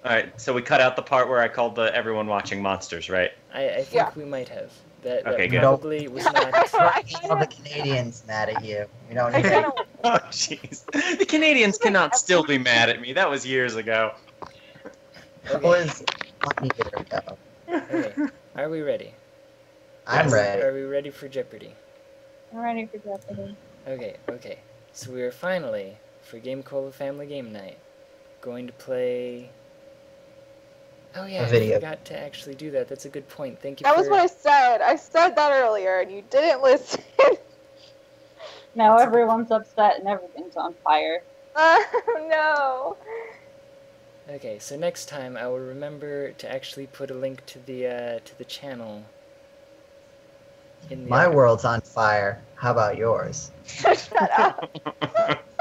Alright, so we cut out the part where I called everyone watching monsters, right? I think we might have. That Okay, good. probably was not... All the Canadians mad at you. We don't need to. Oh, jeez. The Canadians cannot still be mad at me. That was years ago. That was 1 year ago. Okay, are we ready? I'm ready. Are we ready for Jeopardy? I'm ready for Jeopardy. Okay. So we are finally, for Game Cola Family Game Night, going to play... Oh yeah, I forgot to actually do that. That's a good point. Thank you That was what I said. I said that earlier, and you didn't listen. Now everyone's upset and everything's on fire. No. Okay, so next time I will remember to actually put a link to the channel. My world's on fire. How about yours? Shut up.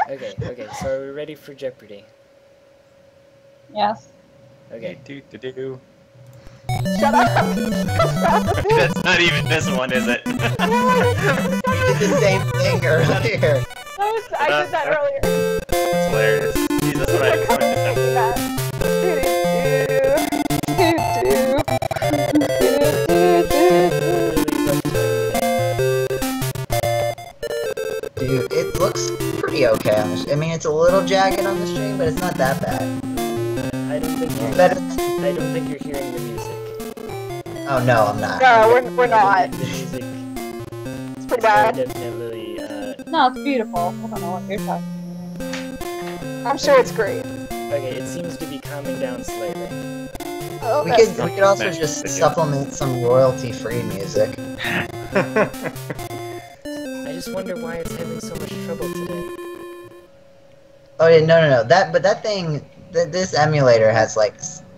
Okay, so are we ready for Jeopardy? Yes. Okay. Shut up. That's not even this one, is it? You did the same thing earlier. I did that earlier. It's hilarious. Jesus, that's what I Dude, it looks pretty okay on the I mean, it's a little jagged on the stream, but it's not that bad. I don't think you're hearing the music. Oh no, I'm not. No, we're not. The music. It's pretty bad. Definitely. No, it's beautiful. I don't know what you're talking about. I'm sure it's great. Okay, it seems to be calming down slightly. Oh, We could also just supplement some royalty-free music. I just wonder why it's having so much trouble today. Oh yeah, no. That thing, this emulator has like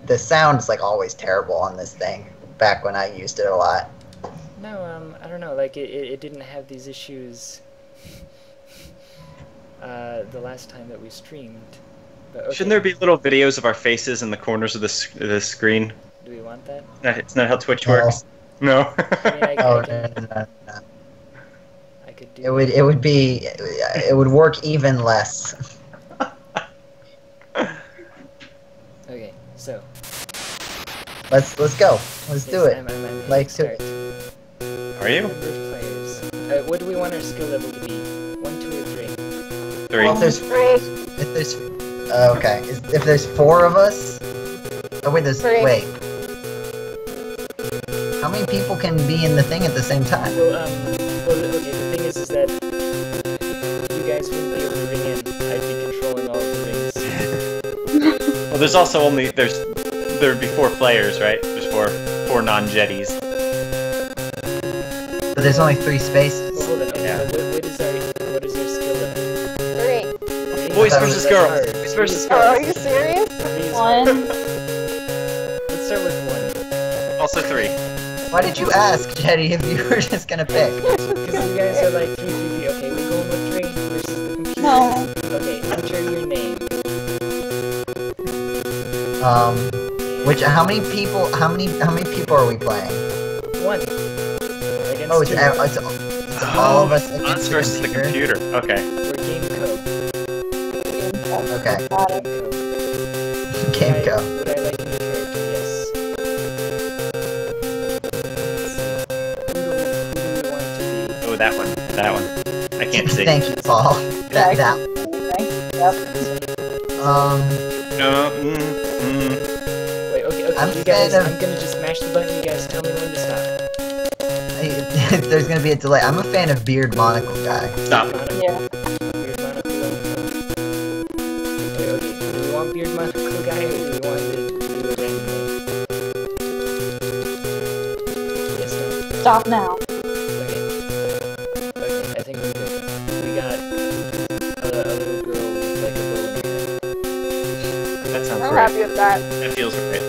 the sound is like always terrible on this thing. Back when I used it a lot. No, I don't know. Like it didn't have these issues the last time that we streamed. But, okay. Shouldn't there be little videos of our faces in the corners of the screen? Do we want that? It's not how Twitch works. No. No. I could do. It would work even less. Okay, so. Let's go. Let's do it. I'm Like start. Are you? Number of players. What do we want our skill level to be? 1, 2, or 3? 3. Well, okay. If there's 4 of us. Oh wait, wait. How many people can be in the thing at the same time? Well, okay. The thing is that you guys wouldn't be able to ring in. I'd be controlling all of the rings. Well, there's also there'd be 4 players, right? There's 4 non-Jeddies. But there's only 3 spaces. Well, hold on. Okay, Yeah. what is our skill level? 3. Boys versus girls. Boys versus Oh, are girls. you serious? 1. Let's start with 1. Also 3. Why did you ask, Jeddy, if you were just gonna pick? Because you guys are like 3, 3, 3. Okay, we're going with 3 versus the computer. No. Okay, enter your name. How many people are we playing? 1. Oh, Against 2. it's all of us Us against versus the computer. Okay. We're game code. Okay. Got it. Game go. Would I like your character? Yes. Who do we want to be? Oh, that one. I can't see. Thank you, Paul. That. Yep. No. Wait, okay, you guys, I'm gonna just mash the button, you guys tell me when to stop. There's gonna be a delay. I'm a fan of Beard Monocle Guy. Stop. Yeah. Beard Monocle. Okay, do we want Beard Monocle Guy or do we want to do it randomly? Yes, no. Stop now. Okay, I think we're good. We got a little girl with like a bow in her. That sounds I'm great. happy with that. That feels right.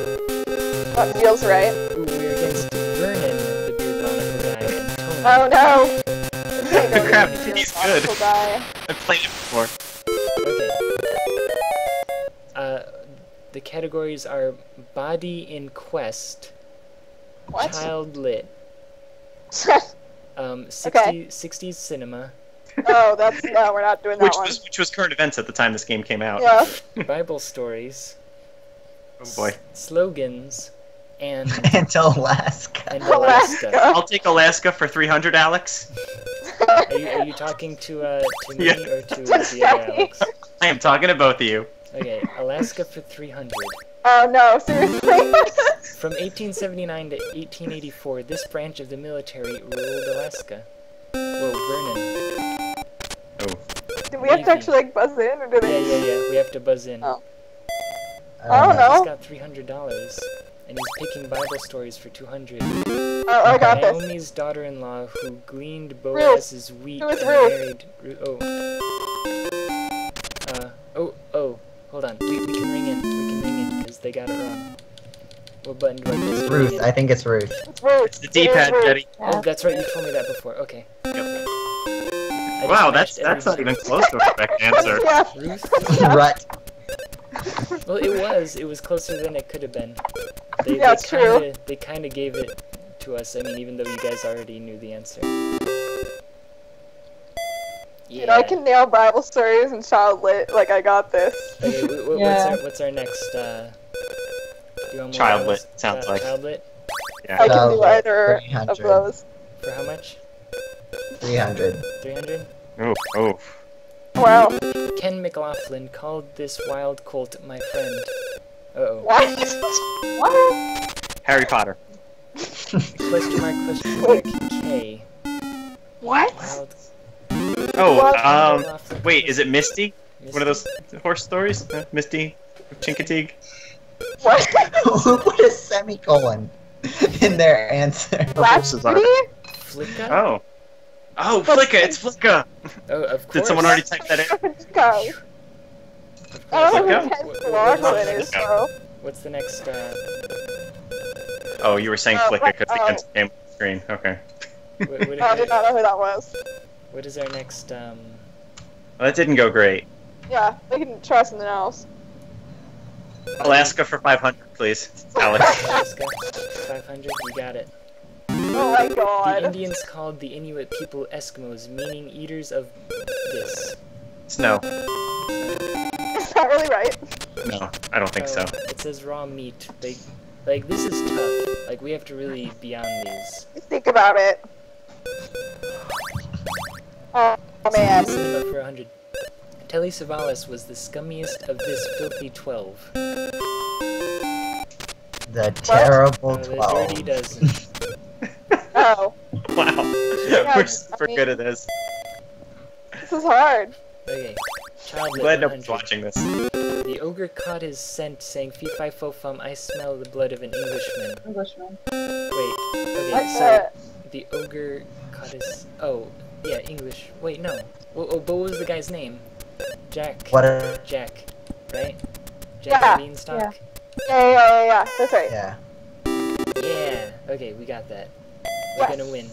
That feels right. Ooh, we're against Vernon, the Beard Monocle Guy, and Tony. Oh no! Crap, he's good. Guy. I've played it before. Okay. The categories are Body in Quest, What? Child Lit, 60s Cinema, Oh, no, we're not doing that one. Which was current events at the time this game came out. Yeah. Bible Stories, Oh boy. slogans, and And Alaska. and Alaska. I'll take Alaska for 300, Alex. Are you talking to me Yeah. or to the other Alex? I am talking to both of you. Okay, Alaska for 300. Oh no, seriously? From 1879 to 1884, this branch of the military ruled Alaska. Whoa, Vernon. Oh. Do we have to actually like buzz in, or do they? Yeah. We have to buzz in. Oh. I don't know. He's got $300, and he's picking Bible stories for 200. Oh, I got this. Naomi's daughter-in-law, who gleaned Boaz's wheat Who is and Ruth? married. Hold on. We can ring in, because they got it wrong. What button do I press? to ring Ruth. in? I think it's Ruth. It's Ruth. It's the D-pad, Ruth. Jeddy. Oh, that's right. You told me that before. Okay. Yep. I just Wow, matched that's not every even close to a correct answer. Yeah. Ruth? Rut. Well, it was closer than it could have been. Yeah, true. They kind of gave it to us. I mean, even though you guys already knew the answer. Yeah. Dude, I can nail Bible stories and child lit. Like, I got this. Okay, Yeah. what's our next? Do you want more Child of lit, those? sounds like. Child lit. I Yeah. can do Child lit, either of 300. those. For how much? 300. 300. Oh. Wow. Ken McLaughlin called this wild colt my friend. Uh-oh. What? What? Harry Potter. Question mark, K. What? Wild. Oh, McLaughlin. wait, is it Misty? One of Misty? those horse stories? Misty? Chincoteague? What? Who put a semicolon in their answer? horses are- Rhapsody? Flicka? Oh. Oh, Flicka, it's Flicka! Oh, of course. Did someone already type that in? Go. Of I don't know course. who Ken What- McLaughlin is, so. What's the next, Oh, you were saying Oh, Flicka because the oh. answer came on the screen. Okay. what, I did not know who that was. what is our next, Well, that didn't go great. Yeah, we can try something else. Alaska for 500, please. Alex. Alaska? 500? You got it. Oh my The god. Indians called the Inuit people Eskimos, meaning eaters of this. Snow. Is that really right? No, I don't think so. It says raw meat. Like, this is tough. Like, we have to really be on these. Think about it. Oh man. Cinema for 100. Telly Savalas was the scummiest of this filthy 12. The terrible The 12. dirty dozen. Oh, Wow. We're super good at this. this is hard. Okay. Child I'm glad lit nobody's 100. watching this. The ogre caught his scent, saying, "Fee fi fo fum, I smell the blood of an Englishman." Englishman. Wait. Okay, What? so the ogre caught his. Oh, yeah, English. Wait, no. But what was the guy's name? Jack. What a... Jack. Right? Jack Yeah. Beanstalk? Yeah, that's right. Yeah. Yeah. Okay, we got that. We're Yes. gonna win.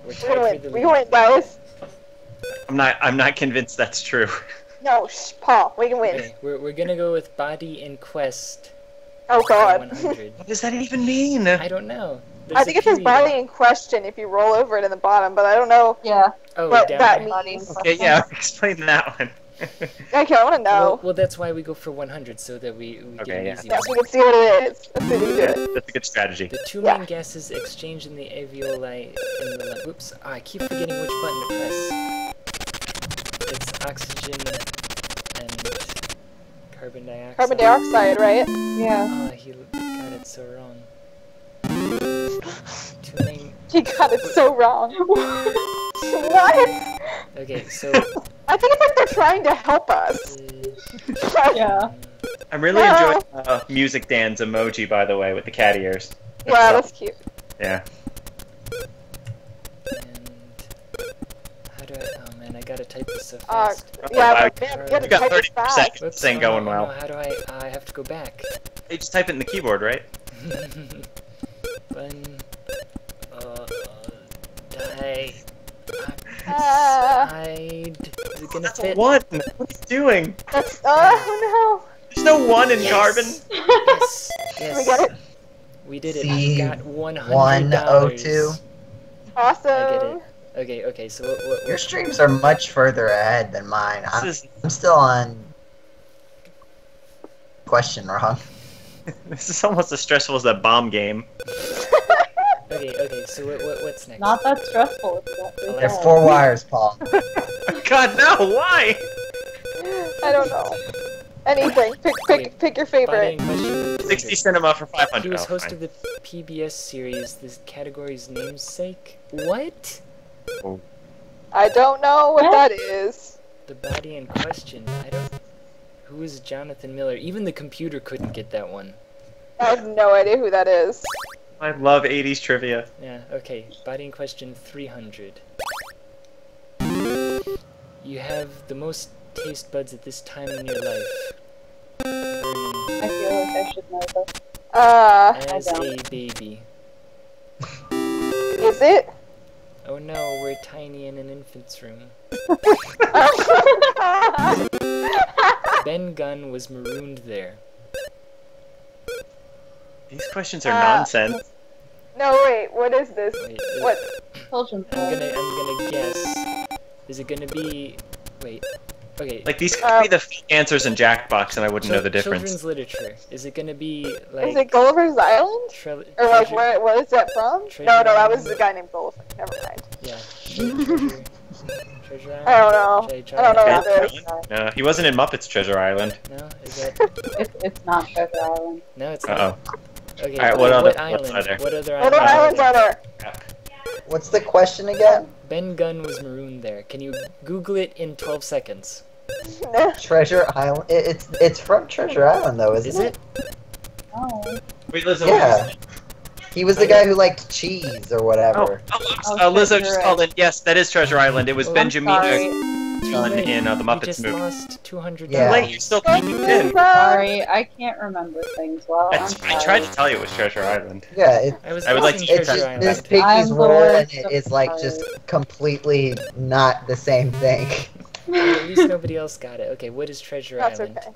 We're We're tied gonna for win. the We lead. can win, guys. I'm not convinced that's true. No, shh, Paul, we can win. Okay, we're gonna go with Body in Quest Oh for god. 100. What does that even mean? I don't know. I There's think a it says period. body in question if you roll over it in the bottom, but I don't know Yeah. Oh, what down that there? means. Okay, yeah, explain that one. Okay, I wanna know. Well, that's why we go for 100, so that we Okay, get an yeah. easy Yes, one. we can see what it is. Let's see if we can do it. That's a good strategy. The two Yeah. main gases exchange in the alveoli in the lung. Whoops! Oh, I keep forgetting which button to press. It's oxygen and carbon dioxide. Carbon dioxide, right? Yeah. Oh, he got it so wrong. Two main. He got it so wrong. What? Okay, so. I think it's like they're trying to help us. Yeah. I'm really No. enjoying Music Dan's emoji, by the way, with the cat ears. Yeah, that's cute. Yeah. And how do I? Oh man, I gotta type this so Uh, fast. Yeah, I- but man, you gotta You got type 30 it fast. seconds. Whoops, This ain't oh, going no, well. How do I have to go back. Hey, just type it in the keyboard, right? Button. Die. Uh, Is it gonna That's a fit? 1! What are you doing? That's, oh There's no 1 in Yes. carbon! Yes. Yes. We got it. We did it. C We got $100. 102. no! Awesome. I get it. Okay, so what Your streams are much further ahead than mine. This is I'm still on question wrong. This is almost as stressful as that bomb game. Okay, so what's next? Not that stressful. They're 4 wires, Paul. God, no, why? I don't know. Anything. Pick your favorite. 60 cinema for 500. He was Oh, host fine. of the PBS series, this category's namesake. What? I don't know what that is. The body in question. I don't... Who is Jonathan Miller? Even the computer couldn't get that one. I have no idea who that is. I love 80s trivia. Yeah, okay. Body in question, 300. You have the most taste buds at this time in your life. Vernon, I feel like I should know this. as a don't. baby. Is it? Oh no, we're tiny in an infant's room. Ben Gunn was marooned there. These questions are nonsense. No, wait, what is this? Wait, What? Children's I'm book. gonna guess. Is it gonna be... Wait. Okay. Like, these could be the fake answers in Jackbox, and I wouldn't know the difference. Children's literature. Is it gonna be like... Is it Gulliver's Island? Or like, what is that from? Treasure No, that Island? was a guy named Gulliver. Never mind. Yeah. Treasure Island? I don't know. Should I don't know try what it? it is. No, he wasn't in Muppets Treasure Island. No? Is that... It's not Treasure Island. No, it's Uh-oh. not. Okay, Alright, what other- island? what's other? What other What island? islands are there? What's the question again? Ben Gunn was marooned there. Can you Google it in 12 seconds? Treasure Island. It's from Treasure Island though, isn't Is it? Oh. Wait, Lizzo. Yeah. He was the guy who liked cheese or whatever. Lizzo you're just right. called in. Yes, that is Treasure Island. It was Oh, Benjamin sorry. Gunn in the You Muppets just movie. lost $200. Yeah. Wait, you're still keeping in. Sorry, I can't remember things well. I'm sorry. I tried to tell you it was Treasure Island. Yeah, I was would like guessing it's Treasure just this Island. piggy's I'm the role, and worst it of is like sorry. just completely not the same thing. At least nobody else got it. Okay, what is Treasure That's Island? okay.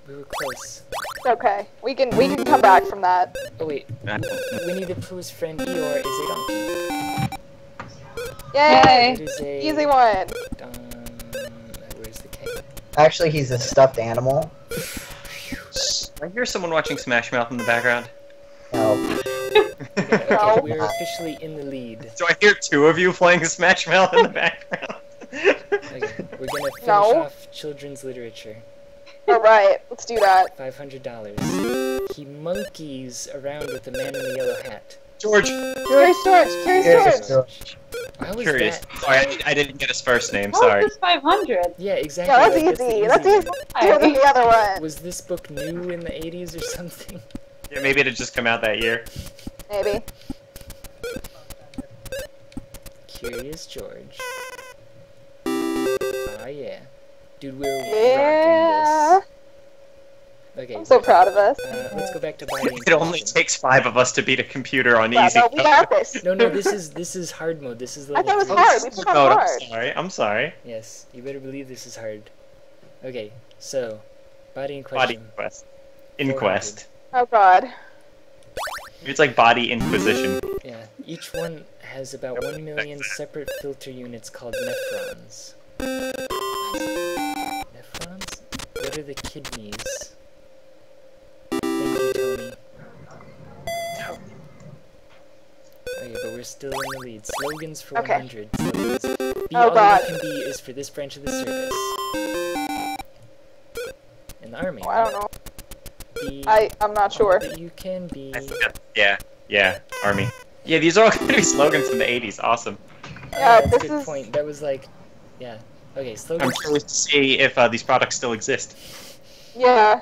We were close. It's okay. We can come back from that. Oh wait, Winnie the Pooh's friend Eeyore is a donkey. Yay! It is a... Easy one. Where's the K? Actually, he's a stuffed animal. I hear someone watching Smash Mouth in the background. No. Okay, No. we're officially in the lead. Do I hear 2 of you playing Smash Mouth in the background? Okay, we're gonna finish No. off children's literature. Alright, let's do that. $500. He monkeys around with the man in the yellow hat. George. Curious George! Curious Curious George! George. How was Curious. that? Sorry, I didn't get his first name. How Sorry. is this 500? Yeah, exactly. Yeah, that's like, the easy. That's easy. one. Do than the other one. Was this book new in the 80s or something? Yeah, maybe it had just come out that year. Maybe. Curious George. Oh yeah. Dude, we're Yeah. rocking this. Okay, I'm so proud of us. let's go back to body It only takes 5 of us to beat a computer on easy. No, we got this. No, this is hard mode. This is I level thought it was 2. hard. We took on Oh, hard. I'm sorry. Yes, you better believe this is hard. Okay, so body in Body question. Inquest. Inquest. Oh god. It's like Body Inquisition. Yeah, each one has about 1 million separate filter units called nephrons. Nephrons? What are the kidneys? Thank you, Tony. Okay, but we're still in the lead. Slogans for Okay. 100. Slogans. Be Oh, all God. you can be is for this branch of the service. In the army. Oh, I don't know. Be I'm not all sure. that you can be. I forgot. Yeah, Army. Yeah, these are all going to be slogans from the 80s. Awesome. Yeah, that's a this good is- point. That was like, yeah. Okay, I'm slogans. curious to see if these products still exist. Yeah.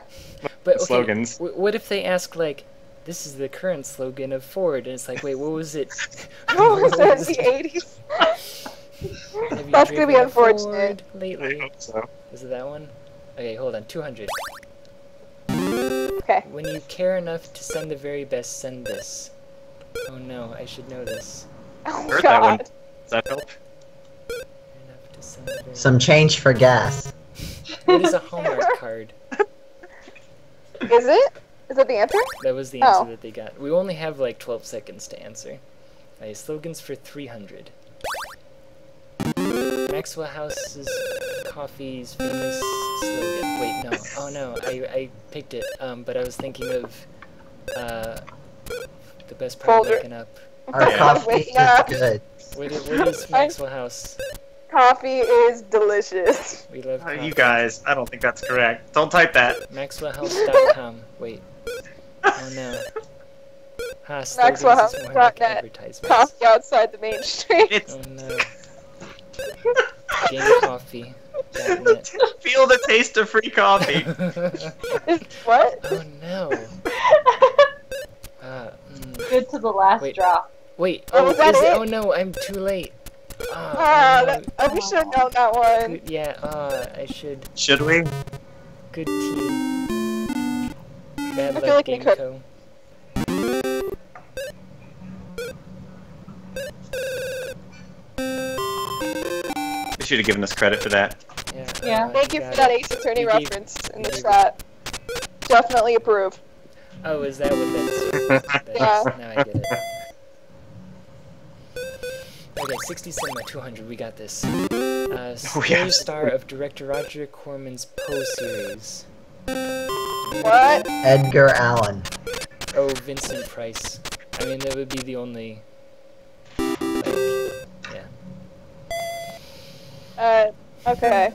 But okay, slogans. What if they ask like, "This is the current slogan of Ford," and it's like, "Wait, what was it?" What was that in was the it? 80s? Have you That's gonna be driven a unfortunate. Ford lately? I hope so. Is it that one? Okay, hold on. 200. Okay. When you care enough to send the very best, send this. Oh no, I should know this. Oh Heard that one. god. Does that help? Care enough to send the very Some change for gas. What is a Hallmark card? Is it? Is that the answer? That was the answer Oh. that they got. We only have like 12 seconds to answer. Okay, slogans for 300. Maxwell House's coffee's famous slogan. Wait, no. Oh no, I picked it. But I was thinking of The best part of Folder. waking up. Our coffee Waking is up. good. What is Maxwell House? Coffee is delicious. We love coffee. You guys, I don't think that's correct. Don't type that. MaxwellHouse.com. Wait. Oh no. Ha, slogans is more like MaxwellHouse.net. advertisements. Coffee outside the main street. It's Oh no. GameCoffee.net. feel the taste of free coffee. What? Oh no. Good to the last Wait. drop. Wait. Oh, Oh, was that is it? it? Oh no, I'm too late. We should have known that one. Good, yeah. I should. Should we? Good tea. Bad I feel luck, like we could. GameCo. They should have given us credit for that. Yeah. Thank you for that Ace Attorney You gave- reference in the you gave- chat. Definitely approve. Oh, is that what that's? Yeah. Now I get it. Okay, 60 Cinema 200, we got this. Story star of director Roger Corman's Poe series. What? Edgar Allan. Oh, Vincent Price. I mean, that would be the only. Like, yeah. Okay.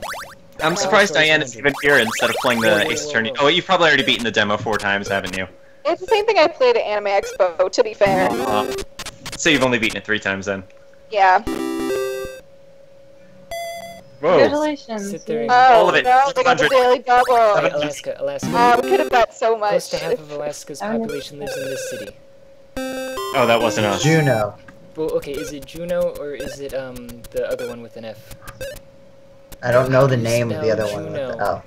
I'm surprised Story Diana's 200. even here instead of playing the Ace Attorney. Oh, you've probably already beaten the demo 4 times, haven't you? It's the same thing I played at Anime Expo, to be fair. So you've only beaten it 3 times then. Yeah. Whoa. Congratulations. Sit there and- Oh, All of it. no, they got the 100. daily double. Wait, Alaska. We could have bet so much. Close to half of Alaska's I mean- population lives in this city. Oh, that wasn't us. Juno. Well, okay, is it Juno or is it the other one with an F? I don't know the You name of the spell other one. Juno. With the, oh.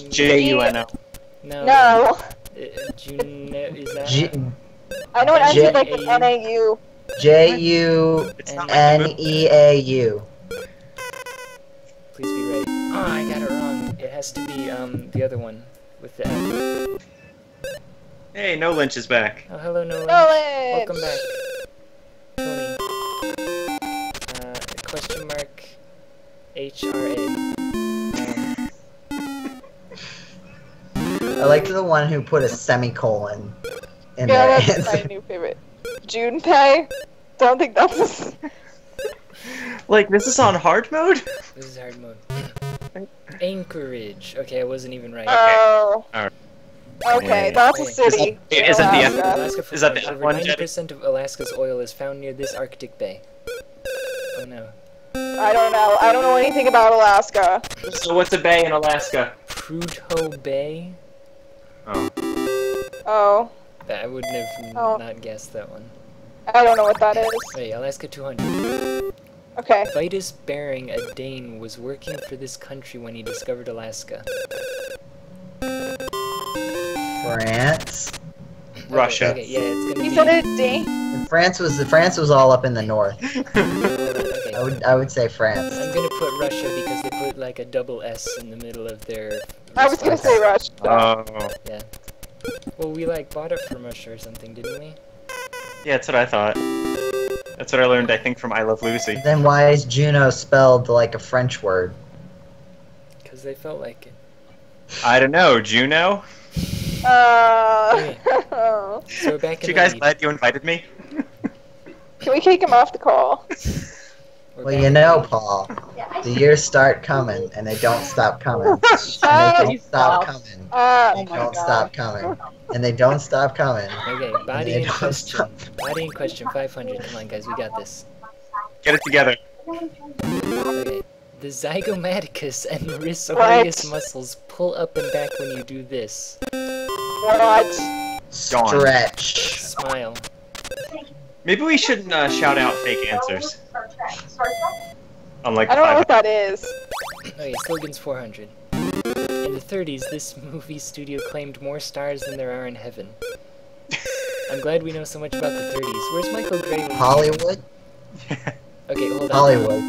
Juno. No. No. Juno, is that? G I know it ends with like J- an NAU. It's not like the movie. J-U-N-E-A-U. Please be right. Oh, I got it wrong. It has to be the other one with the F. Hey, No Lynch is back. Oh, hello, Nolan. Knowledge! Welcome back. Tony. Question mark HRA. I liked the one who put a semicolon in Yeah, there. that's my new favorite. Junpei? Don't think that's Like, this is on hard mode? This is hard mode. Anchorage. Okay, I wasn't even right. Oh. Alright. Okay, that's a city. Is that the in Alaska. Alaska for Is that the over one, Jeddy? 90% of Alaska's oil is found near this Arctic bay. Oh no. I don't know. I don't know anything about Alaska. So what's a bay in Alaska? Prudhoe Bay? Oh. Oh. I wouldn't have Oh. not guessed that one. I don't know what that is. Wait, Alaska 200. Okay. Vitus Bering, a Dane, was working for this country when he discovered Alaska. France. Russia. Okay, yeah, it's gonna He be... said it D. And France was all up in the north. Okay. I would say France. I'm gonna put Russia because they put like a double S in the middle of their... I was gonna say response. Russia. Oh. Yeah. Well, we like bought it from Russia or something, didn't we? Yeah, that's what I thought. That's what I learned, I think, from I Love Lucy. Then why is Juno spelled like a French word? Because they felt like it. I don't know, Juno? So we're back in You the guys lead. glad you invited me? Can we kick him off the call? We're Well, back you in know, the Paul, the years start coming, and they don't stop coming. And Ah, they don't stop stop. coming. They Oh my don't God. stop coming. And they don't stop coming. lead. Okay, body They in don't question. stop. Body in question, 500. Come on, guys, we got this. Get it together. Okay. The zygomaticus and rhizoideus What? muscles pull up and back when you do this. What? Stretch. Smile. Maybe we shouldn't shout out fake answers. Unlike I don't know what 500. that is. Okay, slogans 400. In the 30s, this movie studio claimed more stars than there are in heaven. I'm glad we know so much about the 30s. Where's Michael Gray? Hollywood? Okay, hold on. Hollywood.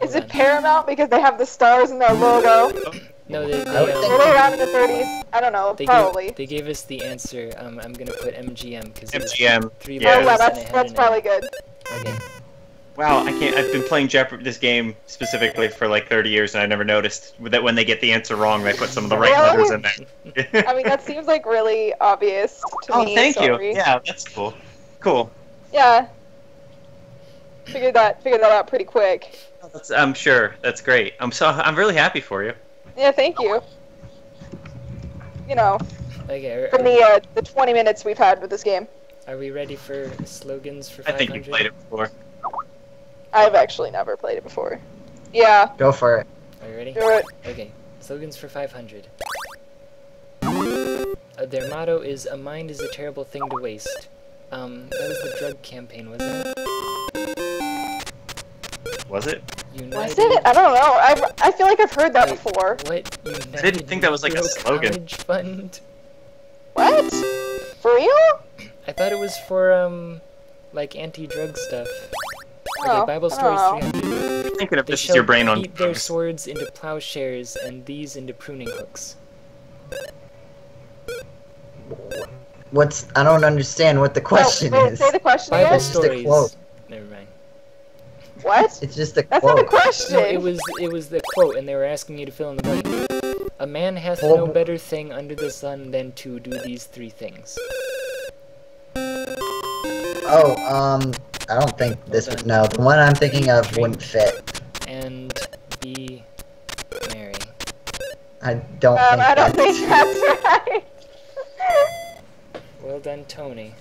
Is Hold it on. Paramount because they have the stars in their logo? No, they, I would Were think- they around in the 30s? I don't know. they Probably. Gave, they gave us the answer. I'm gonna put MGM because it was MGM. 3 Yeah. Oh, letters wow, and it had that's an probably good. M. Okay. Wow, I can't. I've been playing Jeopardy, this game specifically for like 30 years, and I never noticed that when they get the answer wrong, they put some of the right letters in there. I mean, that seems like really obvious to me. Oh, thank sorry. you. Yeah, that's cool. Cool. Yeah. Figured that out pretty quick. I'm sure. That's great. I'm really happy for you. Yeah, thank you. You know, Okay, from the 20 minutes we've had with this game. are we ready for slogans for I 500? think you played it before. I've actually never played it before. Yeah, Go for it. Are you ready? do it. Okay, slogans for 500. Their motto is, "A mind is a terrible thing to waste." That was the drug campaign, wasn't it? Was it? United... Was it? I don't know. I feel like I've heard that before. What? United I didn't think that was like a Negro slogan. College Fund? What? For real? I thought it was for, like, anti-drug stuff. Okay, Oh, Bible I Stories don't know. 300. You're thinking of They this is shall your brain on beat their drugs. swords into plowshares and these into pruning hooks. What's I don't understand what the question Wait, is. say the question Bible again. It's just a Stories. quote. Never mind. What? It's just a That's not quote. the question. No, it was the quote, and they were asking you to fill in the blank. A man hath no better thing under the sun than to do these three things. Oh, I don't think this would. No, the one I'm thinking of wouldn't fit. And be merry. I don't think. I don't that's- think that's right. Well done, Tony.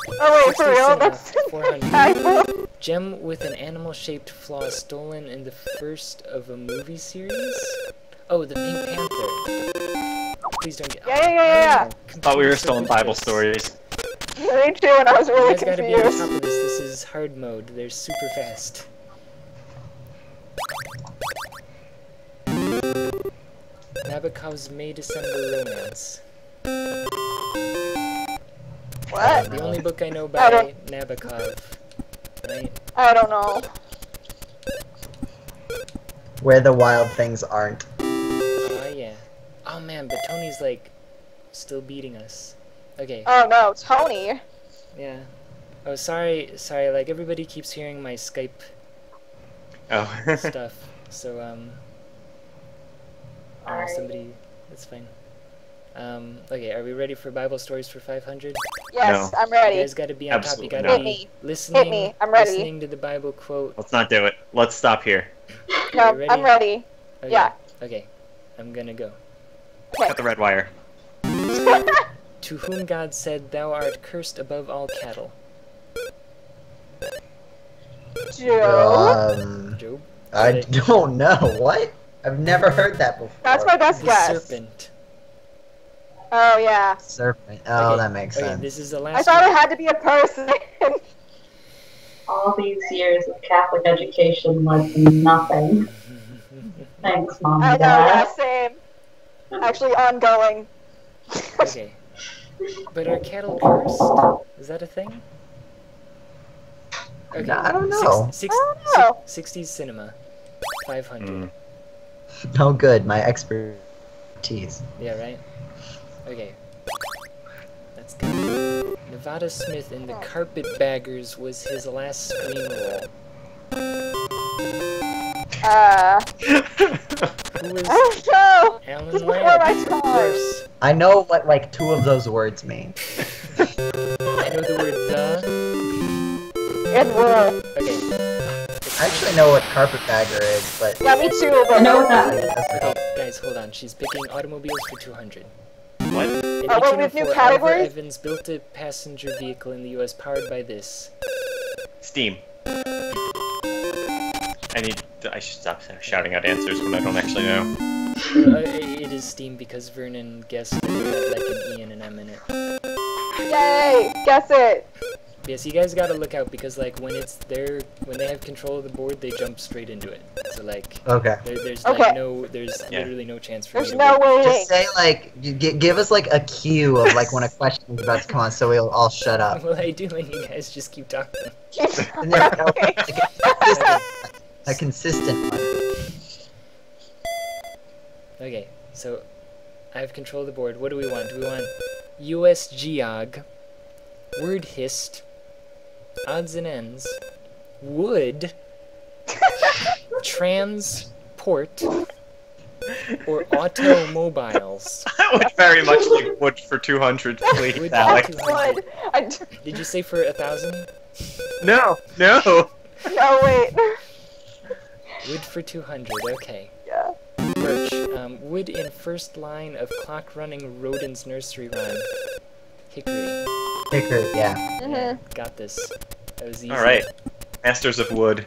Oh wait, for 60 real? cinema, That's 400. typo. Gem with an animal-shaped flaw stolen in the first of a movie series? Oh, the Pink Panther. Please don't get... Yeah. Thought we were still in Bible stories. Me too, and I was You really guys gotta be on top confused. of this. This is hard mode. They're super fast. Nabokov's May December Romance. What? The only book I know I by don't- Nabokov. Right? I don't know. Where the wild things aren't. Oh, yeah. Oh, man, but Tony's, like, still beating us. Okay. Oh no, Tony. Yeah. Oh, sorry, like, everybody keeps hearing my Skype Oh. stuff, so, somebody, that's fine. Okay, are we ready for Bible Stories for 500? Yes, No. I'm You ready. guys gotta be on top, you Absolutely gotta not. be Hit me. listening, Hit me. I'm ready. listening to the Bible quote. Let's not do it. Let's stop here. No, ready? I'm ready. Okay. Yeah. Okay, I'm gonna go. Cut the red wire. To whom God said, "Thou art cursed above all cattle." Joe. Job? I Okay. don't know. What? I've never heard that before. That's my best The guess. serpent. Oh yeah. Serpent. Oh, Okay, that makes okay, sense. this is the I last thought one. it had to be a person. All these years of Catholic education led to nothing. Thanks, Mom I and know, yeah, Dad. same. Actually, ongoing. Okay. But are cattle cursed? Is that a thing? Okay. No, I don't know. I don't know. 60s cinema. 500. Oh, good. My expertise. Yeah, right? Okay. That's good. Nevada Smith in The Carpetbaggers was his last screen role. Who was I don't know. Alan Just before my Ladd? Of time. course. I know what like two of those words mean. I know the word the. And wool. Okay. I actually know what carpetbagger is, but Yeah, me too, but I know what that is. Okay, guys, hold on. She's picking automobiles for 200. What? In what with new 1804, Oliver categories? Evans built a passenger vehicle in the U.S. powered by this. Steam. I should stop shouting out answers when I don't actually know. It is Steam because Vernon guessed that it had like an E and an M in it. Yay! Guess it. Yes, you guys gotta look out because like when they have control of the board, they jump straight into it. So like okay. there's Okay. like there's Yeah. literally no chance for There's me to no win. waiting. Just say like, give us like a cue of like when a question is about to come on, so we'll all shut up. Well, I do, and you guys just keep talking. And there we go. Okay. A consistent one. Okay, so I have control of the board. What do we want? Do we want US Geog, Word Hist, Odds and Ends, wood, transport, or automobiles? I would very much like wood for 200, please, Wood Alex. for 200. Wood. Did you say for 1,000? No. No, wait. Wood for 200, okay. Yeah. Birch, wood in first line of clock-running rodent's nursery rhyme. Hickory. Hickory, yeah. Yeah, got this. That was easy. Alright. Masters of wood.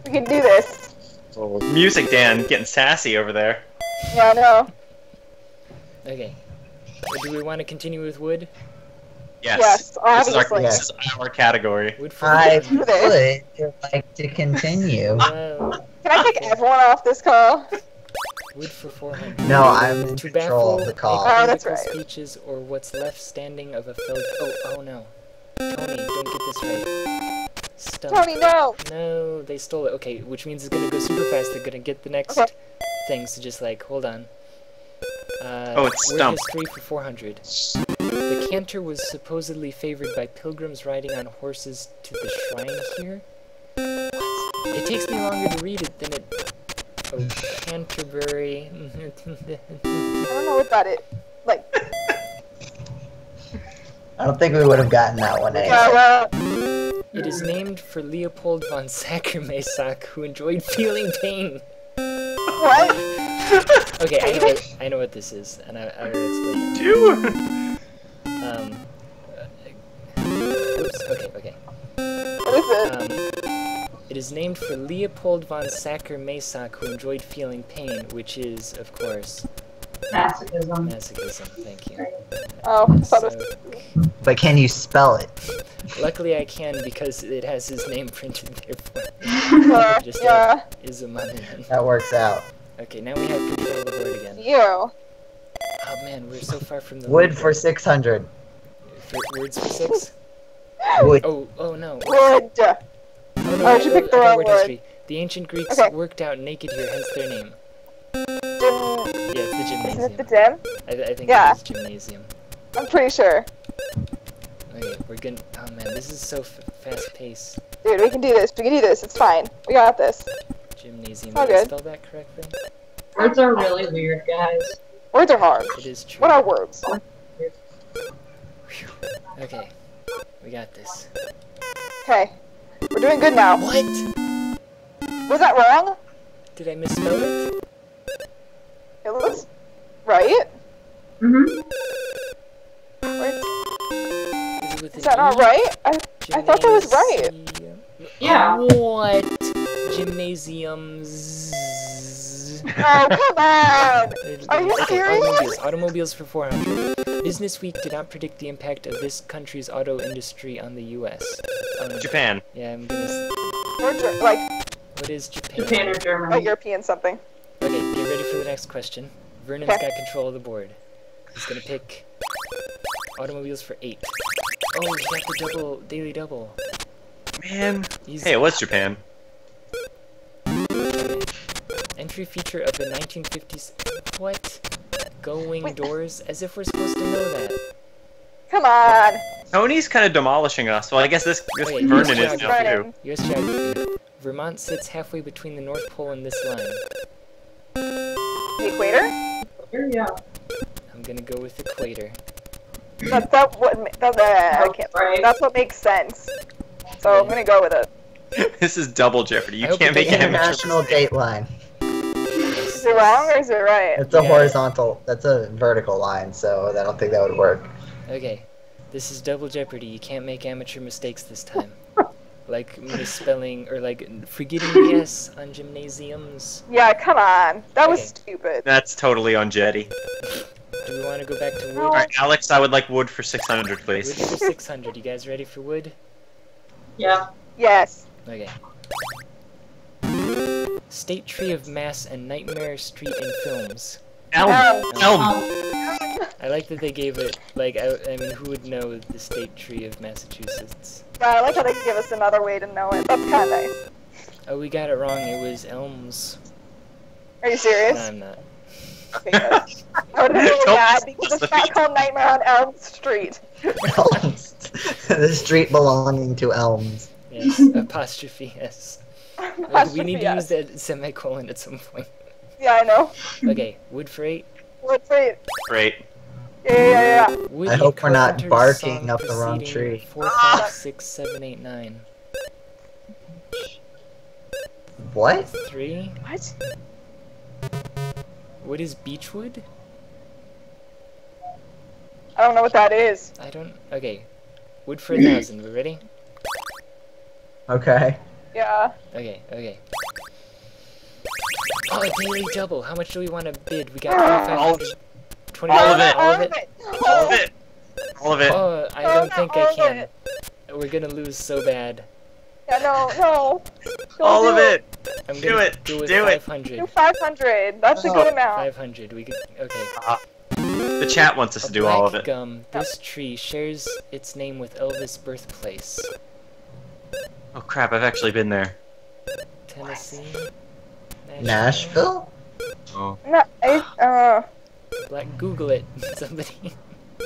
We can do this. Oh, music, Dan. Getting sassy over there. Yeah, I know. Okay. Do we want to continue with wood? Yes. Yes, obviously. This is our category. Wood for I 400. would like to continue. No. Can I take everyone off this call? Wood for 400. No, I'm in To control baffle of the call. Oh, that's political right. speeches or what's left standing of a felled... Oh no. Tony, don't get this right. Stump. Tony, no! No, they stole it. Okay, which means it's gonna go super fast. They're gonna get the next Okay. thing, so just like, hold on. Oh, it's word stump. history for 400. The canter was supposedly favored by pilgrims riding on horses to the shrine here. What? It takes me longer to read it than it... Oh, Canterbury... I don't know what that is. Like, I don't think we would have gotten that one anyway. It is named for Leopold von Sacher-Masoch, who enjoyed feeling pain. what? Okay, I know what this is, and I will explain it. Two. Oops, okay. What is it? It is named for Leopold von Sacher-Masoch, who enjoyed feeling pain, which is, of course, Masochism. masochism. Thank you. Oh, I thought it So, was... But can you spell it? luckily I can because it has his name printed there for me. Just yeah. like Izuman. That works out. Okay, now we have control of the board again. You. Oh man, we're so far from the Wood lead. for 600. Words for 6? Wood. Oh no. Wood. Oh no, Oh, you picked the wrong word word. history. The ancient Greeks Okay. worked out naked here, hence their name. Gym... Yeah, it's the Isn't gymnasium. it the gym? I think Yeah. it is gymnasium. I'm pretty sure. Okay, we're gonna... Oh man, this is so fast paced. Dude, we can do this. We can do this. It's fine. We got this. Gymnasium. All Did I good. spell that correctly? Words are really weird, guys. Words are hard. It is true. What are words? Phew. Okay, we got this. Okay. We're doing good now. What? Was that wrong? Did I misspell it? It looks right. Mm-hmm. Is it with Is an that not E? right? I thought that was right. Gymnasium. Yeah. What? Gymnasiums. Oh, come on! Are you Okay, serious? Automobiles for 400. Business Week did not predict the impact of this country's auto industry on the U.S. Japan. Yeah, I'm gonna... We're like What is Japan? Japan or a Germany. European something. Okay, get ready for the next question. Vernon's Okay. got control of the board. He's gonna pick automobiles for 8. Oh, he got the daily double. Man. He's... Hey, it was Japan. Entry feature of the 1950s... What? Going Wait. doors? As if we're supposed to know that. Come on! Tony's kind of demolishing us. Well, I guess this Wait, Vernon yes, is now Vernon. too. US geography. Vermont sits halfway between the North Pole and this line. The equator? Yeah. I'm gonna go with equator. I can't. Right. That's what makes sense. So I'm gonna go with it. This is double Jeopardy. I You hope can't it make doesn't an amateur International mistake. Dateline. Is it wrong or is it right? It's a Yeah. horizontal. That's a vertical line, so I don't think that would work. Okay, this is double jeopardy. You can't make amateur mistakes this time. Like misspelling or like forgetting the S on gymnasiums. Yeah, come on. That was Okay. stupid. That's totally on Jeddy. Do we want to go back to wood? No. Alright, Alex, I would like wood for 600, Wood please. for 600. You guys ready for wood? Yeah. Yes. Okay. State Tree of Mass and Nightmare Street in films. Elm! Elm! I like that they gave it, like, I mean, who would know the State Tree of Massachusetts? Yeah, I like how they give us another way to know it. That's kind of nice. Oh, we got it wrong. It was Elms. Are you serious? No, I'm not. Okay, good. I would have been really Don't mad miss because the it's not feat. called Nightmare on Elm Street. The street belonging to elms. Yes, apostrophe S. We need to use that semicolon at some point. Yeah, I know. Okay, wood freight. Let's wait. Great. Yeah. Wood I and hope we're not Carpenter's barking song up the wrong proceeding tree. 4, 5, 6, 7, 8, 9. What? 3. What? What is beechwood? I don't know what that is. I don't. Okay. Wood for 1,000. We ready? Okay. Yeah. Okay. Oh, a daily double. How much do we want to bid? We got All of 2,500. it. 20. All of it. All of it. All of it. All of it. Oh, I Oh, don't no, think all I of can. it. We're gonna lose so bad. Yeah, no. Don't All of do it. I'm Do gonna it. go with Do it. 500. Do 500. That's a good amount. 500. We could. Okay. The chat wants us A to do all of black it. gum. This tree shares its name with Elvis' birthplace. Oh crap! I've actually been there. Tennessee. Nashville? Oh. No, Black. Google it. Somebody.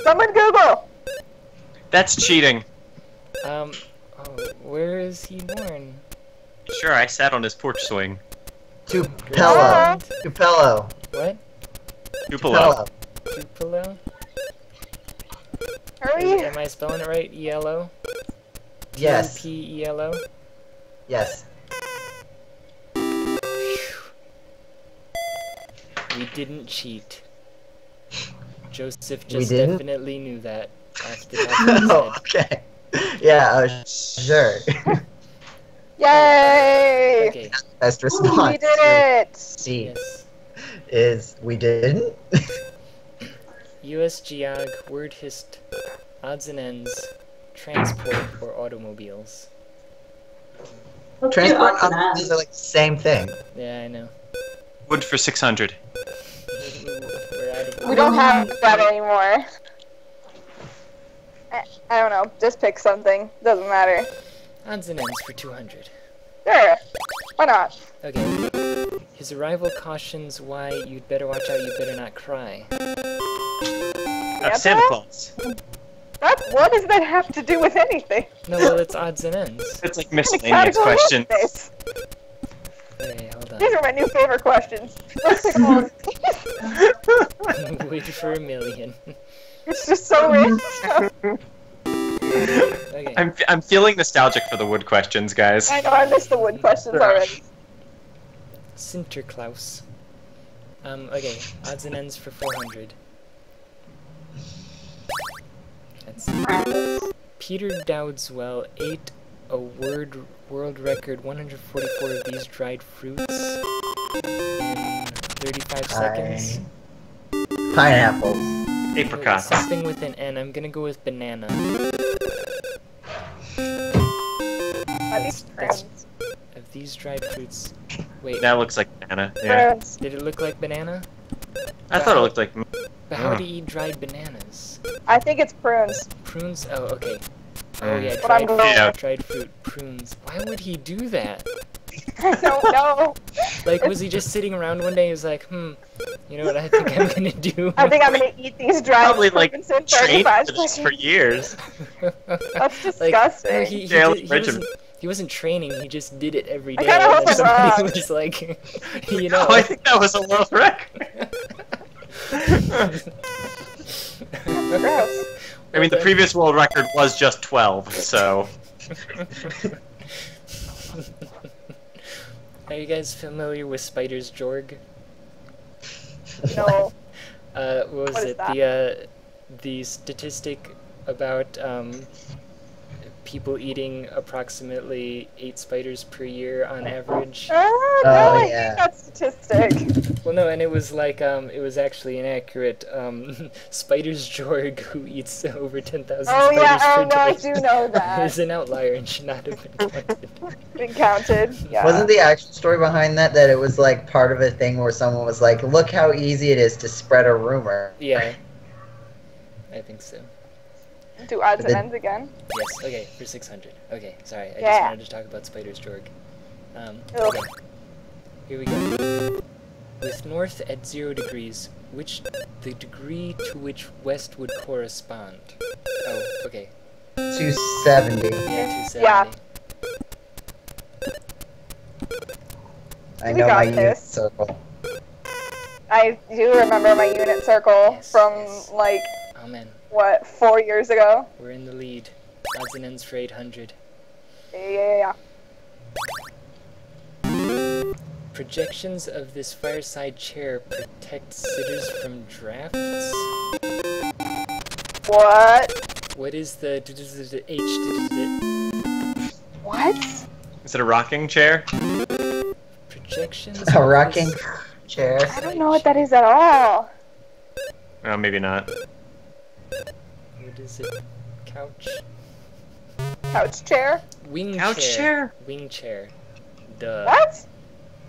someone Google. That's cheating. Oh, where is he born? Sure, I sat on his porch swing. Tupelo. Tupelo. What? Tupelo. Tupelo? Hurry. Am I spelling it right? ELO? Yes. Tupelo? Yes. We didn't cheat. Joseph We just didn't? definitely knew that off the top of his Oh, head. okay. Yeah, sure. Yay! Okay, Best response We did it. C yes. is we didn't. US Geog, word hist, odds and ends, transport, or automobiles. Let's do Transport odds and options ends. are like the same thing. Yeah, I know. Wood for 600. We're out of We don't have that anymore. I don't know. Just pick something. Doesn't matter. odds and ends for 200. Sure. Why not? Okay. His arrival cautions why you'd better watch out, you better not cry. Santa Claus. What does that have to do with anything? No, well, it's odds and ends. It's like What miscellaneous category is questions. this? Okay, hold These are my new favorite questions. Let's pick one. on. Wait for a million. It's just so rich. Okay. I'm feeling nostalgic for the wood questions, guys. I know I missed the wood questions already. Sinterklaas. Okay, odds and ends for 400. That's Peter Dowdswell ate a world record 144 of these dried fruits in 35 seconds. Pineapples. Apricots. Something with an N. I'm gonna go with banana. At least That's- friends. Of these dried fruits. Wait, That looks like banana. Yeah. Friends. did it look like banana? I thought it looked like. But how do you eat dried bananas? I think it's prunes. Prunes? Oh, okay. Oh yeah, But I'm dried, going- Yeah. dried fruit, prunes. Why would he do that? I don't know. Like, was he just sitting around one day? He was like, you know what I think I'm gonna do? I think I'm gonna eat these dried Probably like prunes in trained 35 for this for seconds. years. That's Like, disgusting. no, Daily regimen. he wasn't training. He just did it every I day. kinda And hope then I'm somebody wrong. was like, you know. Oh, I think that was a world record. Gross. I mean, the previous world record was just 12, so. Are you guys familiar with Spider's Jorg? No. What was What is it? that? The statistic about people eating approximately 8 spiders per year on average. No, I yeah. hate that statistic. Well, no, and it was like it was actually inaccurate. Spider's Jorg, who eats over 10,000 Oh spiders yeah, per oh no, I day, do know that. is an outlier and should not have been counted. Been counted. Yeah. Wasn't the actual story behind that it was like part of a thing where someone was like, look how easy it is to spread a rumor? Yeah, I think so. Do odds and Did- ends again? Yes. Okay, for 600. Okay, sorry. I just Yeah. wanted to talk about Spider's Jorg. Ugh. Okay. Here we go. With north at 0 degrees, the degree to which west would correspond? Oh, okay. 270. Yeah, 270. Yeah. I We know got my unit this. circle. I do remember my unit circle Yes, from, yes. like, Oh man, what, 4 years ago? we're in the lead. Odds and ends for 800. Yeah. Projections of this fireside chair protect sitters from drafts? What? What is the H? What? Is it a rocking chair? Projections A of rocking this chair. I don't know what that is at all. Oh, maybe not. What is it? Couch? Couch chair? Wing Couch chair? Wing chair. Duh. What?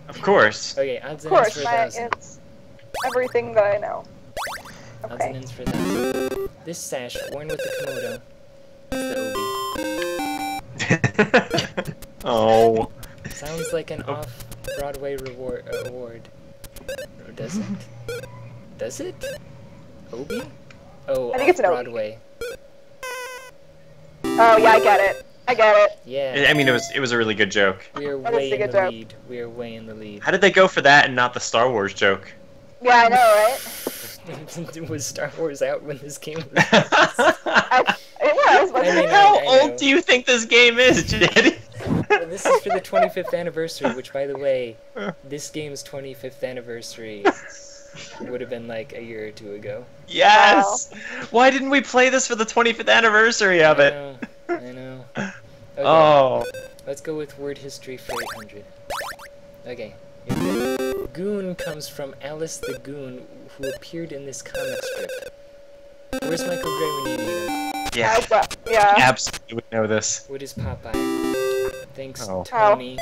Of course. Okay, odds Of and ends course, for 1,000. it's everything that I know. Odds and Okay. ends for 1,000. This sash, worn with the Komodo, is the Obi. Oh. Sounds like an off-Broadway award. Or does it? Does it? Obi? Oh, I think it's an Obi. Broadway. Oh, yeah, I get it. Yeah. I mean, it was a really good joke. We are That is way a in good the joke. lead. We are way in the lead. How did they go for that and not the Star Wars joke? Yeah, I know, right? Was Star Wars out when this game was It was, wasn't mean, it? How I know. old do you think this game is, Jeddy? Well, this is for the 25th anniversary, which, by the way, this game's 25th anniversary would have been like a year or two ago. Yes! Why didn't we play this for the 25th anniversary of it? I know. Okay, Oh. let's go with word history for 800. Okay, here we go. Goon comes from Alice the Goon, who appeared in this comic strip. Where's Michael Gray when you need him? Yeah. Yeah. Absolutely would know this. What is Popeye? Thanks, Oh. Tony.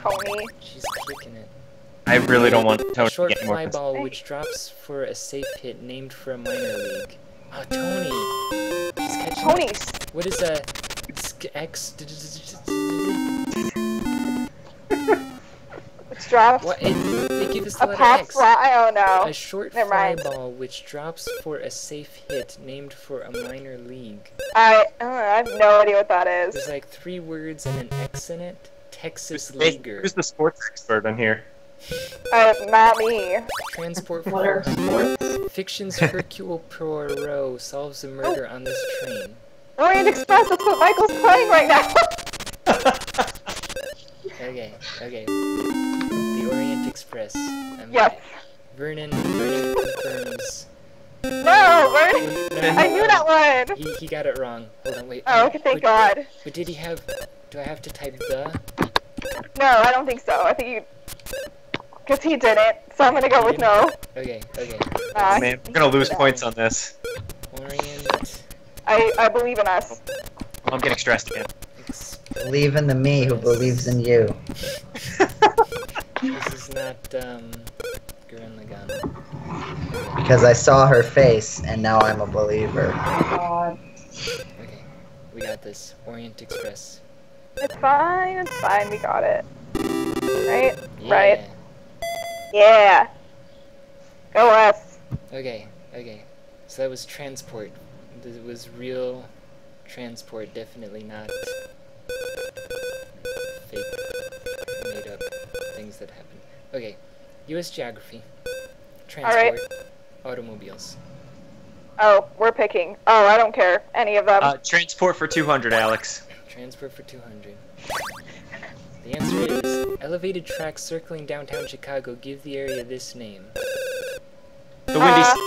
Tony. She's kicking it. I really don't want Tony A short to get more. fly ball which drops for a safe hit named for a minor league. Oh, Tony! She's catching it. Tony. What is a X? It's dropped. What? They give us the A letter pop X. fly. Oh no. A short Never fly mind. ball which drops for a safe hit named for a minor league. I have no idea what that is. There's like 3 words and an X in it. Texas Hey, Leaguer. who's the sports expert on here? Not me. Transport What are for sports? Fiction's Hercule Poirot solves a murder on this train. Orient Express. That's what Michael's playing right now. Okay. The Orient Express. Yes. Vernon confirms. No, Vern. I knew that one. He got it wrong. Hold on, wait. Oh, okay, thank God. But did he have... Do I have to type the? No, I don't think so. I think you... Because he didn't, so I'm gonna go with no. Okay. Man, I'm gonna lose points on this. Orient I believe in us. I'm getting stressed again. Believe in the me who believes in you. This is not, Gurren Lagann. Because I saw her face, and now I'm a believer. God. Okay. We got this. Orient Express. It's fine, we got it. Right? Yeah. Right. Yeah. Go us. Okay. So that was transport. It was real transport, definitely not fake, made up things that happened. Okay, U.S. geography, transport, automobiles. Oh, we're picking. Oh, I don't care. Any of them. Transport for 200, Alex. Transport for 200. The answer is elevated tracks circling downtown Chicago give the area this name. The Windy City.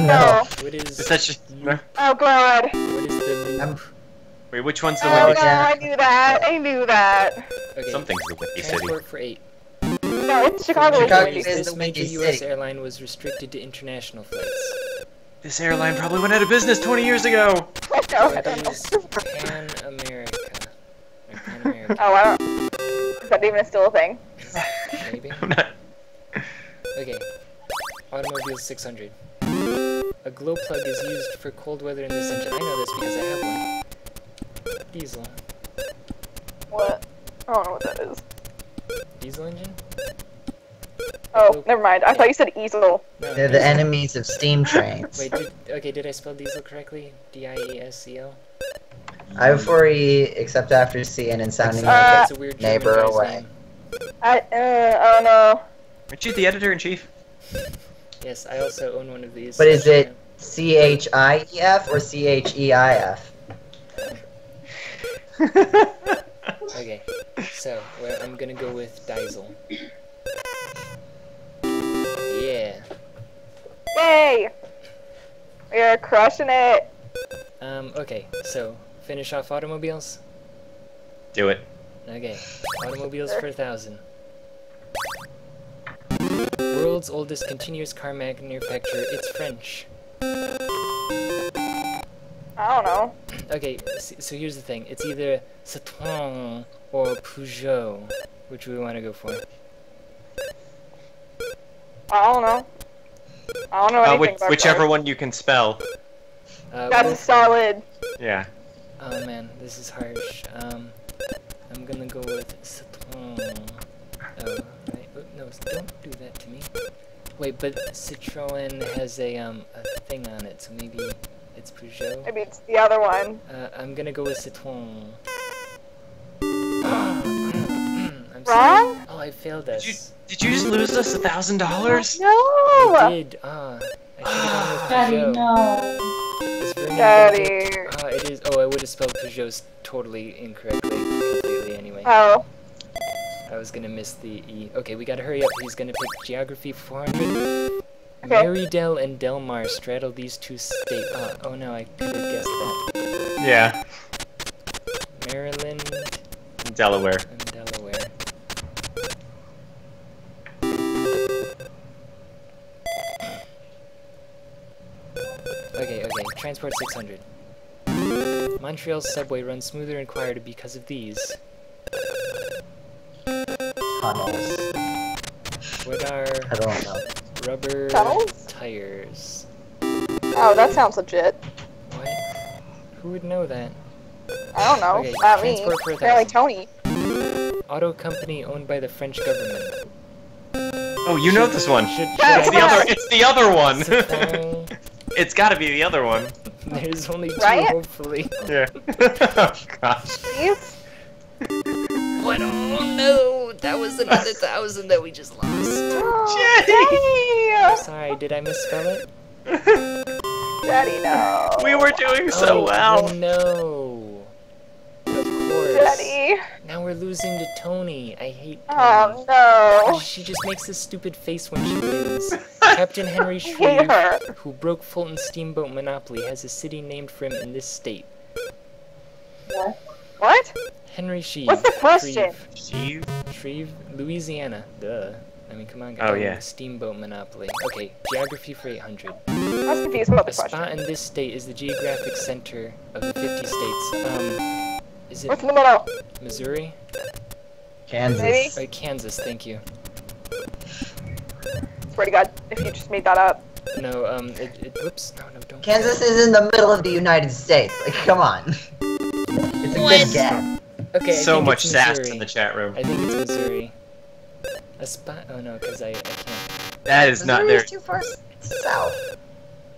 No. What is? Is that just... No? Oh, God. What is the? I'm- Wait, which one's the Oh, no, Windy City? yeah. I knew that. Okay. Something's the Windy City. Transport for 8. No, it's Chicago. Chicago Windy is City. the This major Windy U.S. City. airline was restricted to international flights. This airline probably went out of business 20 years ago. What is Pan America? Or Pan America, Oh, I don't... Is that even still a thing? maybe? I'm not... Okay. Automobile 600. A glow plug is used for cold weather in this engine. I know this because I have one. Diesel. What? I don't know what that is. Diesel engine? Oh, never mind. I thought you said easel. No, They're the enemies of steam trains. Wait, did I spell diesel correctly? D-I-E-S-E-L? I before E, except after C, and in sounding That's like a weird a neighbor German guy's away. name. I don't know. Aren't you the editor-in-chief? Yes, I also own one of these. But is it C-H-I-E-F or C-H-E-I-F? Okay, so well, I'm gonna go with diesel. Yeah. Yay! We're crushing it. Okay, so finish off automobiles. Do it. Okay, automobiles for 1,000. World's oldest continuous car manufacturer. It's French. I don't know. Okay, so here's the thing. It's either Citroën or Peugeot. Which we want to go for? I don't know. I don't know anything about Whichever cars. one you can spell. That's solid. Yeah. Oh man, this is harsh. I'm gonna go with Citroën. Oh, right. Oh, no, don't do that to me. Wait, but Citroën has a thing on it, so maybe it's Peugeot? Maybe it's the other one. I'm gonna go with Citroën. I'm Wrong? sorry. Oh, I failed us. Did you just lose us $1,000? No! I did. I should have Daddy, gone with Peugeot. no. It's very Daddy. it is. Oh, I would have spelled Peugeot totally incorrectly, completely anyway. Oh. I was gonna miss the E. Okay, we gotta hurry up. He's gonna pick Geography 400. Okay. Marydale and Delmar straddle these two states. Oh no, I could have guessed that. Yeah. Maryland Delaware. and Delaware. Okay, Transport 600. Montreal's subway runs smoother and quieter because of these. Tunnels. What are I don't know. rubber Tunnels? tires? Oh, that sounds legit. What? Who would know that? I don't know. Okay, Not me. transport for Apparently 1,000. Tony. Auto company owned by the French government. Oh, you know this one. Should It's I It's the other one. Citroën? It's gotta be the other one. There's only two, Right? hopefully. Yeah. Oh gosh. Please? What? Oh no! That was another 1,000 that we just lost. Daddy! Sorry, did I misspell it? Daddy, no. We were doing so well. No. Of course. Daddy. Now we're losing to Tony. I hate Tony. Oh, no. She just makes this stupid face when she wins. Captain Henry I hate Shreve, her. who broke Fulton's steamboat monopoly, has a city named for him in this state. What? What? Henry Shreve. What's the question? Shreve, Louisiana. Duh. I mean, come on, guys. Oh, yeah. Steamboat monopoly. Okay, geography for 800. I was confused about the A spot question. in this state is the geographic center of the 50 states. Is What's it in the middle? Missouri? Kansas. Maybe? Kansas, thank you. Swear to God, if you just made that up. No, whoops. No, don't. Kansas is in the middle of the United States. Like, come on. It's a good guess. Okay, I So think much it's sass Missouri. in the chat room. I think it's Missouri. A spot? Oh no, because I can't. That is not Missouri there. is too far south.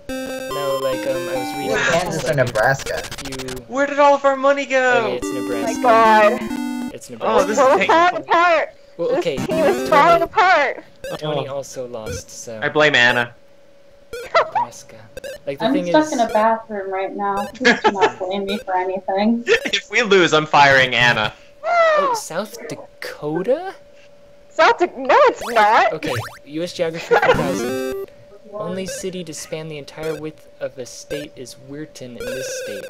No, like, I was reading Either about Kansas this, or like, Nebraska. if you... Where did all of our money Okay, go? it's Oh Nebraska. my God. It's Oh, Nebraska. this We're is painful. falling apart. Well, This okay. team is falling apart. Tony Oh. also lost, so... I blame Anna. Nebraska. Like, the I'm thing stuck is... in a bathroom right now. Please do not blame me for anything. If we lose, I'm firing Anna. Oh, South Dakota? No, it's not. Okay, U.S. Geography 4000. Only city to span the entire width of a state is Weirton in this state.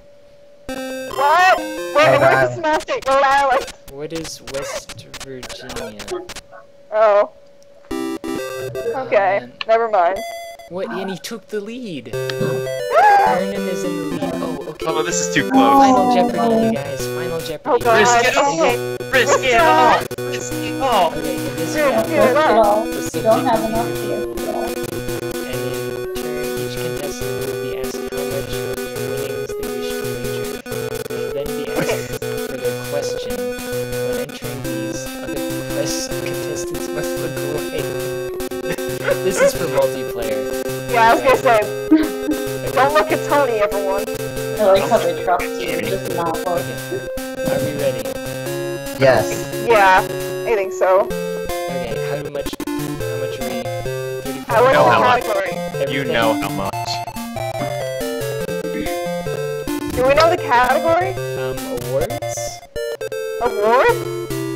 What? Where, Rhode where's the Island. small state? Rhode Island. What is West Virginia? Oh. Okay. man. Never mind. What? And he took the lead. Vernon is in the lead. Oh, okay. Oh, this is too close. Final Jeopardy, you guys. Final Jeopardy. Oh God. Risk it all. Okay. Risk it all. Risk it all. Okay, in this Here, round, here. Risk it all. the You subject don't have enough will to be- risk it all. And in turn, each contestant will be asked how much of their winnings they wish to wager. They will then be asked for their question. When entering these other quests, contestants must look away. multiplayer. Yeah, I was gonna say, don't look at Tony, everyone. I like how they trust you, just not look. Are we ready? Yes. Yeah, I think so. Okay, how much are we? 35? I like know the how much. category. You know how much. Do we know the category? Awards? Award?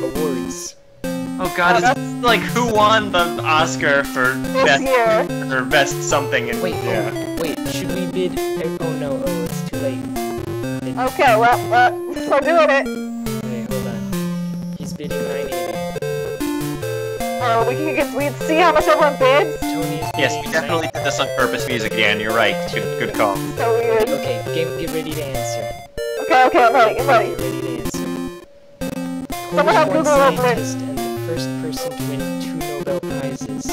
Awards. Oh god, it's like who won the Oscar for This best year. or best something in Wait, yeah. wait, should we bid? Oh no, it's too late. Okay, well, we're doing it. Okay, hold on. He's bidding 980. Oh, we can see how much everyone bids. Tony is bidding Yes, we definitely did this on purpose music again, you're right. Good call. So weird. Okay, get ready to answer. Okay, I'm ready, I'm ready. Get ready to answer. Someone have Polish-born Google open. scientist and the first person to win 2 Nobel Prizes.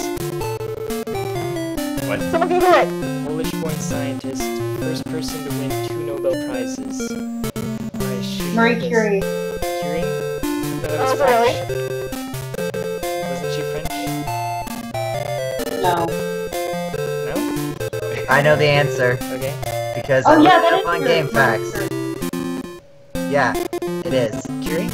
What? Someone Google it. Polish-born scientist, first person to win 2 Nobel Prizes. I should Marie know this. Curie. Curie? No, that Oh, was really? French. Wasn't she French? No. No? I know the answer Okay. because Oh I yeah, looked that up is on Curie. Game Facts. Yeah, it is. Curie?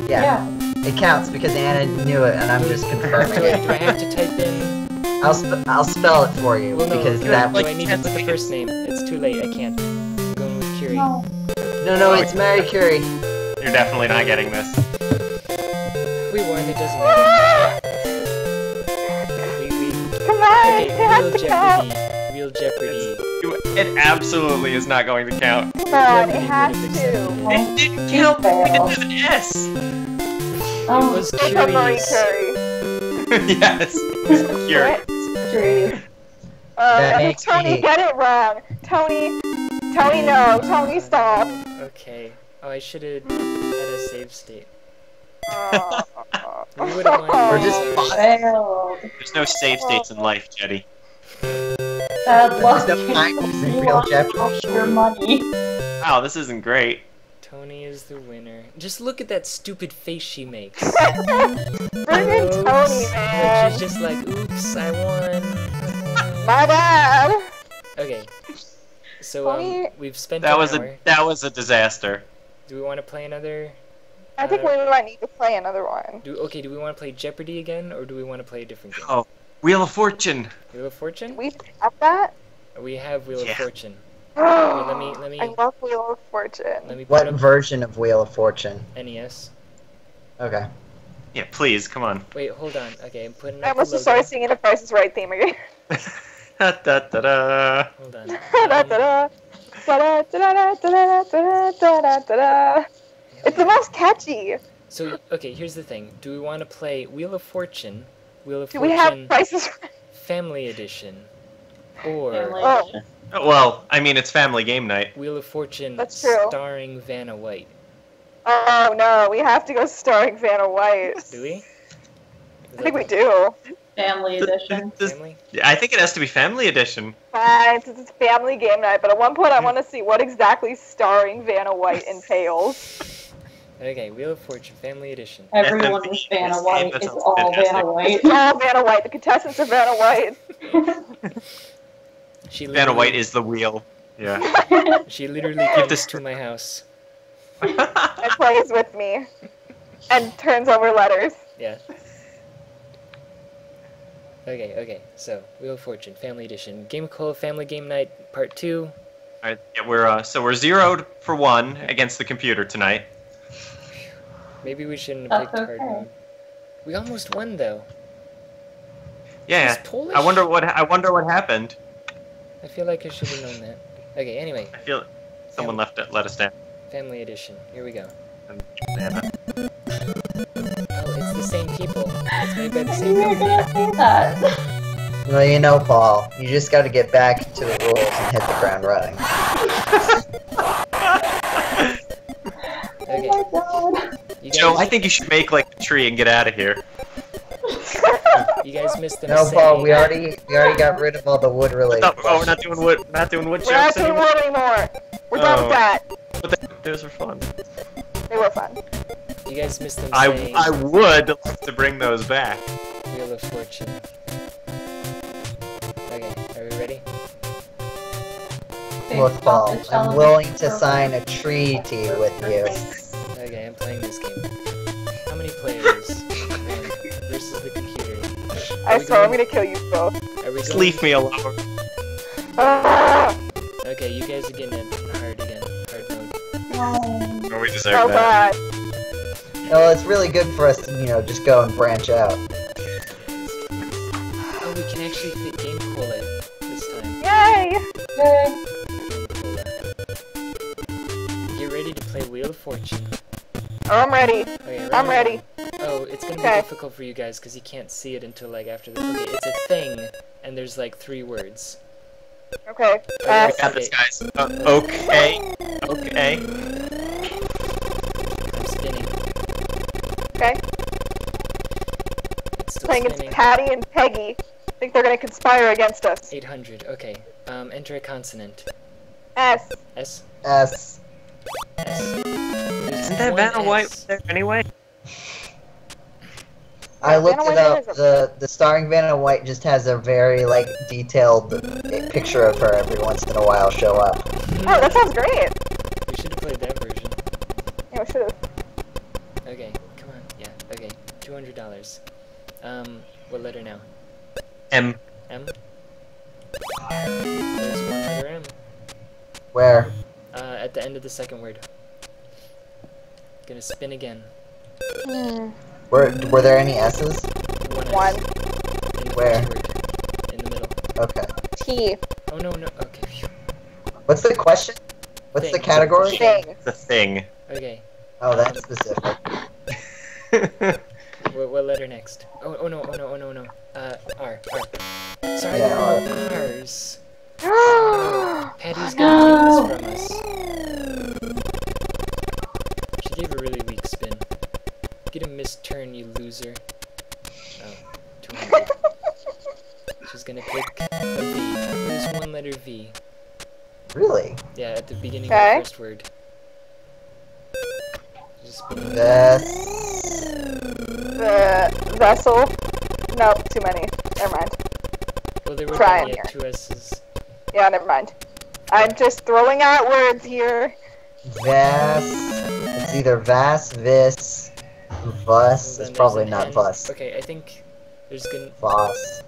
Yeah, it counts because Anna knew it, and I'm just confirming Do I it. have to type in? I'll spell it for you Well, no, because do that. I need to put the first name? It's too late, I can't. I'm going with Curie. No. No, it's Mary Curie. You're definitely not getting this. We won, it doesn't matter. We Come on, okay, it has to count. Real Jeopardy. It absolutely is not going to count. Come on, it has to. It didn't count. We didn't have an S. It Oh, was Pick up Marie Curie's. Yes, Curie. it was Curie. Curie. That makes Tony, me- get it wrong. Tony, no. Tony, stop. Okay. Oh, I should have had a save state. Oh. We would have won. Or just Failed. There's no save states in life, Jeddy. Bad luck. There's no times in Real Jeopardy. Your money. Wow, this isn't great. Tony is the winner. Just look at that stupid face she makes. Bring in Oops. Tony, Like, man. she's just like, oops, I won. My bad. Okay. So, Tony- we've spent That an was hour. a disaster. Do we want to play another? I think we might need to play another one. Do we want to play Jeopardy again, or do we want to play a different game? Oh, Wheel of Fortune. Wheel of Fortune? We have that? We have Wheel of Yeah. Fortune. let me- I love Wheel of Fortune. Let me put What up version of Wheel of Fortune? NES. Okay. Yeah, please, come on. Wait, hold on. Okay, I'm putting I up must the have started logo. singing the Price is Right theme again. Da da da da. Hold on. Da-da-da-da. Da-da-da-da-da-da-da-da-da-da. It's the most catchy. So, okay, here's the thing. Do we want to play Wheel of Fortune, Wheel of Do we Fortune have Price is Right? Family Edition, or Oh. Well, I mean, it's family game night. Wheel of Fortune That's true. starring Vanna White? Oh no, we have to go starring Vanna White. Do we? I think we do. Family edition. Family? I think it has to be family edition. Fine, since it's family game night, but at one point I want to see what exactly starring Vanna White entails. Okay, Wheel of Fortune Family Edition. Everyone was Vanna White. It's all Vanna White. It's all Vanna White. The contestants are Vanna White. She Vanna literally- White is the wheel. Yeah. She literally Give comes this- to my house. And plays with me. And turns over letters. Yeah. Okay, so Wheel of Fortune, Family Edition. Game Call Family Game Night Part 2. Alright, yeah, we're zeroed for 1 against the computer tonight. Maybe we shouldn't That's have picked hard okay. mode. We almost won though. Yeah. She's Polish? I wonder what happened. I feel like I should have known that. Okay, anyway, I feel someone let us down. Family Edition. Here we go. Vanna. Oh, it's the same people. It's made by the I same knew you were company. gonna say that. Well, you know, Paul, you just got to get back to the rules and hit the ground running. Okay, Oh my god. you Joe, guys, I think you should make like a tree and get out of here. you guys missed them No, saying. Paul, we already got rid of all the wood related. Oh, we're not doing wood. Not doing wood We're not jokes doing anymore. wood anymore. We're done with Oh. that. But those were fun. They were fun. You guys missed them I saying would like to bring those back. Wheel of Fortune. Look, Paul, I'm willing to sign a treaty with you. Okay, I'm playing this game. How many players? Man, versus the computer. I swear I'm gonna kill you both. Are we Just going? leave me alone. Ah! Okay, you guys are getting it hard again. Hard mode. Oh, we deserve Oh that. god. Well, it's really good for us to, just go and branch out. Oh, we can actually fit Game Cola this time. Yay! Game Cola. Get ready to play Wheel of Fortune. Oh, I'm ready. Okay, I'm round ready. one. Oh, it's gonna be Okay. difficult for you guys because you can't see it until like after the. Okay, it's a thing, and there's like 3 words. Okay. We got this, guys. Okay. Okay. I'm spinning. Okay. It's still Playing spinning. against Patty and Peggy. I think they're gonna conspire against us. 800. Okay. Enter a consonant. S. S. S. S. Isn't that Vanna White there anyway? I looked Vanna it White up. is The starring Vanna White just has a very detailed picture of her every once in a while show up. Oh, that sounds great. We should have played that version. Yeah, we should've. Okay. Come on. Yeah. Okay. $200. What letter now? M. M. There's one letter M. Where? At the end of the second word. Gonna spin again. Were there any S's? One. In the Where? first word. In the middle. Okay. T. Oh no, no. Okay. Phew. What's the question? What's the Thing. category? Thing. The thing. Okay. Oh, that's specific. What letter next? Oh no, oh no, oh no, no. R. Sorry, Yeah, there R. are R's. Patty's gonna take this from us. She gave a really weak spin. Get a missed turn, you loser. Oh, 200. She's gonna pick a V. There's one letter V. Really? Yeah, at the beginning Okay. of the first word. Just spinning. The vessel. Nope, too many. Never mind. Well, there were Trying many at here. 2 S's. Yeah, never mind. I'm just throwing out words here. Vas. It's either Vas, Vis, Vus. Well, It's then probably there's an not N. Vus. Okay, I think there's gonna. Vos.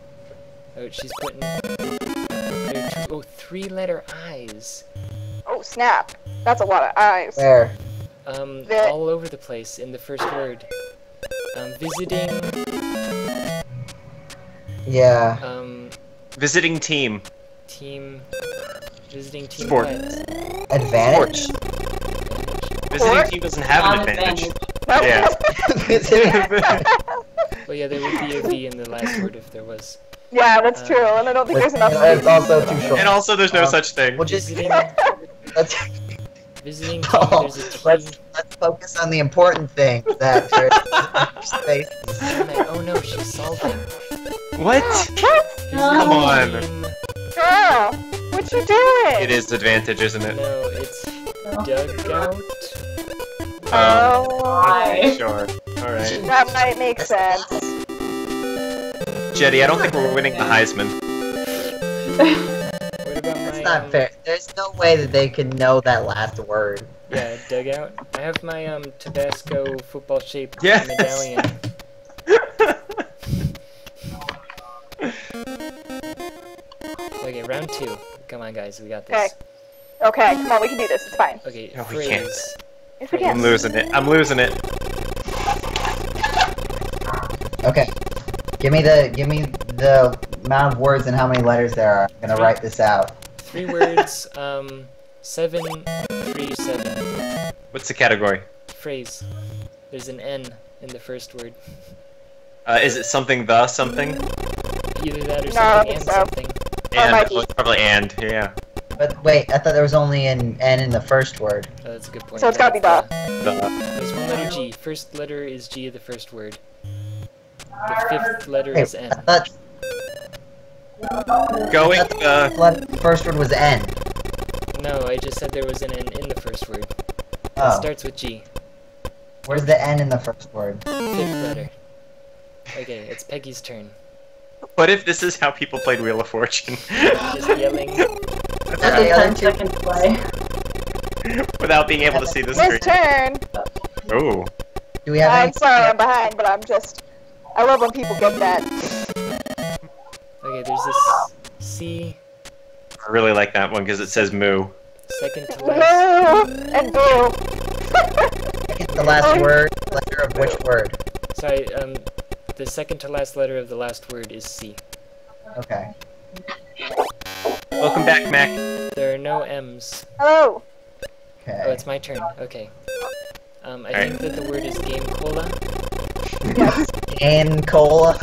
Oh, she's putting. There are 3 letter I's. Oh, snap. That's a lot of eyes. Where? The- All over the place in the first word. Visiting. Yeah. Visiting team. Team. Visiting team. Sport. What? Advantage? Visiting team doesn't have an advantage. Yeah. Well, yeah, there would be a V in the last word if there was. Yeah, that's true, and I don't think there's enough It's space. also too short. And also, there's no such thing. We'll just Visiting. let's, Visiting team. Paul, There's a T. let's focus on the important thing that there's space. Damn it. Oh no, she's solving. What? Come on. Team. Girl, what you doing? It is advantage, isn't it? No, it's dugout. Oh, Why? Sure. Alright. that might make sense. Jeddy, I don't think we're winning the Heisman. What about That's my? not fair. There's no way that they can know that last word. Yeah, dugout. I have my Tabasco football shaped Yes. medallion. Okay, round 2. Come on, guys, we got this. Okay. Okay, come on, we can do this. It's fine. Okay, No, we can't. phrase. Yes, we I'm can. losing it. I'm losing it. Okay. Give me the amount of words and how many letters there are. I'm gonna write this out. 3 words. 737. What's the category? Phrase. There's an N in the first word. Is it something the something? Either that or No, I something think and so. something. And might be. well, it's probably and, yeah. But wait, I thought there was only an N in the first word. Oh, that's a good point. So it's Yeah, gotta be it's the. There's 1 letter G. First letter is G of the first word. The 5th letter Hey, is I N. thought Going the first word was N. No, I just said there was an N in the first word. It Oh, starts with G. where's the N in the first word? 5th letter. Okay, it's Peggy's turn. What if this is how people played Wheel of Fortune? Just yelling. That's Okay, a other 10-second play. Without being able to see the His screen. turn. Oh. Do we have I'm any? sorry I'm behind, but I love when people get that. Okay, there's this C, I really like that one because it says moo. second to last. Moo and boo. The last word, letter of which word? Sorry, the second to last letter of the last word is C. Okay. Welcome back, Mac. There are no M's. Hello. Okay. Oh, it's my turn. Okay. I think that the word is game cola. Game cola.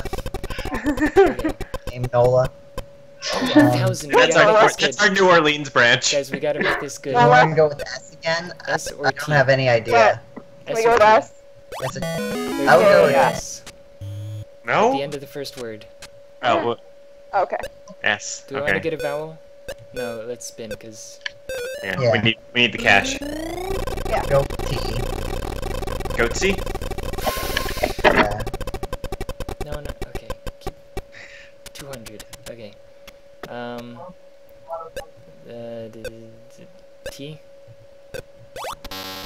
Okay. Game Nola. 1,000. We That's gotta our, make this that's good. our New Orleans branch. Guys, we gotta make this good. Do you want to go with S again? S or I T? don't have any idea. Can we go with us? That's a, There's I would no go with S at the No? end of the first word. Oh, well, Okay. S. Do we want to Okay. get a vowel? No, let's spin, because... Yeah, Yeah. we need the cash. go with T. Goatsy? Yeah. No, okay. Keep 200. Okay. T?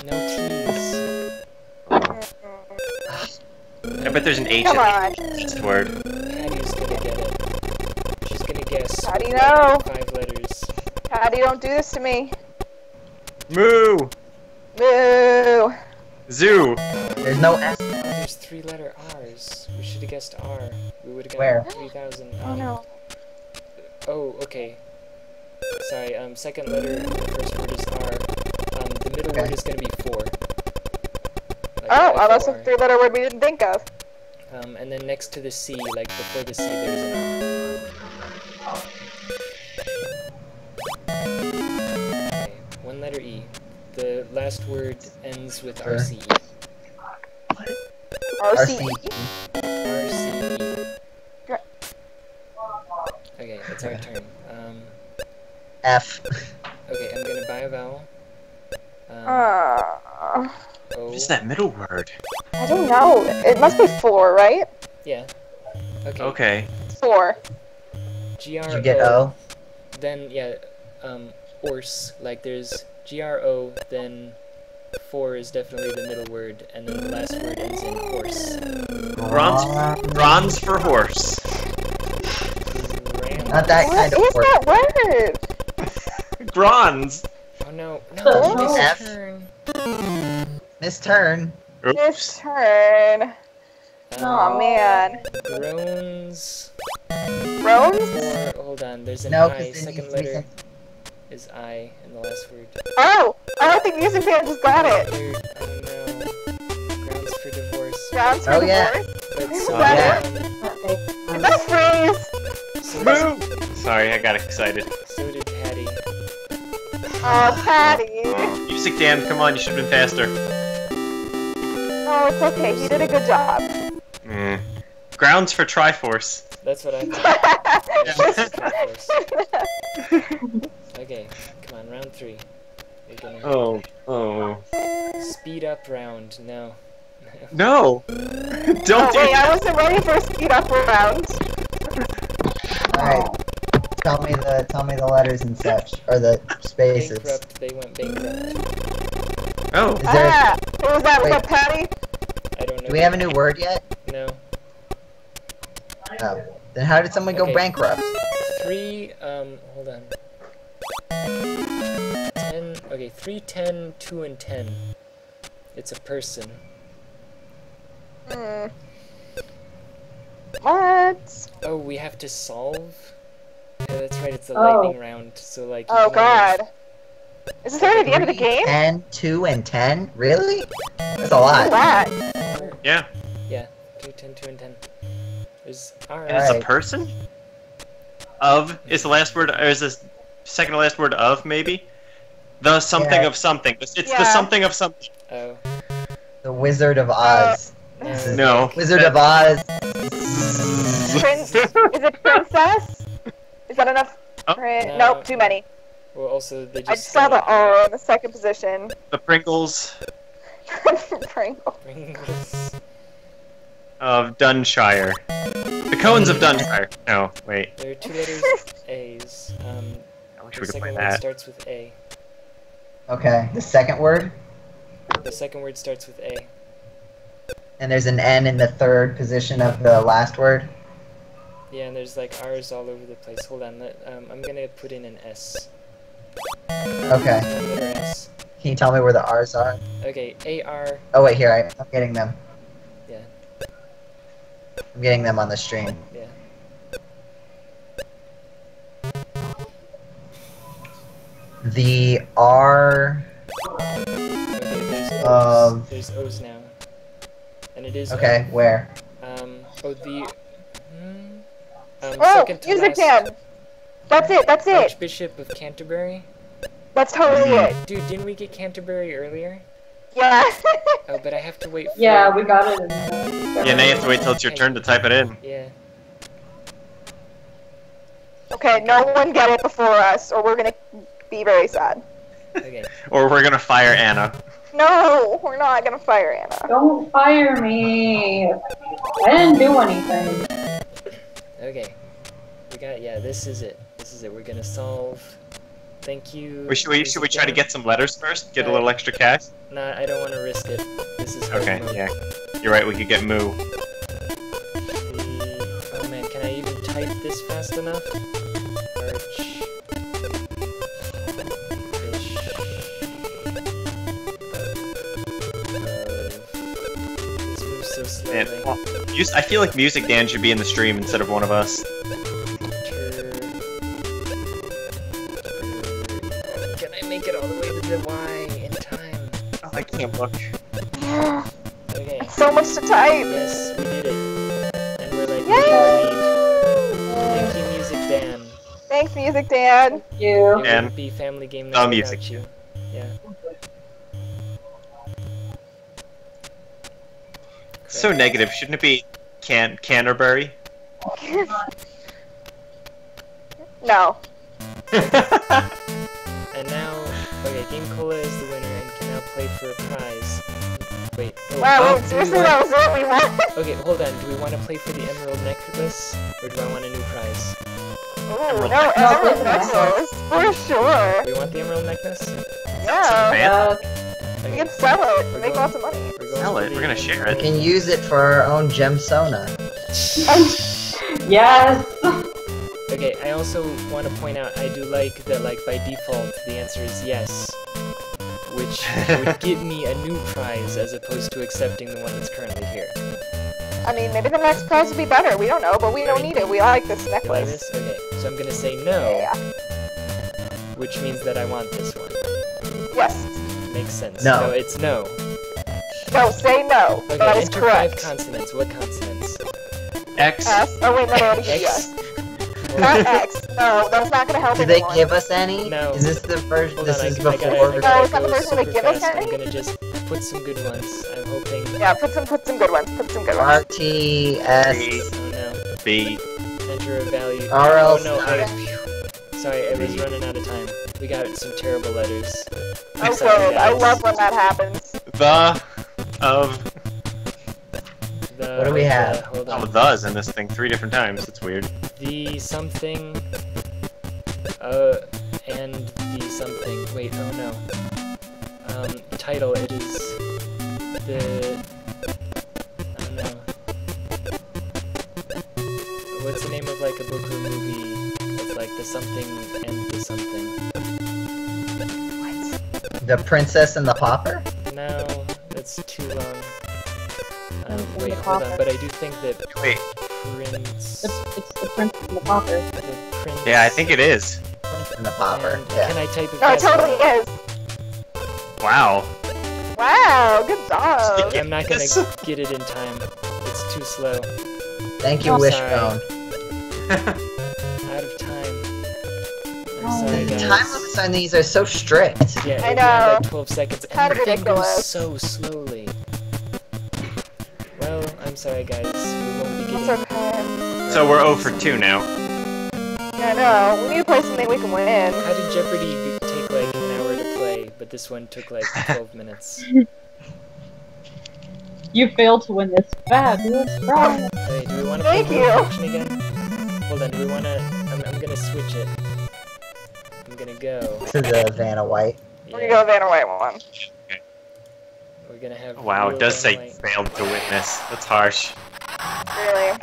No T's. I bet there's an H Come at on. the first word. Patty's gonna get it. She's gonna guess. How do you with, know? 5 letters. Patty, don't do this to me. Moo! Moo. Zoo! There's no S. Oh, there's 3-letter R's. We should have guessed R. We would have got Where? 3,000. Oh no. Oh, okay. Sorry, second letter of the first word is R. The middle Okay. word is gonna be 4. Like Oh, that's a F-O-R. 3-letter word we didn't think of. And then next to the C, like before the C, there's an R. Okay, 1 letter E. The last word ends with Sure. RCE. RCE. RCE. Okay, it's our turn. F. Okay, I'm gonna buy a vowel. O. What is that middle word? I don't know. It must be 4, right? Yeah. Okay. Okay. 4. G-R-O. Did you get O? Then, yeah, orse. Like, there's G-R-O, then 4 is definitely the middle word, and then the last word ends in horse. Bronze for horse. Not that What kind of is word. that word? Bronze! Oh no, Oh. no, F. turn. Miss Turn. This turn. Oh man. Groans. Groans? Or, hold on, there's an No, I. because there needs Second to be letter some. is I in the last word. Oh! I think Music Fan just got it. Oh no. Grounds for divorce. Grounds for Oh, yeah. divorce? But Is so, that um, Is that phrase? so, Moo! Sorry, I got excited. so did Patty. Oh, Patty. Music Dan, come on, you should have been faster. Oh, it's okay. He did a good job. Mm. Grounds for Triforce. That's what I thought. Okay, come on, round 3. You're gonna Oh. speed up round. No. No! Don't Oh, do wait, that! I wasn't ready for a speed up round. Alright. Tell me the letters and such. Or the spaces. Bankrupt. They went bankrupt. Oh, Is there Ah! Who was that? Was Wait. that Patty? I don't know. do we have a new word yet? No. Oh. Then how did someone go Okay. bankrupt? 3, hold on. 10, okay, 3, 10, 2, and 10. It's a person. Hmm. What? Oh, we have to solve? Yeah, that's right, it's a Oh. lightning round, so like... you Oh can only- god. Is this already the end of the game? 10, 2, and 10? Really? That's a What's lot. that? yeah. Yeah, 3, 10, 2, and 10. There's... Alright. And it's a Alright. person? Of is the last word, or is this second to last word of, maybe? The something Yeah. of something. It's the Yeah. something of something. Oh. The Wizard of Oz. No. No. Wizard of Oz. Prince? Is it princess? Is that enough? Oh. No. Nope, too many. Well, also, they just... I just saw the R in the second position. The Pringles Pringle. Pringles. of Dunshire. The Cones of Dunshire. No, wait. There are 2 letters A's. I wish The we could play second word that. starts with A. Okay, the second word, The second word starts with A. and there's an N in the third position of the last word. Yeah, and there's like R's all over the place. Hold on, I'm gonna put in an S. Okay. Letter S. Can you tell me where the R's are? Okay, A-R. Oh wait, here I'm getting them. Yeah. I'm getting them on the stream. Yeah. The R. Okay, there's Of- There's O's now. And it is Okay, where? Oh, the... Oh, second to music last Dan. That's it. That's it. Archbishop of Canterbury. That's totally it. Dude, didn't we get Canterbury earlier? Yeah. Oh, but I have to wait for... Yeah, we got it. Yeah, now you have to wait till it's your turn to type it in. Yeah. Okay, no one get it before us, or we're gonna be very sad. Okay. Or we're gonna fire Anna. No, we're not gonna fire Anna. Don't fire me. I didn't do anything. Okay. We got... Yeah, this is it. This is it. We're gonna solve... Thank you. Should we try to get some letters first? Get a little extra cash? Nah, I don't want to risk it. This is hard Okay, mode. yeah. You're right, we could get Moo. Oh man, can I even type this fast enough? This moves so slowly. And, well, I feel like Music Dan should be in the stream instead of one of us. Can I make it all the way to the Y in time? Oh, I can't look. Okay. Okay. So much to type. Yes, we did it. And we're like, Yay! thank you, Music Dan. Thanks, Music Dan. Thank you. It wouldn't And be Family Game Night music. without you. Yeah. So negative. Shouldn't it be Canterbury? No. And now, okay, Game Cola is the winner and can now play for a prize. Wait. Oh, Wow, do we seriously, want- that was what we want. Okay, hold on. Do we want to play for the Emerald Necklace, or do I want a new prize? Ooh, no, Emerald Necklace. For sure. Do we want the Emerald Necklace? Yeah. Man, We Okay, can sell it. We're Make going- lots of money. we're going sell for it. the- We're gonna share We it. can use it for our own gem sona. Yes. Okay, I also want to point out I do like that, like, by default, the answer is yes. Which would give me a new prize as opposed to accepting the one that's currently here. I mean, maybe the next prize would be better. We don't know, but we don't need it. We like this You like necklace. this? Okay, so I'm gonna say no, Yeah. which means that I want this one. Yes. Makes sense. No. No, it's no. No, say no. Okay, That is enter correct. 5 consonants. What consonants? X. S. Oh, wait, no, I already said X? yes. Not X. No, that's not gonna help Do they anyone. give us any? No. Is this the first? Hold This on, is I gotta before. No, go it's not the super first one they give us fast. I'm any? gonna just put some good ones. I'm hoping. Yeah, put some good ones. Put some good ones. R T S. Oh no. B. Enter a value. RL Oh no. Stein. Sorry, I was running out of time. We got some terrible letters. Oh, Sorry, good. I guys. love when that happens. The. Of. The, What do we have? Hold Oh, on. the's in this thing 3 different times. It's weird. The something. And the something. Wait, oh no. Title, it is. The. I don't know. What's the name of like a book or movie? It's like the something and the something. The Princess and the Pauper. No, that's too long. Wait, The hold on, Pauper. but I do think that Wait. Prince. It's the Princess and the Pauper. The Prince. Yeah, I think it is. And the Pauper. And Yeah. can I type it No, it fast totally enough? is. Wow. Wow, good job. I'm not gonna Yes. get it in time. It's too slow. Thank you, I'm Wishbone. Out of time. I'm Oh. sorry, The guys. time limits on these are so strict. Yeah, I we have know. like 12 seconds. Kinda Everything goes ridiculous. so slowly. Well, I'm sorry, guys. We won't be It's getting. okay. So we're 0 for 2 now. Yeah, no, we need to play something we can win. How did Jeopardy take like an hour to play, but this one took like 12 minutes? You failed to win this fabulous prize. Hey, do we want to play Thank Wheel you. of Fortune again? Hold on, do we want to... I'm gonna switch it. I'm gonna go. To the Vanna White. We're gonna go Vanna White one. We're gonna have. Wow, real it does Vanna say White. failed to witness. That's harsh. Really?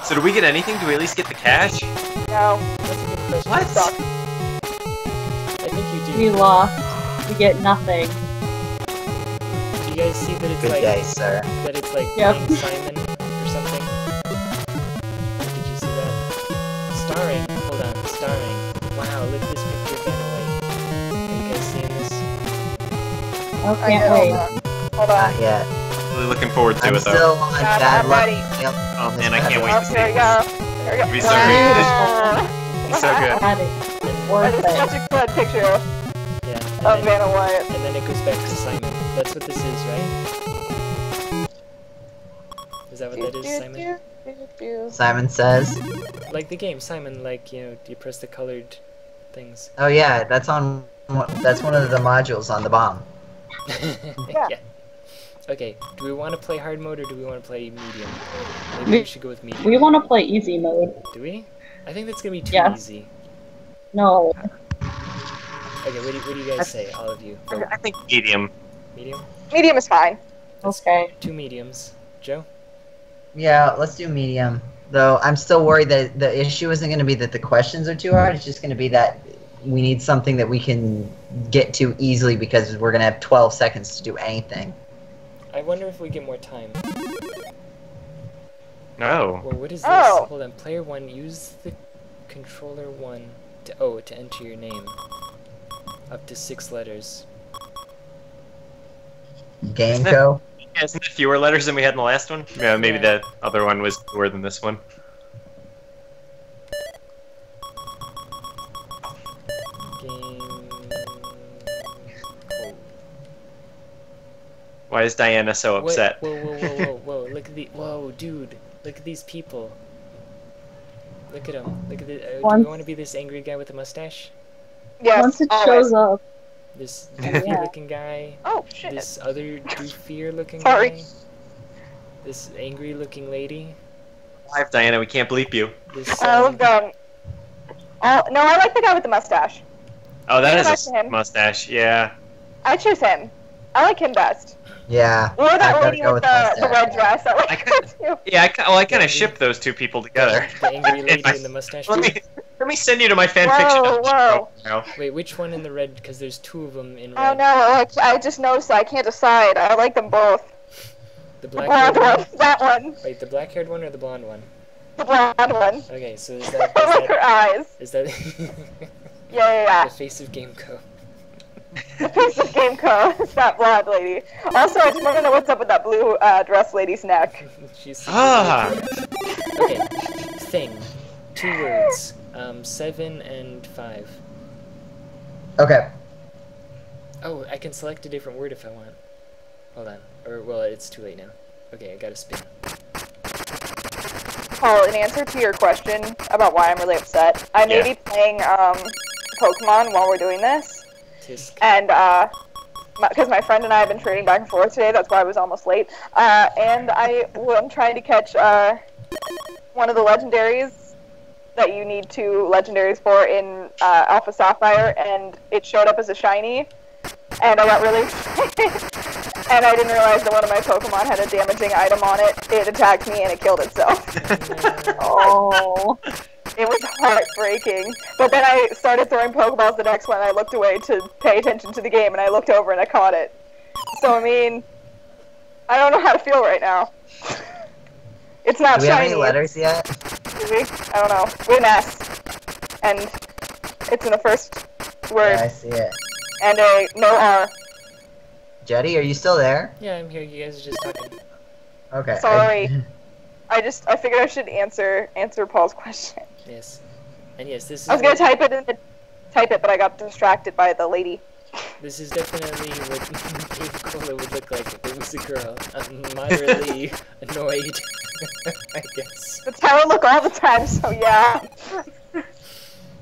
So do we get anything? Do we at least get the cash? No. That's a good question. What? Suck. I think you do. We lost. We get nothing. Do you guys see that it's Good like day, sir. that it's like Yep. playing Simon or something? Did you see that? Starring. Hold on. Starring. Wow, look at this picture of Vanna White. Are you guys seeing this? Oh, I can't know, wait. Hold on. Not yet. Really looking forward to I'm it though. still on Yeah, bad I'm luck. ready. Yep. Oh man, I can't wait Oh, to see there we it. go. There we go. It'll be so Wow. It's so good. That is That worth is such it. a good picture of Yeah. Vanna White. And then it goes back to Simon. That's what this is, right? Is that what that is, Simon? Simon says. Like the game, Simon, like, you know, you press the colored things. Oh yeah, that's on. That's one of the modules on the bomb. Yeah. Okay, do we want to play hard mode or do we want to play medium? Maybe we should go with medium. We want to play easy mode. Do we? I think that's gonna be too Yes. easy. No. Okay, what do you guys say, all of you? I think medium. Medium? Medium is fine. Okay. 2 mediums. Joe? Yeah, let's do medium. Though I'm still worried that the issue isn't going to be that the questions are too hard. It's just going to be that we need something that we can get to easily because we're going to have 12 seconds to do anything. I wonder if we get more time. No. Well, what is this? Oh. Hold on, player 1, use the controller 1 to enter your name. Up to 6 letters. Game co. Yeah, isn't it fewer letters than we had in the last one? Yeah, maybe Yeah. the other one was fewer than this one. Game... Oh. Why is Diana so What? upset? Whoa, look at the... Whoa, dude. Look at these people. Look at them. Look at the... do Once- we want to be this angry guy with a mustache? Yes. Once it always. shows up, This Yeah. goofy-looking guy? Oh shit. This other goofier-looking Sorry. guy? This angry-looking lady? Live, Diana, we can't bleep you. This, I love them. No, I like the guy with the mustache. Oh, that Yeah, is that's a him. mustache, yeah. I choose him. I like him best. Yeah. Or I've that gotta lady go with with the mustache. red dress. I I like her too. Yeah, I kind of ship those two people together. the angry lady my- in the mustache? Let me send you to my fanfiction. Whoa. Now. Wait, which one in the red? Because there's 2 of them in Oh red. no, I just noticed I can't decide. I like them both. The The black-haired blonde one? one. That one. Wait, the black-haired one or the blonde one? The blonde one. Okay, so is that... I like her eyes. Is that Yeah. the face of Gameco? The piece of Game Co. It's that blonde lady. Also, I just want to know what's up with that blue dress lady's neck. She's super Ah. weird. Okay, thing. 2 words. 7 and 5. Okay. Oh, I can select a different word if I want. Hold on. Or, well, it's too late now. Okay, I gotta spin. Paul, in answer to your question about why I'm really upset, I may Yeah. be playing Pokemon while we're doing this, Tisk. and because my friend and I have been trading back and forth today, that's why I was almost late. And I'm trying to catch one of the legendaries that you need 2 legendaries for in Alpha Sapphire, and it showed up as a shiny, and I got really and I didn't realize that one of my Pokemon had a damaging item on it. It attacked me and it killed itself. oh, It was heartbreaking. But then I started throwing Pokeballs the next one, and I looked away to pay attention to the game, and I looked over and I caught it. So, I mean, I don't know how to feel right now. It's not Do we have shiny. any letters yet? Do we? I don't know. We have an S. And it's in the first word. Yeah, I see it. And a no R. Jeddy, are you still there? Yeah, I'm here. You guys are just talking. Okay. Sorry. I figured I should answer Paul's question. Yes. And yes, this is... I was gonna type it, but I got distracted by the lady. This is definitely what Dave Cola would look like if it was a girl. I'm moderately annoyed, I guess. That's how I look all the time, so yeah.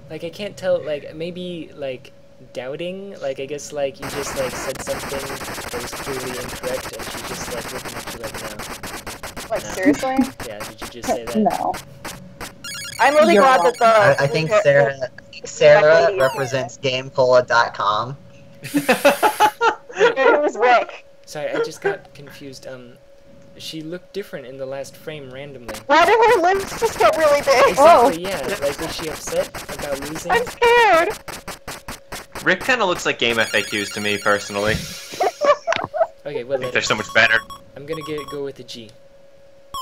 Like, I can't tell, like, maybe, like, doubting? Like, I guess, like, you just, like, said something that was clearly incorrect, and she's just, like, looking at you like, no. Like, No. seriously? Yeah, did you just say that? no. I'm really You're glad wrong. that the... I think Sarah think Sarah represents GameCola.com. It was Rick. Sorry, I just got confused. She looked different in the last frame randomly. Why did her lips just get really big? Exactly, yeah. Like, was she upset about losing? I'm scared. Rick kind of looks like game FAQs to me, personally. Okay, I what think letter? they're so much better. I'm gonna go with a G.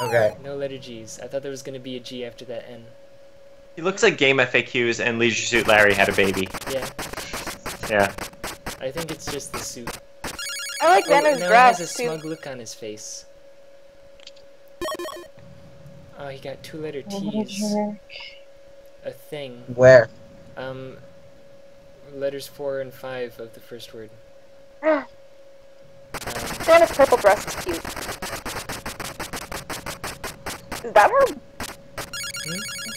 Okay. No letter G's. I thought there was gonna be a G after that N. He looks like game FAQs and Leisure Suit Larry had a baby. Yeah, Yeah. I think it's just the suit. I like Oh, Venom's now he has a dress too. smug look on his face. Oh, he got 2-letter T's. A thing. Where? Letters 4 and 5 of the first word. Venom's purple dress is cute. Is that her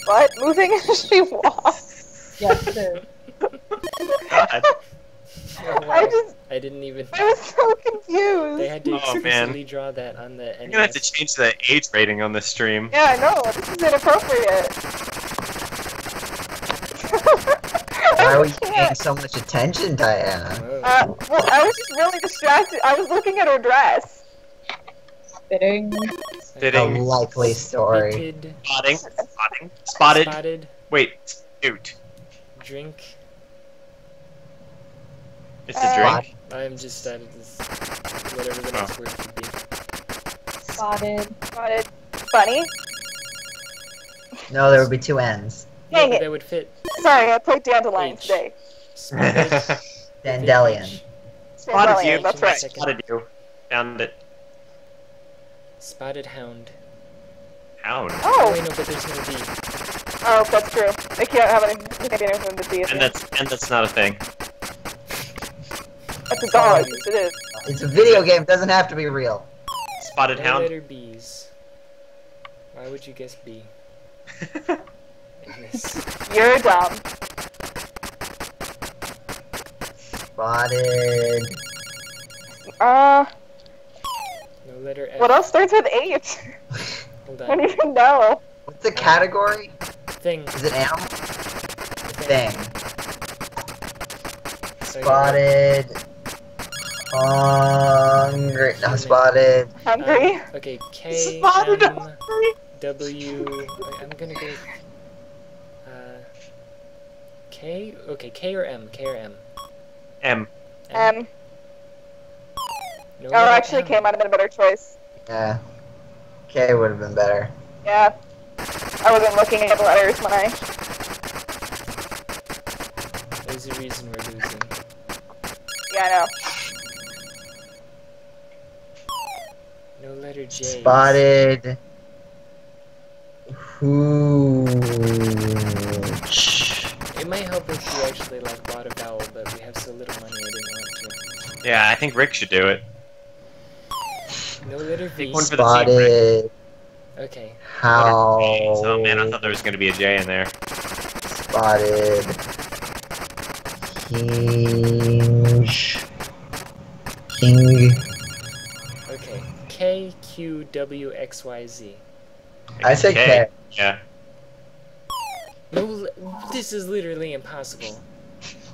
butt moving as she walks? Yes, it is. God. Oh, wow. I didn't even. I was so confused. They had to Oh, man. explicitly draw that on the I'm gonna have to NES. change the age rating on this stream. Yeah, I know. This is inappropriate. Why are we can't. paying so much attention, Diana? Whoa. Well, I was just really distracted. I was looking at her dress. Fitting. A Fitting. likely story. Spitted, Spotted. spotted, Wait, Suit. drink. It's a drink. I'm just out of this. Whatever the next word could be. Spotted. Got it. Funny. No, there would be 2 N's. Yeah, Dang but it. that would fit. Sorry, I played Dandelion H. today. Spotted. Dandelion. Spotted Dandelion, you. that's right. Spotted you. Found it. Spotted hound. Hound. Oh Oh, wait, no, but there's no D. oh, that's true. I can't have anything to be. And that's not a thing. That's a dog. Yes, it is. It's a video game, doesn't have to be real. Spotted No hound. letter B's. Why would you guess B? In this. You're dumb. Spotted. No letter F. What else starts with H? Hold I don't on. even know. What's the category? Thing. Is it animal? Thing. Thing. Okay. Spotted. Hungry. No, spotted. Hungry? Okay, K, Spotted M, hungry. W. I'm gonna go. K? Okay, K or M? K or M? M. No Oh, letter actually, M. K might have been a better choice. Yeah. K would have been better. Yeah. I wasn't looking at the letters when I. There's a reason we're losing. Yeah, I know. No letter J. Spotted. Hooch. It might help if you actually like bought a vowel, but we have so little money I didn't want Yeah, I think Rick should do it. to. No letter V. One for the team, Rick. Spotted. Okay. How? Oh man, I thought there was gonna be a J in there. Spotted. Hinge. King. Okay. K, Q, W, X, Y, Z. I said K. Yeah. No, this is literally impossible.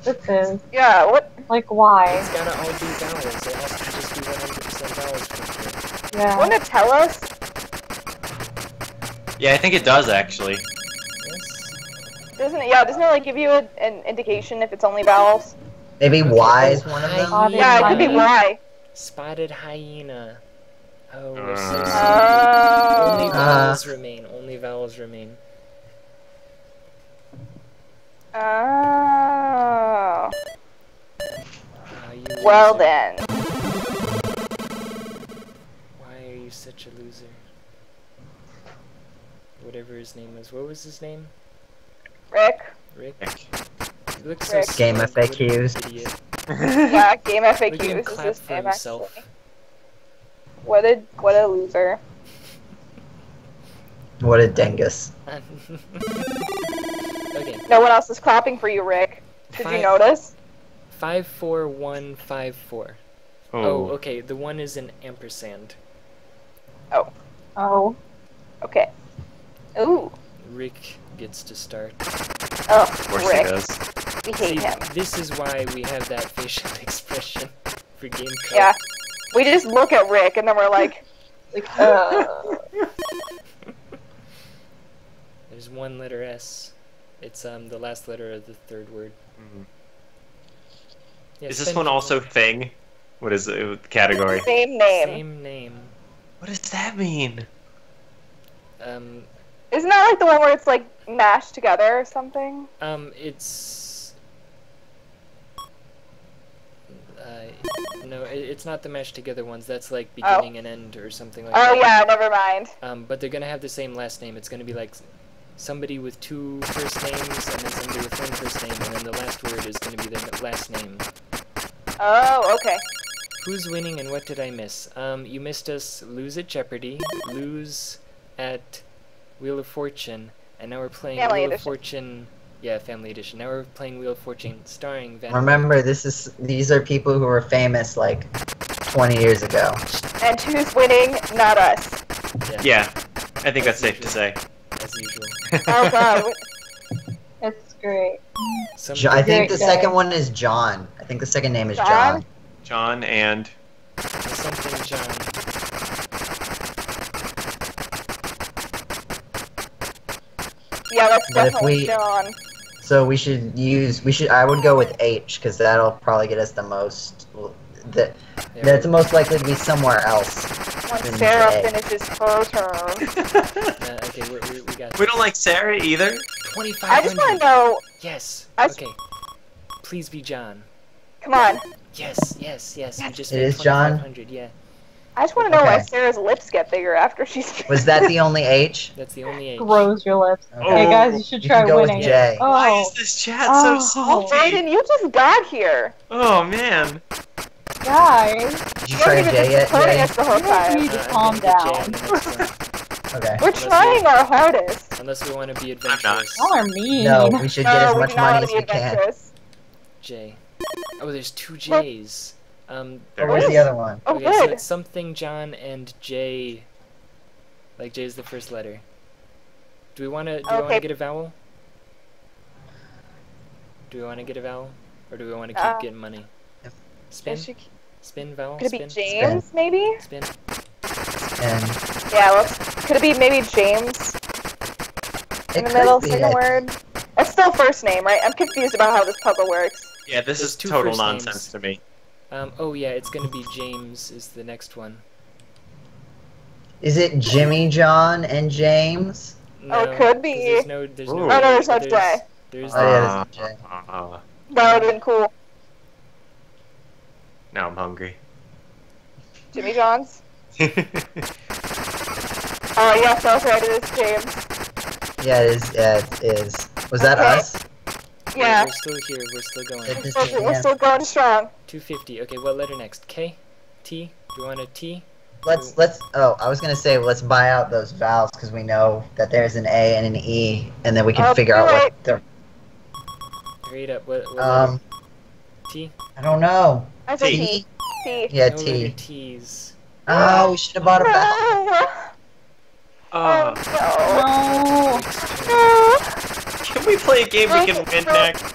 This is. Yeah, what? Like, why? It's gotta all be vowels. It has to just be 100% vowels for sure. Yeah. Wouldn't it tell us? Yeah, I think it does actually. Yes. Doesn't it? Yeah, doesn't it like give you an indication if it's only vowels? Maybe Okay, Y oh, is one of them. Spotted Yeah, it could be hyena. Y. Spotted hyena. Oh, we're so Uh. sorry. Only Oh. vowels remain. Only vowels remain. Oh. Ah, you Well loser. then. Why are you such a loser? Whatever his name is. What was his name? Rick. Rick? He looks so Rick. smug. Game What an FAQs. idiot. Yeah, game Look at him FAQs. This clap is for game himself. actually. What a loser. What a dingus. Okay. No one else is clapping for you, Rick. Did you Fine. notice? 54154. Oh, okay. The one is an ampersand. Oh. Okay. Ooh. Rick gets to start. Oh, Of course he Rick. does. We hate See, him. this is why we have that facial expression for game code. Yeah. We just look at Rick and then we're like, There's one letter S. It's the last letter of the third word. Mhm. Yeah, Is this spend one also thing? What is the category? same name. Same name. What does that mean? Isn't that like the one where it's like mashed together or something? It's no, it's not the mashed together ones. That's like beginning and end or something like Oh that. yeah, never mind. But they're gonna have the same last name. It's gonna be like somebody with 2 first names and then somebody with 1 first name, and then the last word is gonna be their last name. Oh, okay. Who's winning and what did I miss? You missed us lose at Jeopardy, lose at Wheel of Fortune, and now we're playing Family Wheel of Edition. Fortune. Yeah, Family Edition. Now we're playing Wheel of Fortune starring Van. Remember, these are people who were famous like 20 years ago. And who's winning? Not us. Yeah, I think that's safe to say. As usual. Oh god. It's great. I think Great the guy. second one is John. I think the second name is John? John. John and Something John. Yeah, that's But if definitely we- John. So I would go with H, because that'll probably get us the most, There that's most likely to be somewhere else. When than Sarah J. finishes her turn. Okay, we got we don't like Sarah either. 2,500. I just want to know. Yes. I- Okay. Please be John. Come on. Yes. You just It made is John? 2,500. Yeah, I just want to know why Okay. Sarah's lips get bigger after she's. Was that the only H? that's the only H. Grows your lips. Oh. Hey guys, you should You try can go with winning. J. Why Oh, is this chat Oh. so salty? Brayden, you just got here. Oh man. guys, Did you You try haven't even J been yet, supporting Jay? us the whole you guys time. need to I'm calm gonna get J down. on the next one. Okay. We're trying our hardest. Unless we want to be not. adventurous. Y'all are mean. No, we should get No, as we much do not money want as to be we can. adventurous. J. Oh, there's 2 J's. Oh, where's the other one? Oh, Okay, so good. it's something John and J. Like J is the first letter. Do we want to Okay. get a vowel? Do we want to get a vowel, or do we want to keep getting money? Spin, Could spin vowel, it be spin, James, maybe? spin. And Yeah, could it be maybe James in the middle, second word? It's still first name, right? I'm confused about how this puzzle works. Yeah, this There's is 2 total first nonsense names. to me. Oh yeah, it's gonna be James is the next one. Is it Jimmy, John, and James? No, it could 'cause be. There's no. Ooh. Oh, no, there's no J. There's Oh, yeah, there's a J. That would have been cool. Now I'm hungry. Jimmy John's. Oh, yes, that's right, it is James. Yeah, it is. Yeah, it is. Was that Okay. us? Yeah, We're still here. We're still going. It is- we're still going strong. 250. Okay, what letter next? K? T? Do you want a T? Let's. Oh, I was gonna say let's buy out those vowels because we know that there's an A and an E, and then we can figure out alright. what the. Hurry it up. What letter? T? I don't know. I said T. T. T. Yeah, No letter T. T's. Oh, we should have bought a vowel. Oh, No. no. Can we play a game we can win next?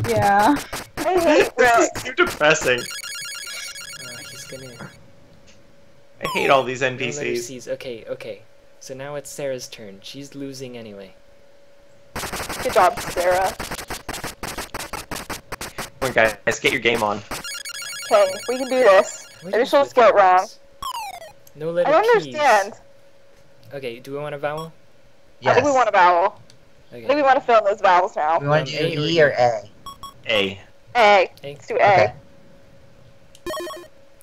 Yeah. I hate This Rick. is too depressing. He's gonna. I hate all these No letter NPCs. C's. Okay. So now it's Sarah's turn. She's losing anyway. Good job, Sarah. Come on, guys, get your game on. Okay, we can do this. What Maybe is she'll with spell it you wrong. guys? No letter I don't P's. understand. Okay, do we want a vowel? I think we want a vowel. I think Okay. we want to fill in those vowels now. We want to do A or E or A. A. A. A. Let's do A. Okay.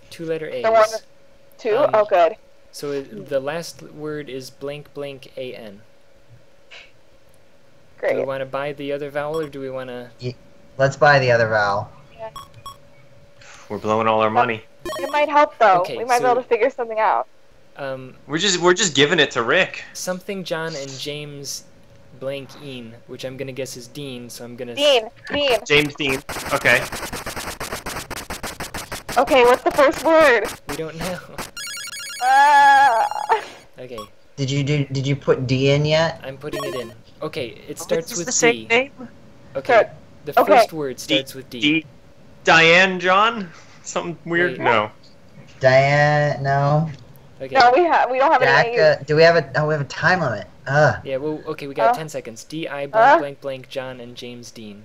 2 letter A's. The one, 2? Oh, good. So the last word is blank blank AN. Do we Great. want to buy the other vowel or do we want to? Let's buy the other vowel. We're blowing all our money. It might help, though. Okay, we might be so- able to figure something out. We're just giving it to Rick. Something John and James blank Een, which I'm gonna guess is Dean. So I'm gonna. Dean. Dean. James Dean. Okay. Okay, what's the first word? We don't know. Ah. Okay, Did you put D in yet? I'm putting it in. Okay, it starts It's with the same D. name? Okay, the Okay. first word starts with D. Diane John? Something weird? Wait. No. Diane, no. Okay. No, we don't have any A's. Do we have a? Oh, we have a time limit. Yeah. Well. Okay. We got 10 seconds. D.I. blank blank blank John and James Dean.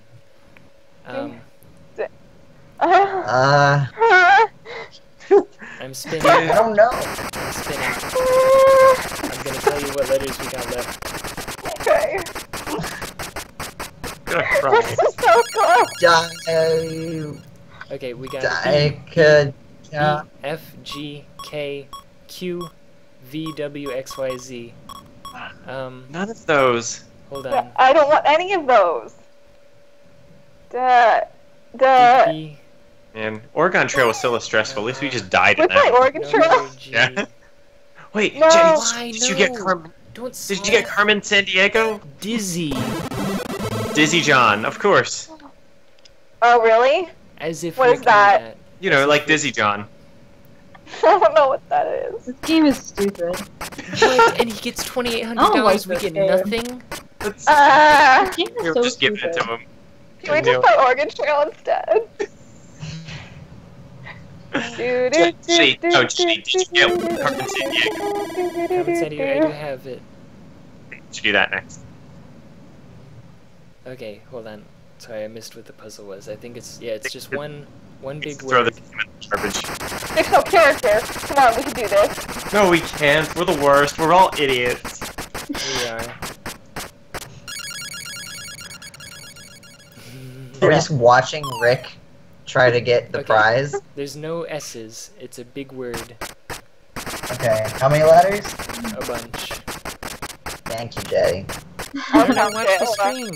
I'm spinning. I don't know. I'm spinning. I'm gonna tell you what letters we got left. Okay. Gonna cry. This is so close. Okay, we got Yeah. E, F, G, K, Q, V, W, X, Y, Z. None of those. Hold on. I don't want any of those. D, Man, Oregon Trail was so stressful. At least we just died in What's my that. Oregon no, Trail? G. Yeah. Wait, No. Jenny, Why? did you get No. Carmen? Don't Did you get Carmen San Diego? Dizzy. Dizzy John, of course. Oh, really? As if What Rick is that? knew that. You know, like Dizzy John. I don't know what that is. This game is stupid. What? And he gets $2,800. We this get game. nothing. Let's, This game is we're so just giving stupid. it to him. Can we just play Oregon Trail instead? Jenny, oh, Jenny, did you get Carmen San Diego? Carmen San Diego, I do have it. Let's do that next. Okay, hold on. Sorry, I missed what the puzzle was. I think it's just one big Throw word. this in the garbage. Fictional character. Come on, we can do this. No, we can't. We're the worst. We're all idiots. We are. We're just watching Rick try to get the Okay. prize. There's no S's. It's a big word. Okay, how many letters? A bunch. Thank you, Jeddy. Why don't I count watch it. the Hold on. stream?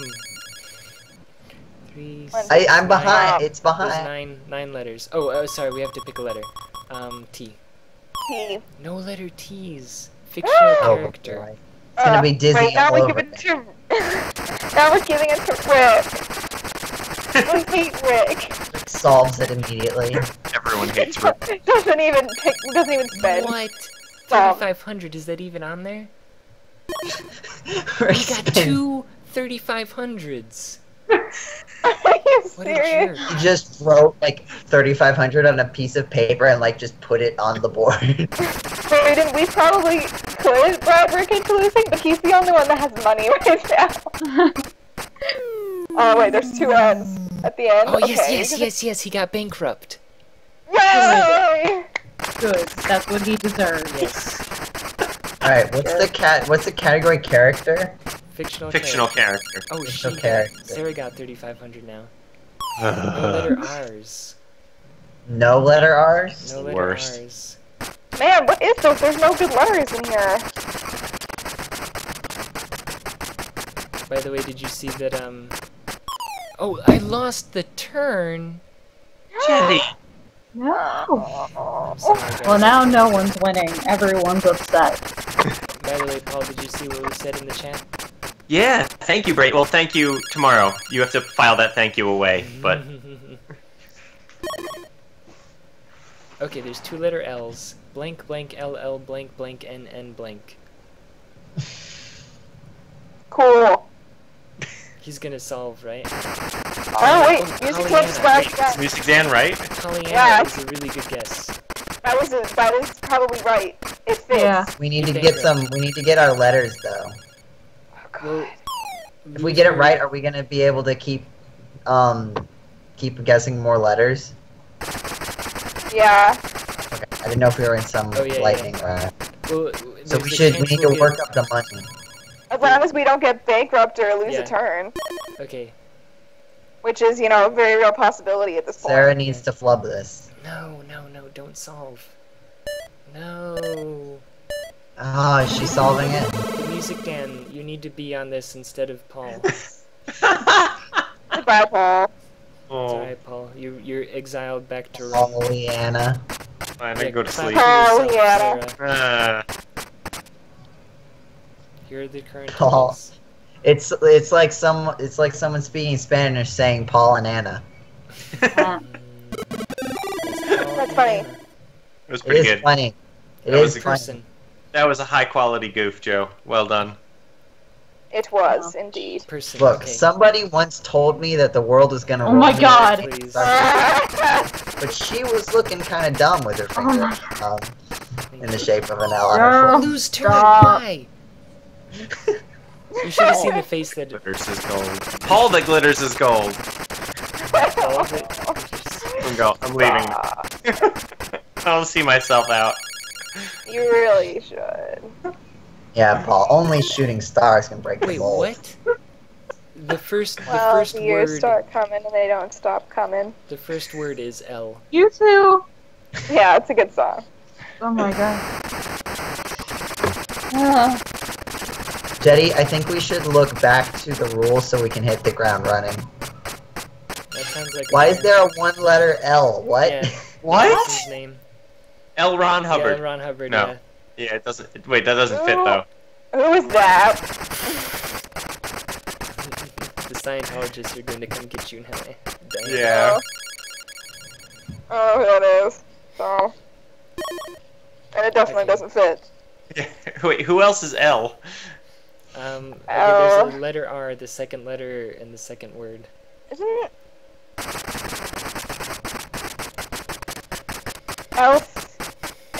3, One, 6, I'm behind. 9. It's There's behind. nine letters. Oh, sorry, we have to pick a letter. T. T. No letter T's. Fictional Oh, character. boy. It's gonna be Disney Right, now all we over give it again. to. Now we're giving it to Rick. I hate Rick. Solves it immediately. Everyone hates Rick. Doesn't even spend. What? Stop. 3,500, is that even on there? Rick We got spin. two 3,500s. Are you What a serious? jerk. He just wrote like 3,500 on a piece of paper and like just put it on the board. Brayden, we probably could bribe Rick into losing, but he's the only one that has money right now. Oh wait, there's two N's at the end. Oh, Okay. yes, he got bankrupt. Yay! Good. That's what he deserves. Yes. Alright, what's the category character? Fictional character. Oh, Fictional she character. Sarah got 3,500 now. No letter R's. No letter R's? No letter Worst. R's. Man, what is this? There's no good letters in here. By the way, did you see that, Oh, I lost the turn! Jenny. No. I'm sorry, guys. Well, now no one's winning. Everyone's upset. By the way, Paul, did you see what we said in the chat? Yeah, thank you, Bray. Well, thank you tomorrow. You have to file that thank you away, but Okay, there's two letter L's. Blank blank LL blank blank NN blank. Cool. He's gonna solve, right? Oh wait, Oh, music Pollyanna. looks back. it's Music Dan, right? Pollyanna Yeah. is a really good guess. That was probably right. It fits. Yeah. We need to get our letters though. Well, If we get it right, are we gonna be able to keep guessing more letters? Yeah. Okay. I didn't know if we were in some Oh, yeah, lightning round. well, So there's we the need chance to we'll work get- up the money. As long as we don't get bankrupt or lose Yeah. a turn, Okay. which is, a very real possibility at this point. Sarah needs to flub this. No, don't solve. No. Ah, is she solving it? The Music Dan, you need to be on this instead of Paul. Goodbye, Paul. It's Oh, alright, Paul. You're exiled back to Rome. Pollyanna. fine, I go to clap sleep. for yourself, Oh, yeah. Sarah. Here are the current Paul. totals. It's like someone speaking Spanish saying Paul and Anna. That's funny. It was It pretty is good. funny. It That was is a funny. Person. That was a high quality goof, Joe. Well done. It was, indeed. Person. Look, okay. somebody once told me that the world was gonna Oh my roll God. Please. but she was looking kind of dumb with her finger in the shape of an L on her Girl. foot. Lose turn. Stop. Why? You should have seen the face that. Glitters is gold. Paul that glitters is gold. All of it. I'm leaving. I'll see myself out. You really should. Yeah, Paul. Only shooting stars can break the Wait, mold. what? The first Well, the years word. start coming and they don't stop coming. The first word is L. You too. Yeah, it's a good song. Oh my god. Ah. Jeddy, I think we should look back to the rules so we can hit the ground running. That sounds like. Why is there a one-letter L? What? Yeah. What? What's his name? L. Ron Hubbard. Yeah, Ron Hubbard. No. Yeah. Yeah, it doesn't. Wait, that doesn't fit though. Who is that? The Scientologists are going to come get you now. Dang. Yeah. Oh, who that is. So. And it definitely Okay. doesn't fit. Wait, who else is L? Okay, Oh. there's a letter R, the second letter in the second word. Isn't it? Elf.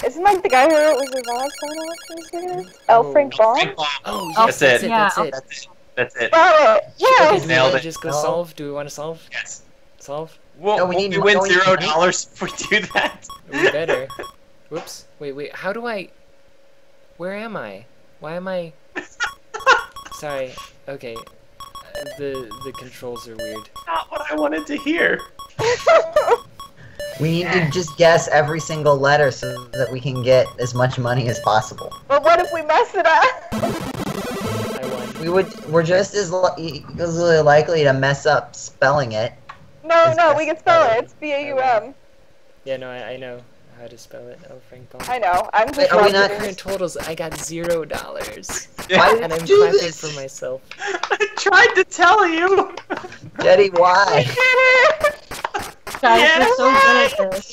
Isn't like the guy who was the last one? L. Frank Baum? Oh, Oh, yes, that's that's it. it. Yeah, That's it. That's it. Got it! Okay, Yes! do we Nailed want it. to just go No. solve? Do we want to solve? Yes. Solve? Well, No, we won't need- we win no, we need $0 if we do that? We better. Whoops. Wait. How do I... Where am I? Why am I... Sorry. Okay. The controls are weird. Not what I wanted to hear. We need to just guess every single letter so that we can get as much money as possible. But what if we mess it up? I won. We're just as easily likely to mess up spelling it. No, Is no, this we can spell better? it. It's B-A-U-M. Yeah, no, I know how to spell it. Oh, Frank Baum. I know. I'm just Wait, are we not- roasting Current totals, I got $0. Why And I'm did you do clapping this? for myself. I tried to tell you. Jeddy, why? Guys, Yes! we're so good at this.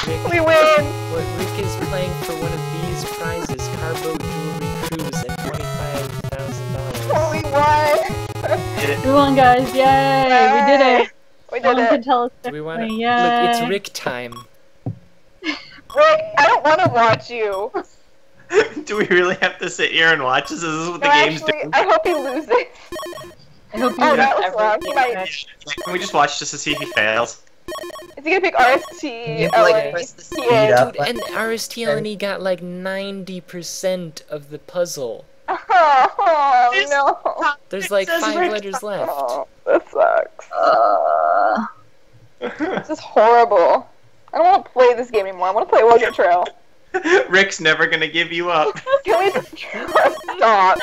Rick, We win! what Rick is playing for one of these prizes, Carboat Jewelry Cruise and $25,000. We won! We won, guys. Yay! We did it. We No did one it. can tell us Do we want to... differently. Look, it's Yay. Rick time. Rick, I don't want to watch you. Do we really have to sit here and watch this? Is this what the No, game's actually, doing? I hope he loses. I hope you Oh, get that was wrong. everything He might- right. Can we just watch just to see if he fails? Is he gonna pick RST? Can you like press the speed Yeah. up? Dude, and RSTLNE got like 90% of the puzzle. Oh, no. There's like says 5 Rick letters left. Oh, that sucks. This is horrible. I don't want to play this game anymore. I want to play Oregon Trail. Rick's never gonna give you up. Can we stop?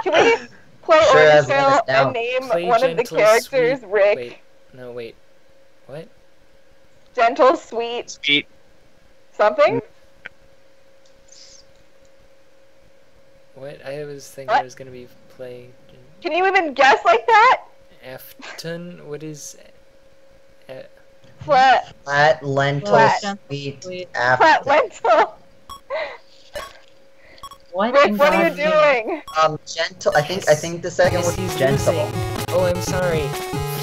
Can we play Sure Oregon has let Trail us down. and name Play one of the gentle, characters sweet- Rick? Wait. No, wait. What? Gentle, sweet, Sweet. something? What? I was thinking What? I was gonna be play Can you even guess like that? Afton. What is? Flat, Flat, lentil, Flat. sweet, Sweet. flat after. lentil. What? Rick, in what are you God's name? doing? Gentle. I think the second Yes, word he's is gentle. losing. Oh, I'm sorry.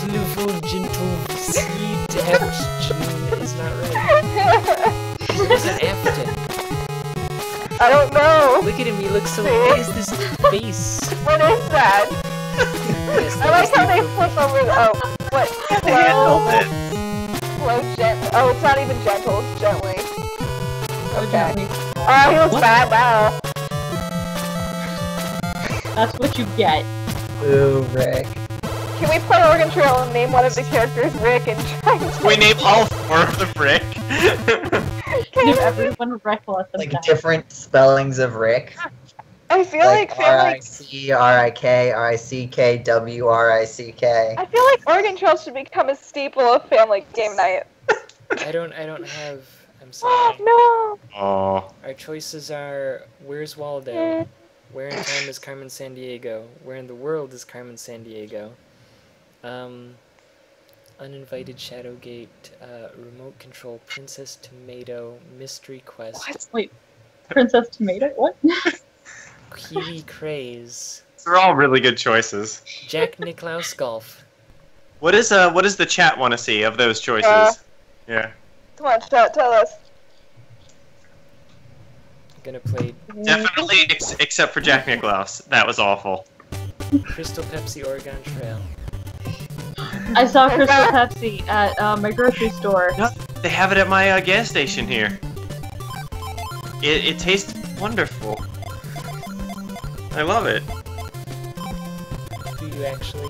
Fluful, gentle, sweet, Afton is not right. It's an Afton. I don't know. Look at him. He looks so. What is this face? What is that? Yes, I that like is how the they appropriate- flip over the. Oh, what? Handled Slow, it. slow, gentle. Oh, it's not even gentle. It's gently. Oh, Okay. gently. Oh, he looks bad now. That's what you get. Ooh, Rick. Can we play Oregon Trail and name one of the characters Rick and try and We name all 4 of the Rick. Give everyone reckless of Like that. different spellings of Rick. I feel like family. R-I-C, R-I-K, R-I-C-K, W-R-I-C-K. I feel like Oregon Trail should become a staple of family game night. I don't have. I'm Oh sorry. no. Oh. Our choices are: Where's Waldo? Where in time is Carmen Sandiego? Where in the world is Carmen Sandiego? Uninvited Shadowgate, Remote Control, Princess Tomato, Mystery Quest, What? Wait, Princess Tomato? What? Kiwi Craze, They're all really good choices. Jack Nicklaus Golf. What does the chat want to see of those choices? Yeah. Come on, chat, tell us. I'm gonna play Definitely, except for Jack Nicklaus. That was awful. Crystal Pepsi Oregon Trail. I saw Crystal Pepsi at my grocery store. No, they have it at my gas station here. It tastes wonderful. I love it. Do you actually?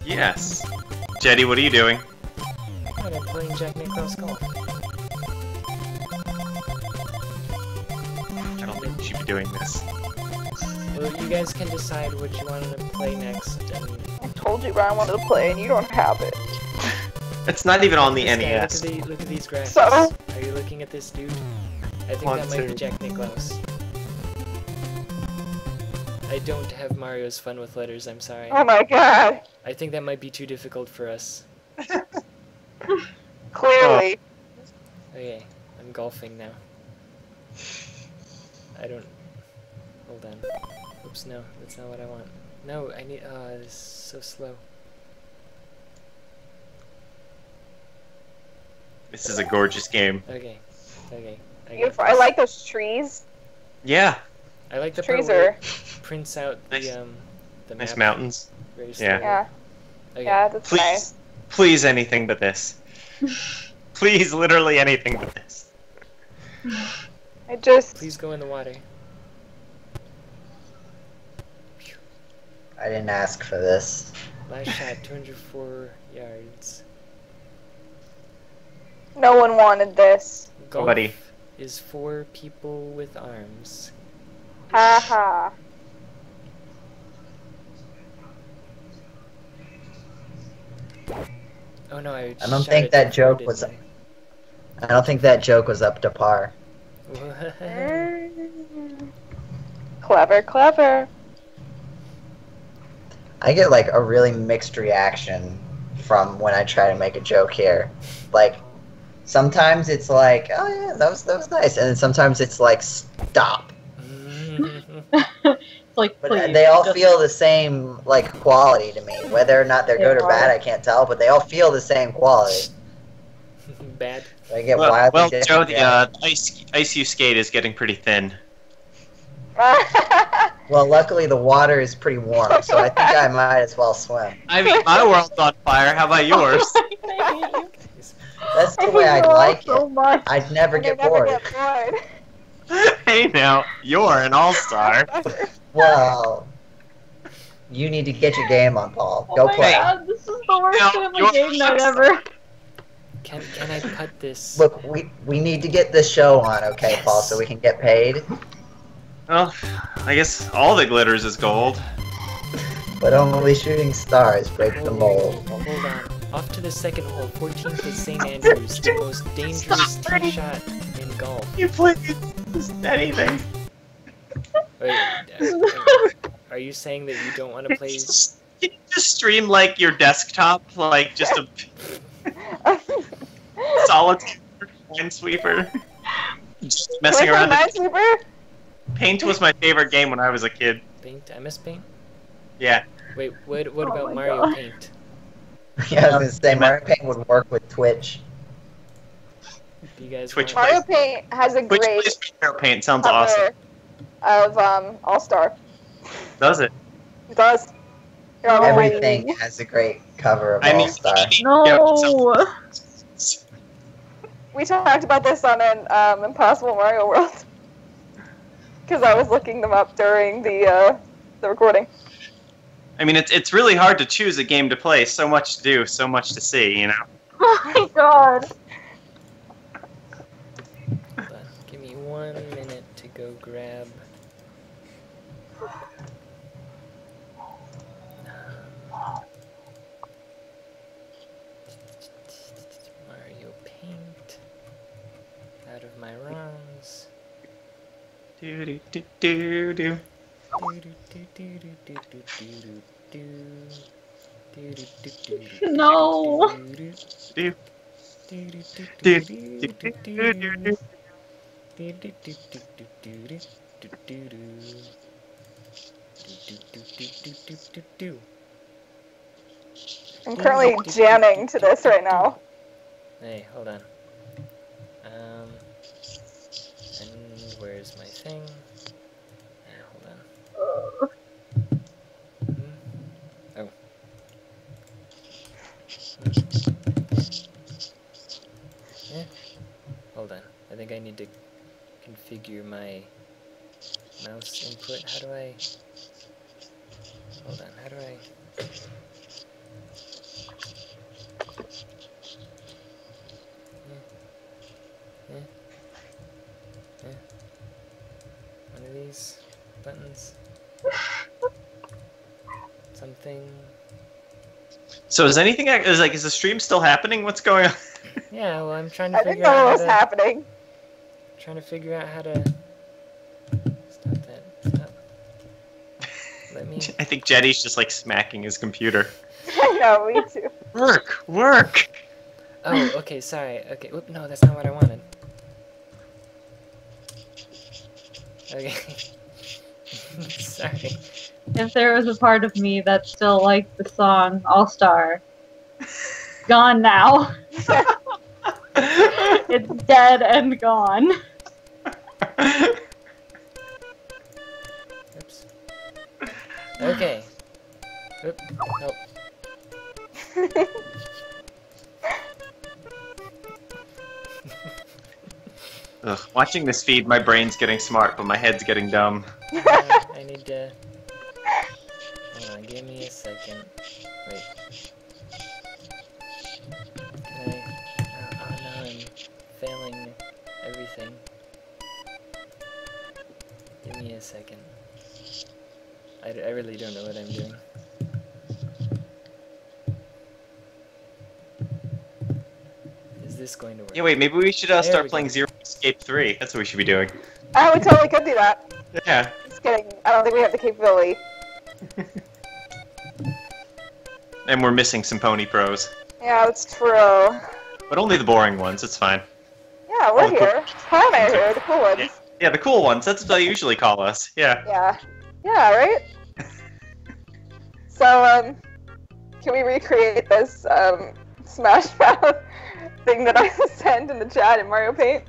Yes. Jeddy, what are you doing? I'm playing Jack Nicklaus Golf. I don't think you should be doing this. Well, you guys can decide what you want to play next. And I told you what I wanted to play, and you don't have it. It's not even on the this guy, NES. look at these graphics. So? Are you looking at this dude? I think that might be Jack Nicklaus. I don't have Mario's Fun with Letters, I'm sorry. Oh my god. I think that might be too difficult for us. Clearly. Okay, I'm golfing now. I don't... Hold on. Oops, no, that's not what I want. No, I need... this is so slow. This is a gorgeous game. Okay, okay. Beautiful. I like those trees. Yeah. I like the part Trees where are... it prints out the Nice map mountains. very Yeah. slowly. Yeah. Okay. Yeah, that's Please, nice. please, anything but this. Please, literally anything but this. I just... Please go in the water. I didn't ask for this. Last shot, 204 yards. No one wanted this. Golf Buddy. is for people with arms. Ha ha. Oh no, I don't shot think it that too joke far, was- didn't I don't think that joke was up to par. I? Clever, clever. I get like a really mixed reaction from when I try to make a joke here. Like, sometimes it's like, oh yeah, that was nice, and then sometimes it's like, stop. It's like, But please, they all just- feel the same like quality to me. Whether or not they're good or bad, I can't tell. But they all feel the same quality. Bad. I get Well, wildly Joe, different the reactions. ice you skate is getting pretty thin. Well, luckily the water is pretty warm, so I think I might as well swim. I mean, my world's on fire. How about yours? That's the way I'd like so it. much. I'd never You get never bored. get bored. Hey now, you're an all-star. Well, you need to get your game on, Paul. Oh Go my play. god, this is the worst No, family you're- game night ever. Can I putt this? Look, we need to get this show on, okay, Yes. Paul, so we can get paid. Well, I guess all that glitters is gold. But only shooting stars break the mold. Hold on. Off to the second hole. 14th is St. Andrews, the most dangerous tee shot in golf. You play anything. Wait, are you saying that you don't want to play? Can you just stream like your desktop, like just a solid minesweeper? Just messing With a around. Minesweeper? Paint was my favorite game when I was a kid. Paint? I miss Paint? Yeah. Wait, what Oh about my Mario God. Paint? Yeah, I was gonna say Mario Paint would work with Twitch. Do you guys Twitch want... Mario Paint has a Which great plays Mario Paint sounds awesome. cover of All-Star. Does it? It does. You're all Everything has a great cover of I mean, All Star. No. We talked about this on an Impossible Mario World. Because I was looking them up during the recording. I mean, it's really hard to choose a game to play. So much to do, so much to see, you know? Oh my god. Hold on. Give me 1 minute to go grab... Mario Paint. Out of my wrongs. Do do do do do. No. Do. Do, do, do, do, do. I'm currently jamming to this right now. Hey, hold on. And where's my thing? Hold on. Oh. Yeah. Hold on. I think I need to configure my mouse input. How do I... Hold on. How do I... One of these buttons. Something. So is anything is the stream still happening? What's going on? Yeah, well, I'm trying to I didn't figure know out what was happening. Trying to figure out how to stop that. Stop. Let me. I think Jeddy's just like smacking his computer. I know, me too. Work. Oh, okay. Sorry. Okay. Whoop, no, that's not what I wanted. Okay. Sorry. If there was a part of me that still liked the song All Star, gone now. It's dead and gone. Oops. Okay. Oop. Help. Ugh, watching this feed, my brain's getting smart, but my head's getting dumb. I need to... Hold on, give me a second. Wait. Can I... Oh no, I'm failing everything. Give me a second. I really don't know what I'm doing. Is this going to work? Yeah, wait, maybe we should There start we playing go. Zero Escape 3. That's what we should be doing. Oh, we totally could do that. Yeah. Just kidding. I don't think we have the capability. And we're missing some Pony Pros. Yeah, that's true. But only the boring ones, it's fine. Yeah, we're Oh, cool. here. Tom are here, the cool ones. Yeah. Yeah, the cool ones, that's what they usually call us. Yeah. Yeah. Yeah, right? So, can we recreate this, Smash Mouth thing that I sent in the chat in Mario Paint?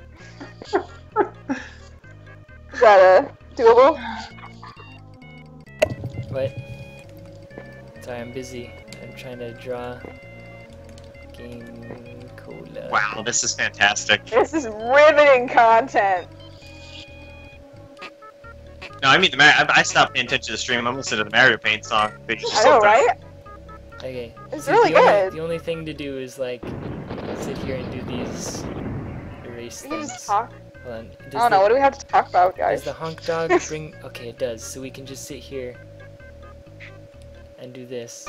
Is that, doable? What? Sorry, I'm busy. I'm trying to draw Game Cola. Wow, this is fantastic. This is riveting content. No, I mean, I stopped paying attention to the stream. I'm listening to the Mario Paint song. But it's just I know, so right? Okay. It's See, really good. The only thing to do is, like, sit here and do these erase We can things. just talk. Hold on. I don't know, what do we have to talk about, Does guys? the honk dog bring... Okay, it does. So we can just sit here and do this.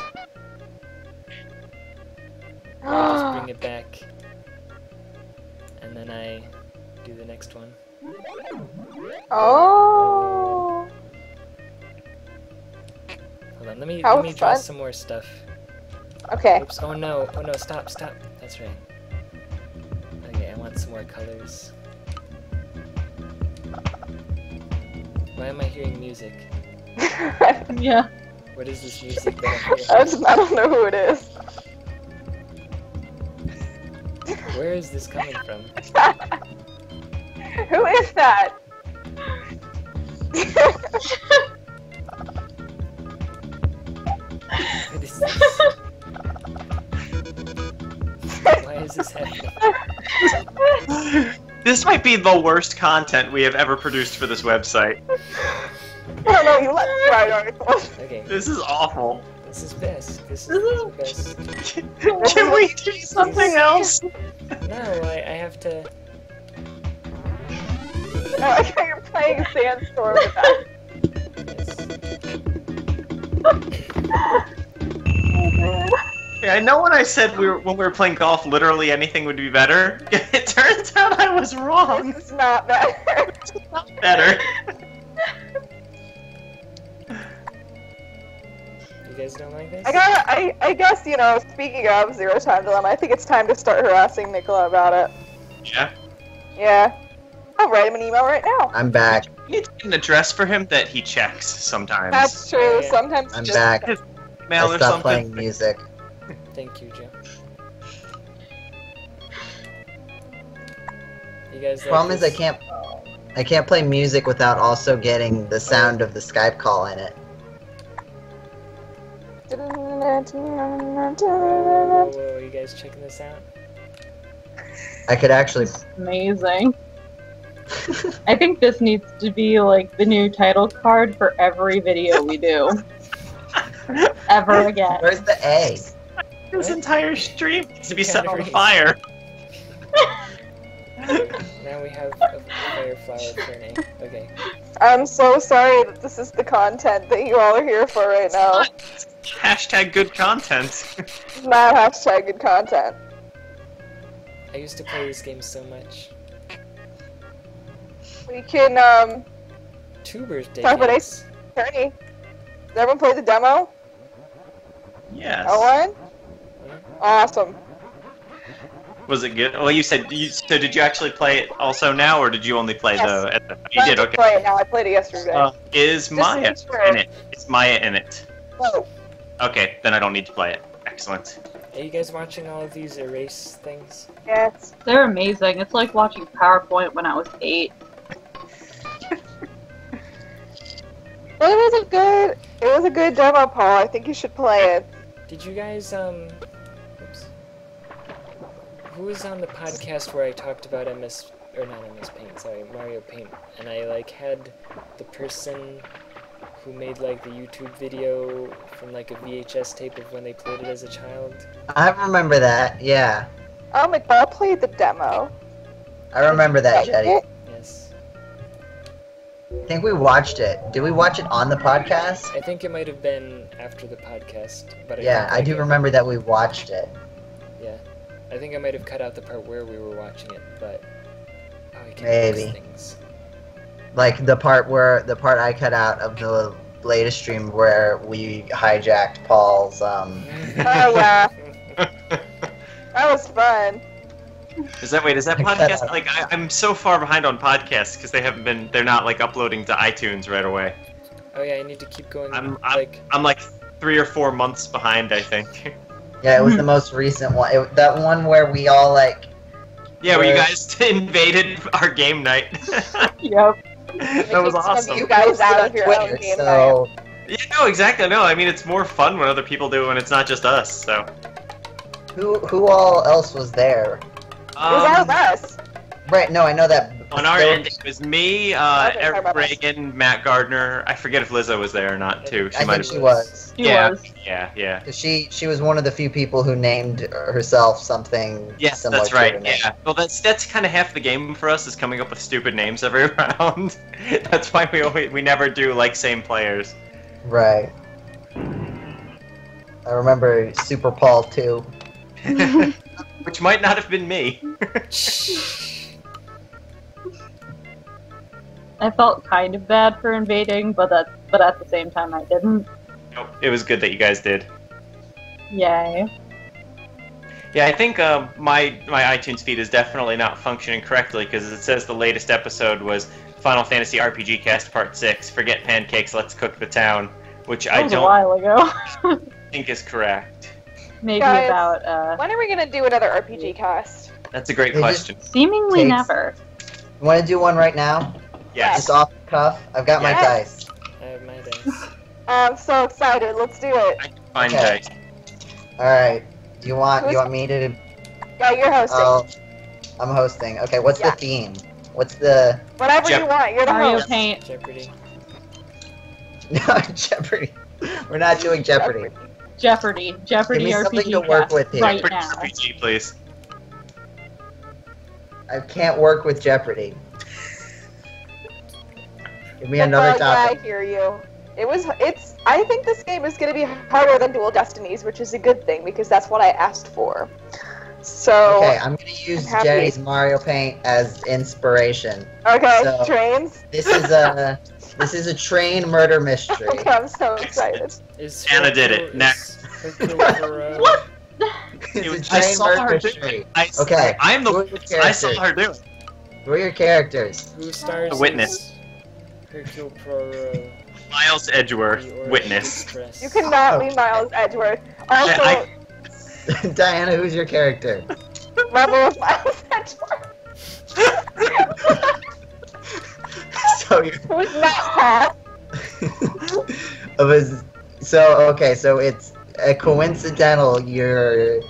Just bring it back. And then I do the next one. Oh. Hold on, let me How draw fun. some more stuff. Okay. Oops, oh no, stop. That's right. Okay, I want some more colors. Why am I hearing music? Yeah. What is this music that I'm hearing? I don't know who it is. Where is this coming from? Who is that? What is this? Why is this happening? This might be the worst content we have ever produced for this website. I don't know, you let me write articles. Okay, This is awful. this is best. This is the best. Can we do something else? No, I have to... I like how you're playing Sandstorm with that. Yeah, I know when I said when we were playing golf, literally anything would be better. It turns out I was wrong. This is not better. It's not better. You guys don't like this? I guess, you know, speaking of Zero Time Dilemma, I think it's time to start harassing Nicola about it. Yeah. Yeah. I'll write him an email right now. I'm back. You need to get an address for him that he checks sometimes. That's true. Yeah. Sometimes I'm just back. Mail I or stopped something. playing music. Thank you, Joe. You guys like Problem is this? I can't play music without also getting the sound of the Skype call in it. Whoa, you guys checking this out? I could actually. Amazing. I think this needs to be like the new title card for every video we do. Ever again. Where's the A? This entire stream needs to be You set can't on erase. fire. Now we have a fire flower turning. Okay. I'm so sorry that this is the content that you all are here for right now. Hashtag good content. It's not hashtag good content. I used to play this game so much. We can, 2 birthday Talk about cakes. Attorney. Did everyone play the demo? Yes. Owen? Awesome. Was it good? Well, you said so. Did you actually play it also now, or did you only play Yes. You I did. didn't Okay. play it now. I played it yesterday. Is Maya make sure. in it? Is Maya in it? No. Okay, then I don't need to play it. Excellent. Are you guys watching all of these erase things? Yes. They're amazing. It's like watching PowerPoint when I was 8. But it was a good demo, Paul. I think you should play it. Did you guys, oops. Who was on the podcast where I talked about not MS Paint, sorry, Mario Paint, and I, like, had the person who made, like, the YouTube video from, like, a VHS tape of when they played it as a child? I remember that. Yeah, Oh, McBall played the demo. I remember that, Jeddy. Yes. I think we watched it. Did we watch it on the podcast? I think it might have been after the podcast, but Yeah, I do remember that we watched it. Yeah. I think I might have cut out the part where we were watching it, but... Oh, I can't Maybe. fix things. Like the part I cut out of the latest stream where we hijacked Paul's. Oh, yeah. That was fun. Is that podcast? Like, I'm so far behind on podcasts because they're not like uploading to iTunes right away. Oh yeah, I need to keep going. I'm like 3 or 4 months behind, I think. Yeah, it was the most recent one. That one where we all like. Yeah, where you guys invaded our game night. Yep. That was awesome. You guys out of your own Twitter, game so Yeah, no, exactly. No, I mean it's more fun when other people do it when it's not just us. So. who all else was there? It was all of us. Right. No, I know that. On our there end, it was me, Okay, Eric sorry about Reagan, Matt Gardner. I forget if Lizzo was there or not too. She I might think have. she was. She Yeah, was. yeah. 'Cause she was one of the few people who named herself something Yes, similar that's to her right. name. Yeah. Well, that's kind of half the game for us is coming up with stupid names every round. That's why we never do like same players. Right. I remember Super Paul too. Which might not have been me. I felt kind of bad for invading, but at the same time I didn't. Nope, it was good that you guys did. Yay. Yeah, I think my iTunes feed is definitely not functioning correctly because it says the latest episode was Final Fantasy RPGCast Part 6. Forget pancakes, let's cook the town, which That I was a don't while ago. think is correct. Maybe Guys, about, When are we gonna do another RPG cast? That's a great They just- question. seemingly Takes- never. You want to do one right now? Yes. Just off the cuff. I've got my Yes. dice. I have my dice. I'm so excited. Let's do it. Fine Okay. dice. All right. Do you want Who's- me to? Yeah, you're hosting. Oh, I'm hosting. Okay. What's Yeah. the theme? What's the? Whatever you Jep- want. You're the Mario host. Paint. Jeopardy. No, Jeopardy. We're not doing Jeopardy. Jeopardy. Jeopardy Give me RPG something to work with here. right Pretty now. RPG, please. I can't work with Jeopardy. Give me But, another yeah, I topic. hear you. I think this game is gonna be harder than Dual Destinies, which is a good thing because that's what I asked for. So, Okay, I'm gonna use I'm happy. Jeddy's Mario Paint as inspiration. okay, So- trains. This is a train murder mystery. Okay, I'm so excited. Is Anna did it. Hercule- Next. is Hercule What? It's a I train saw murder her do mystery. it. Okay, I'm who are the. the I saw characters? her do it. Who are your characters? Who stars The Witness. as Hercule Poirot? Miles Edgeworth, The Orient Witness. Express? You cannot be Miles Edgeworth. Also, Diana, who's your character? Rebel of Miles Edgeworth. So you're... Who's not Paul? So it's a coincidental. You're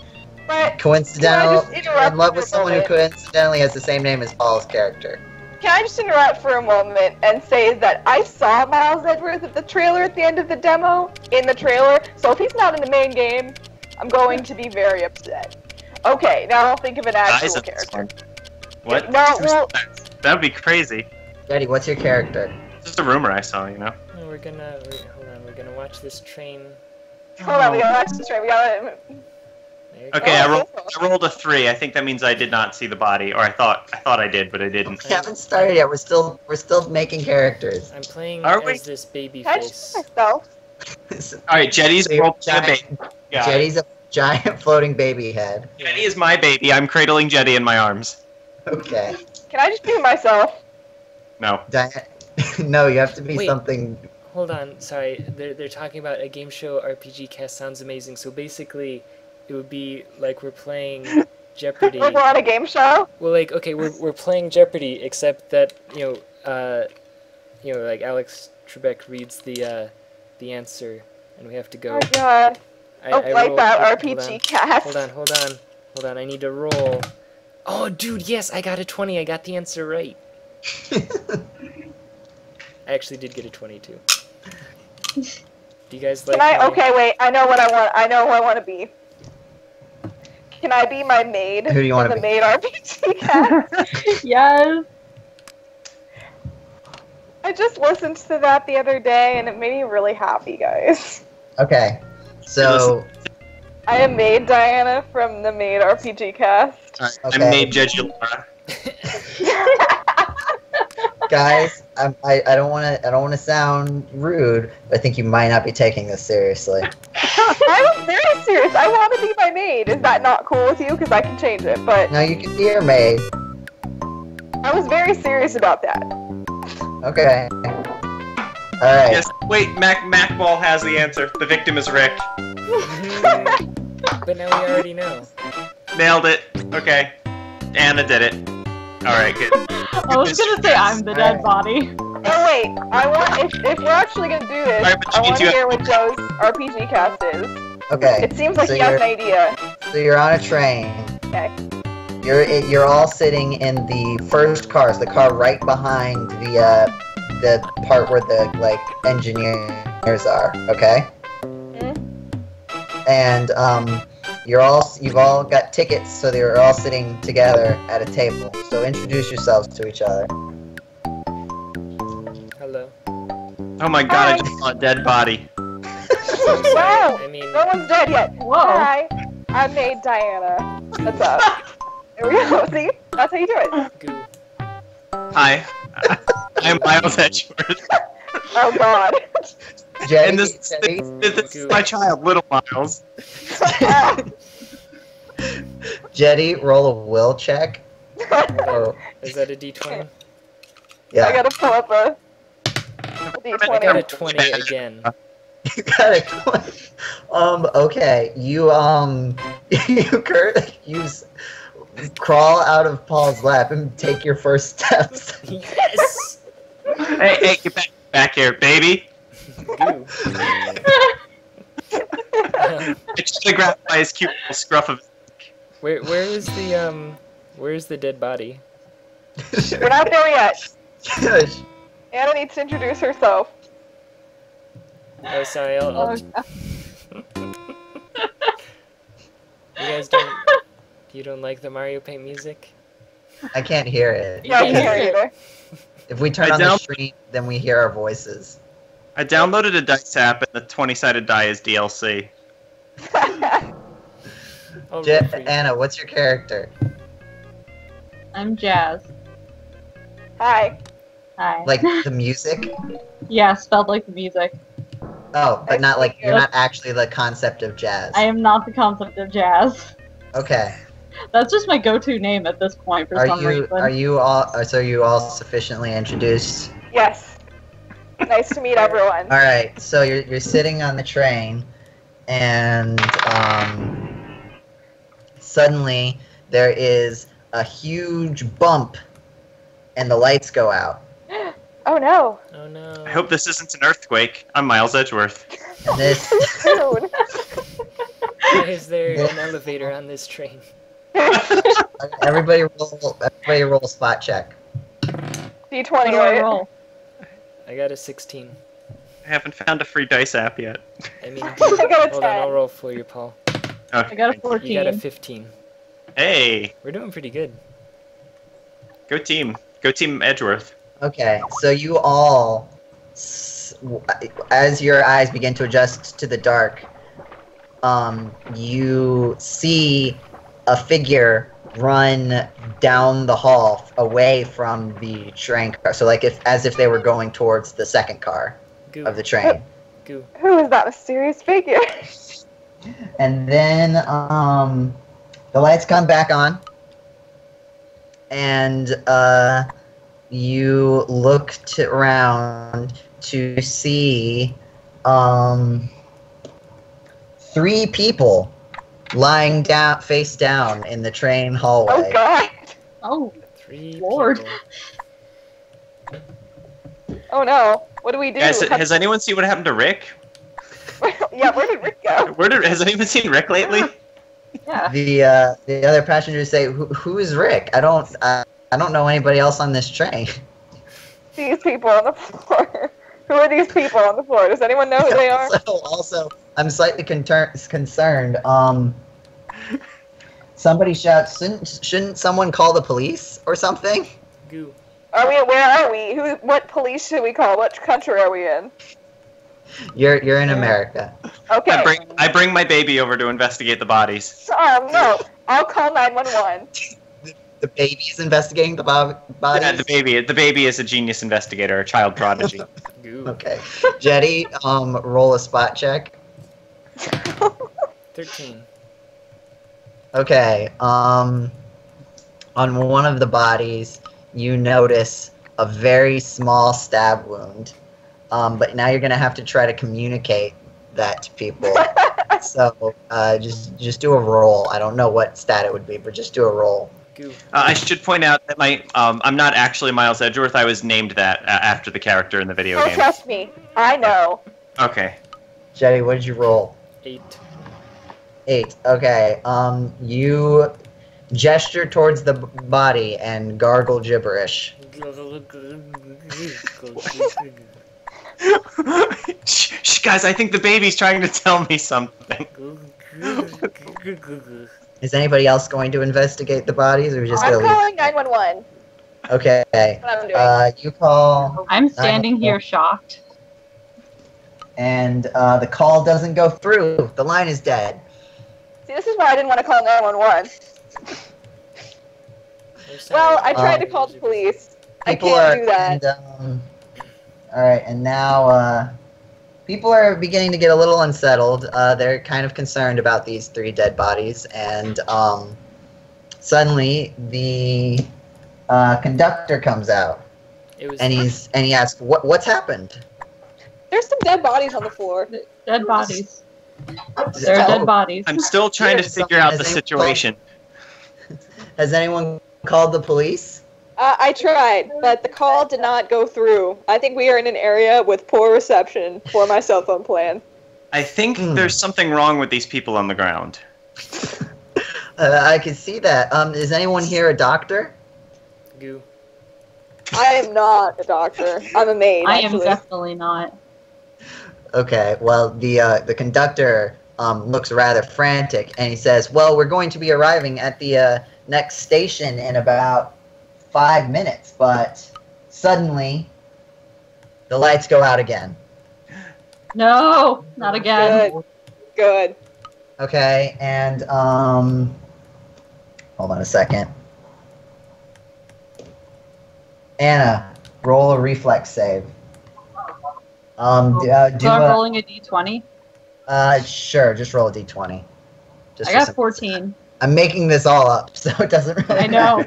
But coincidental Can I just interrupt in love for with a someone who moment? coincidentally has the same name as Paul's character. can I just interrupt for a moment and say that I saw Miles Edgeworth at the trailer at the end of the demo, in the trailer, so if he's not in the main game, I'm going to be very upset. Okay, now I'll think of an actual character. What? No, well, That would be crazy. Jeddy, what's your character? Just a rumor I saw, you know. No, we're gonna watch this train. hold on, we gotta watch this right. We gotta. There you Okay, go. I rolled a 3. I think that means I did not see the body, or I thought I did, but I didn't. We haven't started yet. We're still making characters. I'm playing Are we? as this baby Can I just face. myself? All right, Jeddy's So you're role playing a giant- baby. Yeah. Jeddy's a giant floating baby head. Jeddy is my baby. I'm cradling Jeddy in my arms. Okay. Can I just be myself? No. Diana, no, you have to be Wait. something. Hold on, sorry. They're talking about a game show RPG cast. Sounds amazing. So basically, it would be like we're playing Jeopardy. Like we're on a game show? Well, like okay, we're playing Jeopardy, except that like Alex Trebek reads the answer, and we have to Oh go. my god. I Like roll- that hold RPG on, cast. Hold on. I need to roll. Oh, dude, yes, I got a 20. I got the answer right. I actually did get a 22. Do you guys like? Can I? my- Okay, wait. I know what I want. I know who I want to be. Can I be my maid? Who do you wanna in the be? maid RPG cast? Yes. I just listened to that the other day, and it made me really happy, guys. Okay. So I am maid Diana from the maid RPG cast. Okay. I made Judge Laura. guys, I don't want to sound rude, but I think you might not be taking this seriously. I was very serious. I want to be my maid. Is that not cool with you? Because I can change it. But Now you can be your maid. I was very serious about that. Okay. All right. Yes. Wait, Mac Ball has the answer. The victim is Rick. But now we already know. Nailed it. Okay. Anna did it. All right, good. I was gonna say I'm the dead body. Oh wait, I want if we're actually gonna do this, Alright, but I you want to do- hear what Joe's RPG cast is. Okay. It seems like So he has you're- an idea. So you're on a train. Okay. You're all sitting in the first cars, the car right behind the part where the like engineers are. Okay. And you've all got tickets, so they're all sitting together at a table. So introduce yourselves to each other. Hello. Oh my god, I just saw a dead body. Wow, I mean, no one's dead yet. Whoa. Hi, I'm maid Diana. What's up? There we go. See, that's how you do it. goo. Hi. I'm Miles Edgeworth. Oh God. Jeddy, And this is my child, Little Miles. Jeddy, roll a will check. Or, Is that a D20? yeah. I gotta pull up a I got a D20. 20 again. You got it. Okay. You crawl out of Paul's lap and take your first steps. Yes! Hey, get back here, baby. Goo. I just grabbed by his cute little scruff of. Where's the dead body? We're not there yet. Gosh. Anna needs to introduce herself. Oh, sorry, I'll Oh, you guys don't like the Mario Paint music? I can't hear it. Yeah, I can't hear you either. If we turn I on the don't- stream, then we hear our voices. I downloaded a dice app, and the 20-sided die is DLC. I'll roll for you. Anna, what's your character? I'm Jazz. Hi. Hi. Like the music? Yeah, spelled like the music. Oh, but not like you're not actually the concept of jazz. I am not the concept of jazz. Okay. That's just my go-to name at this point for some reason. Are you all sufficiently introduced? Yes. Nice to meet everyone. All right, so you're sitting on the train, and suddenly there is a huge bump, and the lights go out. Oh no. Oh no. I hope this isn't an earthquake. I'm Miles Edgeworth. And this Dude. Why is there an elevator on this train? everybody roll a spot check. D20, What do I right? roll? I got a 16. I haven't found a free dice app yet. I mean, I got a hold on, 10. I'll roll for you, Paul. I got a Okay. 14. You got a 15. Hey, We're doing pretty good. go team. Go team Edgeworth. Okay, so you all, as your eyes begin to adjust to the dark, you see a figure run down the hall away from the train car. So like as if they were going towards the second car Goo. of the train. Goo. Who is that mysterious figure? And then the lights come back on, and you looked around to see 3 people lying down, face down in the train hallway. Oh god. Oh, 3 Lord. people. Oh no. What do we do? Guys, has anyone seen what happened to Rick? Yeah, where did Rick go? Has anyone seen Rick lately? yeah. The other passengers say, "Who is Rick? I don't know anybody else on this train." These people on the floor. Who are these people on the floor? Does anyone know who they are? Also, I'm slightly concerned. Somebody shouts, "Shouldn't someone call the police or something?" Goo. Where are we? What police should we call? What country are we in? You're in America. Okay. I bring my baby over to investigate the bodies. No. I'll call 911. The baby's investigating the bodies. Yeah, the baby is a genius investigator, a child prodigy. Goo. Okay, Jeddy, roll a spot check. 13. Okay, on one of the bodies, you notice a very small stab wound. But now you're gonna have to try to communicate that to people. So just do a roll. I don't know what stat it would be, but just do a roll. Goo. I should point out that I'm not actually Miles Edgeworth. I was named that after the character in the video Oh, game. trust me. I know. Okay. Jetty, what did you roll? 8. 8. Okay. You gesture towards the body and gargle gibberish. Shh, guys, I think the baby's trying to tell me something. Is anybody else going to investigate the bodies, or are we just I'm gonna calling 911. Okay. That's what I'm doing. You call, I'm standing here shocked. and the call doesn't go through. The line is dead. See, this is why I didn't want to call 911. Well, I tried to call the police. I can't do that. And, all right, and now people are beginning to get a little unsettled. They're kind of concerned about these 3 dead bodies, and suddenly the conductor comes out, It was and he asks, "What's happened?" There's some dead bodies on the floor. Dead bodies. There are dead bodies. I'm still trying to figure out the situation. Has anyone called the police? I tried, but the call did not go through. I think we are in an area with poor reception for my cell phone plan. I think there's something wrong with these people on the ground. I can see that. Is anyone here a doctor? Goo. I am not a doctor. I'm a maid, I am actually. definitely not. Okay, well, the conductor looks rather frantic, and he says, "Well, we're going to be arriving at the next station in about 5 minutes," but suddenly the lights go out again. No, not again. Good. Okay, and hold on a second. Anna, roll a reflex save. So I'm rolling a d20. Sure, just roll a d20. Just I for got some- 14. I'm making this all up, so it doesn't really I know.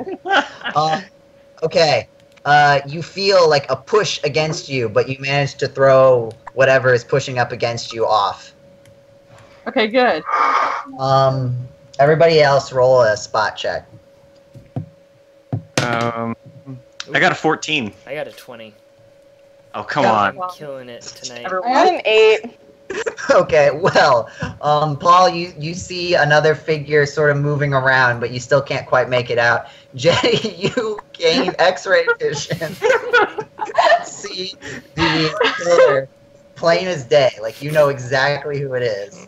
Okay. You feel like a push against you, but you manage to throw whatever is pushing up against you off. Okay, good. Everybody else roll a spot check. I got a 14. I got a 20. Oh, come on. I'm killing it tonight. I got an 8. Okay, well, Paul, you see another figure sort of moving around, but you still can't quite make it out. Jeddy, you gain X-ray vision. See the killer plain as day, like you know exactly who it is.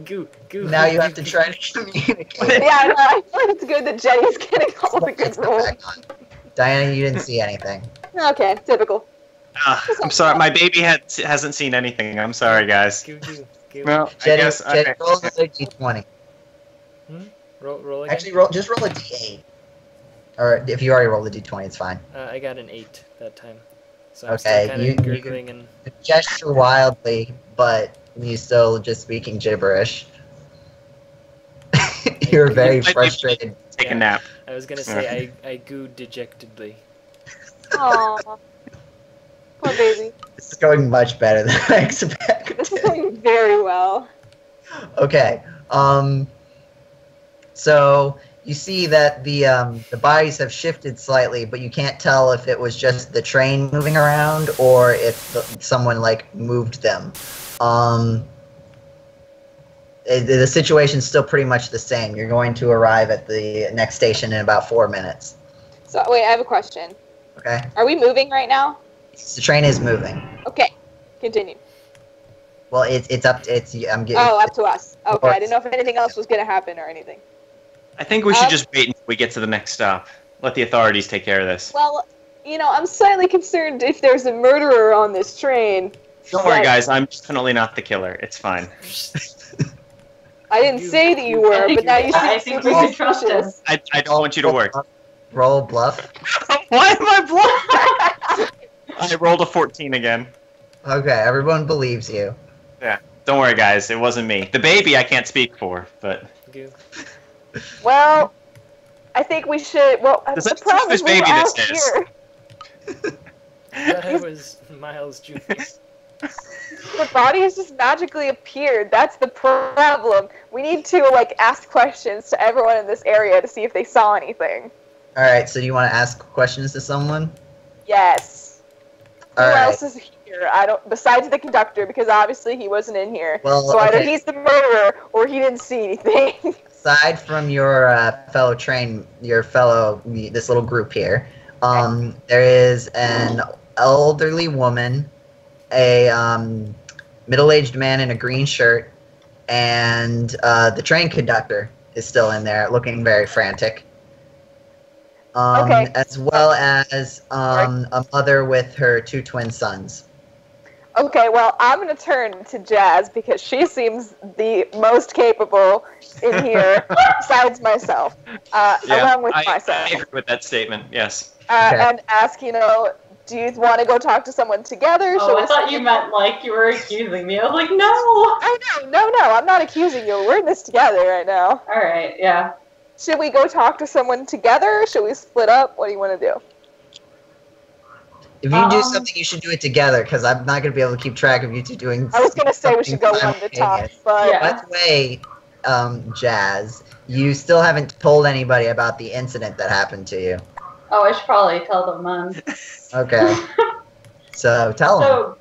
Goo. Now you have to try to communicate. Yeah, no, I feel like it's good that Jeddy's getting all the good rolls. Diana, you didn't see anything. Okay, typical. I'm sorry, my baby hasn't seen anything. I'm sorry, guys. Goo. Well, I Jeddy, guess Jeddy, roll another d20. Roll again? Actually, just roll a d8. Or if you already rolled a d20, it's fine. I got an 8 that time. So I'm Okay, still kind you of gurgling and... gesture wildly, but you still just speaking gibberish. You're very frustrated. Take a nap. I was gonna say I goo dejectedly. Aww. Poor baby. This is going much better than I expected. This is going very well. Okay. So you see that the bodies have shifted slightly, but you can't tell if it was just the train moving around or if someone like moved them. The situation's still pretty much the same. You're going to arrive at the next station in about 4 minutes. So, wait, I have a question. Okay. Are we moving right now? The train is moving. Okay, continue. Well, it's up. I'm getting. Oh, up to us. Okay, I didn't know if anything else was going to happen or anything. I think we should just wait until we get to the next stop. Let the authorities take care of this. Well, you know, I'm slightly concerned if there's a murderer on this train. Don't worry, guys. I'm definitely not the killer. It's fine. I didn't say that you were, but now you I seem think super we can trust him. suspicious. I don't want you to work. Roll bluff. Why am I bluffing? I rolled a 14 again. Okay, everyone believes you. Yeah. Don't worry, guys. It wasn't me. The baby I can't speak for, but... Goo. Well, I think we should. Well, Does the that problem whose is we're baby all this is? here. I thought it was Miles Jr. The body has just magically appeared. That's the problem. We need to like ask questions to everyone in this area to see if they saw anything. All right. So do you want to ask questions to someone? Yes. Who All right. else is here? I don't. Besides the conductor, because obviously he wasn't in here. Well, so either okay. he's the murderer or he didn't see anything. Aside from your this little group here, there is an elderly woman, a middle-aged man in a green shirt, and the train conductor is still in there, looking very frantic. Okay. As well as a mother with her 2 twin sons. Okay, well, I'm going to turn to Jazz because she seems the most capable in here, besides myself, along with myself. I agree with that statement, yes. And ask, you know, do you want to go talk to someone together? Oh, I thought you meant like you were accusing me. I was like, no! I know, no, I'm not accusing you. We're in this together right now. Alright, yeah. Should we go talk to someone together? Should we split up? What do you want to do? If you do something, you should do it together, because I'm not going to be able to keep track of you two doing I was going to say we should go one at a time, but... Yeah. By the way, Jazz, you still haven't told anybody about the incident that happened to you. Oh, I should probably tell them then. Okay. So, tell them.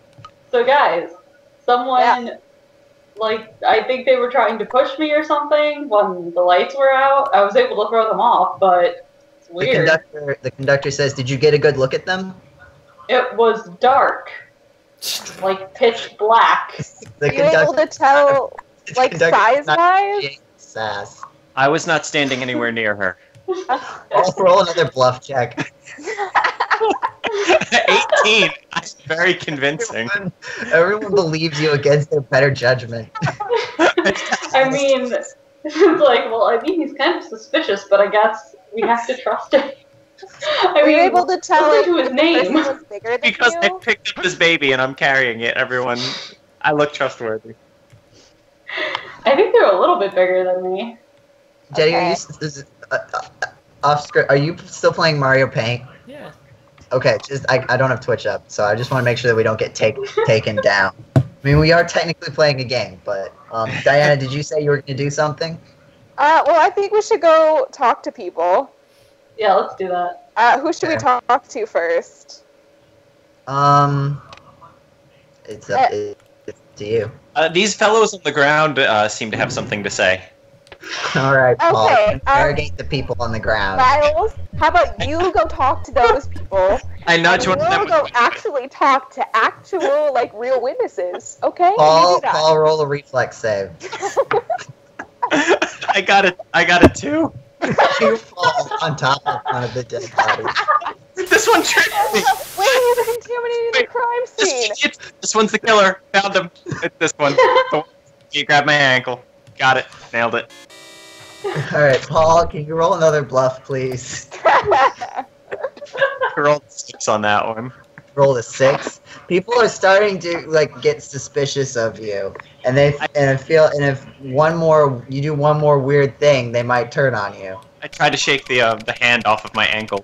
So guys, someone, like, I think they were trying to push me or something when the lights were out. I was able to throw them off, but it's weird. The conductor says, did you get a good look at them? It was dark. Like, pitch black. Are you able to tell, like, size-wise? Sass. I was not standing anywhere near her. I'll roll another bluff check. 18. That's very convincing. Everyone believes you against their better judgment. I mean, it's like, well, I mean, he's kind of suspicious, but I guess we have to trust him. Are you able to tell listen to his name? Bigger than Because you? I picked up this baby and I'm carrying it, everyone. I look trustworthy. I think they're a little bit bigger than me. Jeddy, Okay. Off script? Are you still playing Mario Paint? Yeah. Okay, I don't have Twitch up, so I just want to make sure that we don't get taken down. I mean, we are technically playing a game, but Diana, did you say you were going to do something? Well, I think we should go talk to people. Yeah, let's do that. Who should we Okay. talk to first? It's up to you. These fellows on the ground seem to have something to say. All right, Paul. Okay, Interrogate the people on the ground. Miles, how about you go talk to those people? I nudge and one of them. we'll go actually talk to actual, like, real witnesses. Okay? You Paul, do that. Paul, roll a reflex save. I got it too. You fall on top of one of the dead bodies. This one tricked me. Wait, he's contaminating the crime scene. This one's the killer. Found him. It's this one. He grabbed my ankle. Got it. Nailed it. All right, Paul, can you roll another bluff, please? I rolled 6 on that one. Roll a 6. People are starting to get suspicious of you, and if you do one more weird thing, they might turn on you. I tried to shake the hand off of my ankle.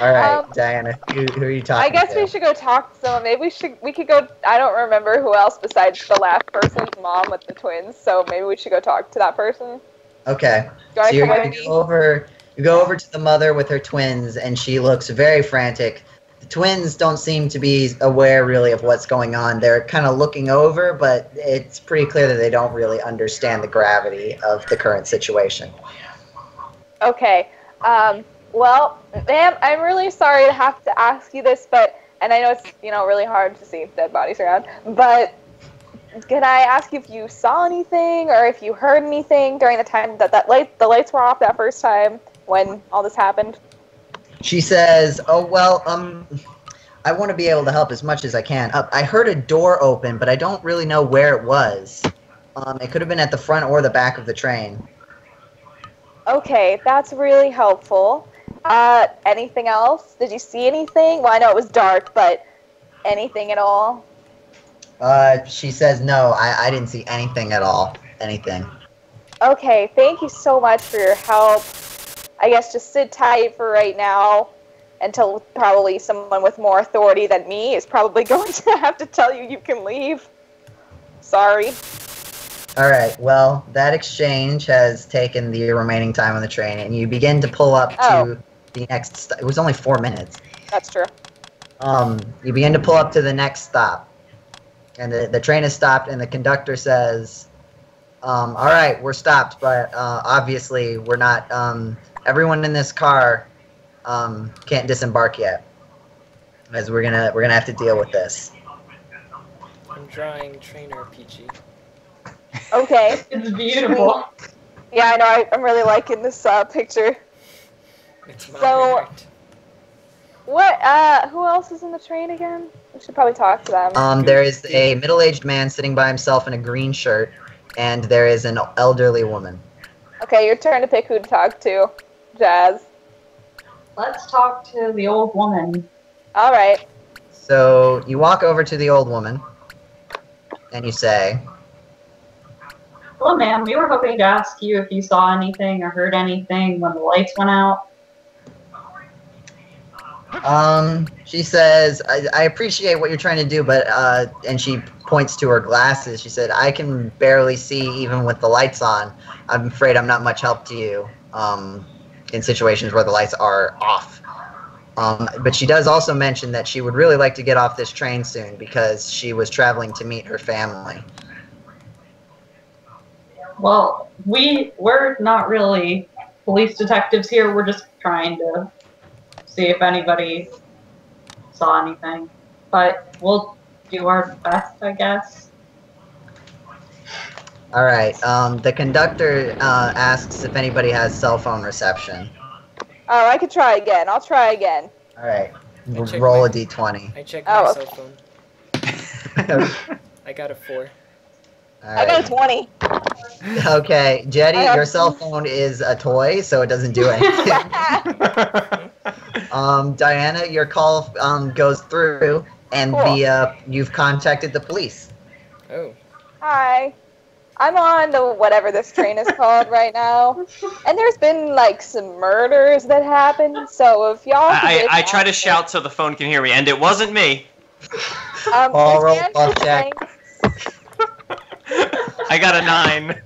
All right, Diana, who are you talking I guess to? we should go talk to someone. Maybe we could go. I don't remember who else besides the last person's mom with the twins. So maybe we should go talk to that person. Okay. Do So you're come going with to me? go over. You go over to the mother with her twins, and she looks very frantic. The twins don't seem to be aware really of what's going on. They're kind of looking over, but it's pretty clear that they don't really understand the gravity of the current situation. Okay. Well, ma'am, I'm really sorry to have to ask you this, and I know it's really hard to see dead bodies around, but can I ask you if you saw anything or if you heard anything during the time that the lights were off that first time when all this happened? She says, "Oh well, I want to be able to help as much as I can. I heard a door open, but I don't really know where it was. It could have been at the front or the back of the train." Okay, that's really helpful. Anything else? Did you see anything? Well, I know it was dark, but anything at all? She says, "No, I didn't see anything at all. Anything." Okay, thank you so much for your help. I guess just sit tight for right now until probably someone with more authority than me is probably going to have to tell you can leave. Sorry. All right. Well, that exchange has taken the remaining time on the train, and you begin to pull up to the next. It was only 4 minutes. That's true. You begin to pull up to the next stop, and the train is stopped, and the conductor says, "All right, we're stopped, but obviously we're not. Everyone in this car can't disembark yet, as we're gonna have to deal with this." I'm drawing train RPG. Okay. It's beautiful. Yeah, I know. I'm really liking this picture. It's my So- art. What? Who else is in the train again? We should probably talk to them. There is a middle-aged man sitting by himself in a green shirt, and there is an elderly woman. Okay, your turn to pick who to talk to. Jazz. Let's talk to the old woman. All right. So you walk over to the old woman, and you say, Hello, ma'am. We were hoping to ask you if you saw anything or heard anything when the lights went out. She says, I appreciate what you're trying to do, but, and she points to her glasses. She said, I can barely see even with the lights on. I'm afraid I'm not much help to you, in situations where the lights are off. But she does also mention that she would really like to get off this train soon because she was traveling to meet her family. Well, we're not really police detectives here. We're just trying to see if anybody saw anything. But we'll do our best, I guess. All right. The conductor asks if anybody has cell phone reception. Oh, I could try again. I'll try again. All right. checked Roll my- a d20. I checked Oh, my okay. cell phone. I got a 4. All I got a 20. Okay, Jeddy, I have- your cell phone is a toy, so it doesn't do anything. Diana, your call goes through, and Cool. you've contacted the police. Oh. Hi. I'm on the whatever this train is called right now, and there's been like some murders that happened. So if y'all, I try to shout so the phone can hear me, and it wasn't me. Paul, roll off check. I got a 9.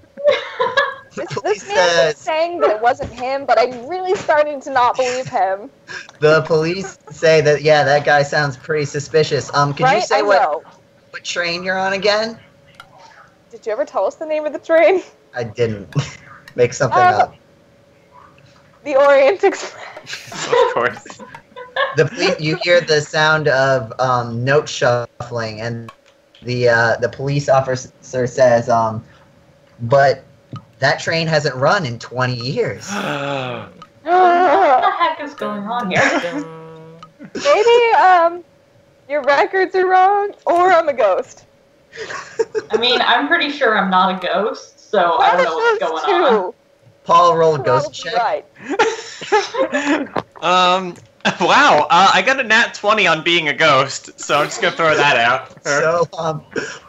This man was saying that it wasn't him, but I'm really starting to not believe him. The police say that, yeah, that guy sounds pretty suspicious. Could you say what train you're on again? Did you ever tell us the name of the train? I didn't. Make something up. The Orient Express. Of course. You hear the sound of note shuffling, and the police officer says, but that train hasn't run in 20 years. What the heck is going on here? Maybe your records are wrong, or I'm a ghost. I mean, I'm pretty sure I'm not a ghost, so I don't know what's going on. Paul, roll a ghost check. Right. Wow, I got a nat 20 on being a ghost, so I'm just gonna throw that out. So,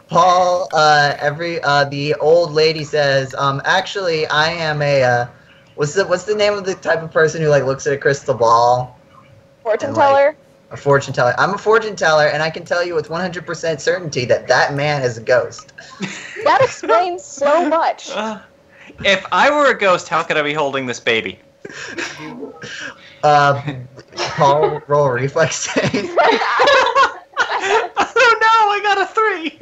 Paul, the old lady says, actually, I am a, what's the name of the type of person who, like, looks at a crystal ball? Fortune teller? A fortune teller. I'm a fortune teller, and I can tell you with 100% certainty that man is a ghost. That explains so much. If I were a ghost, how could I be holding this baby? Paul, roll a reflex save. Oh no, I got a 3!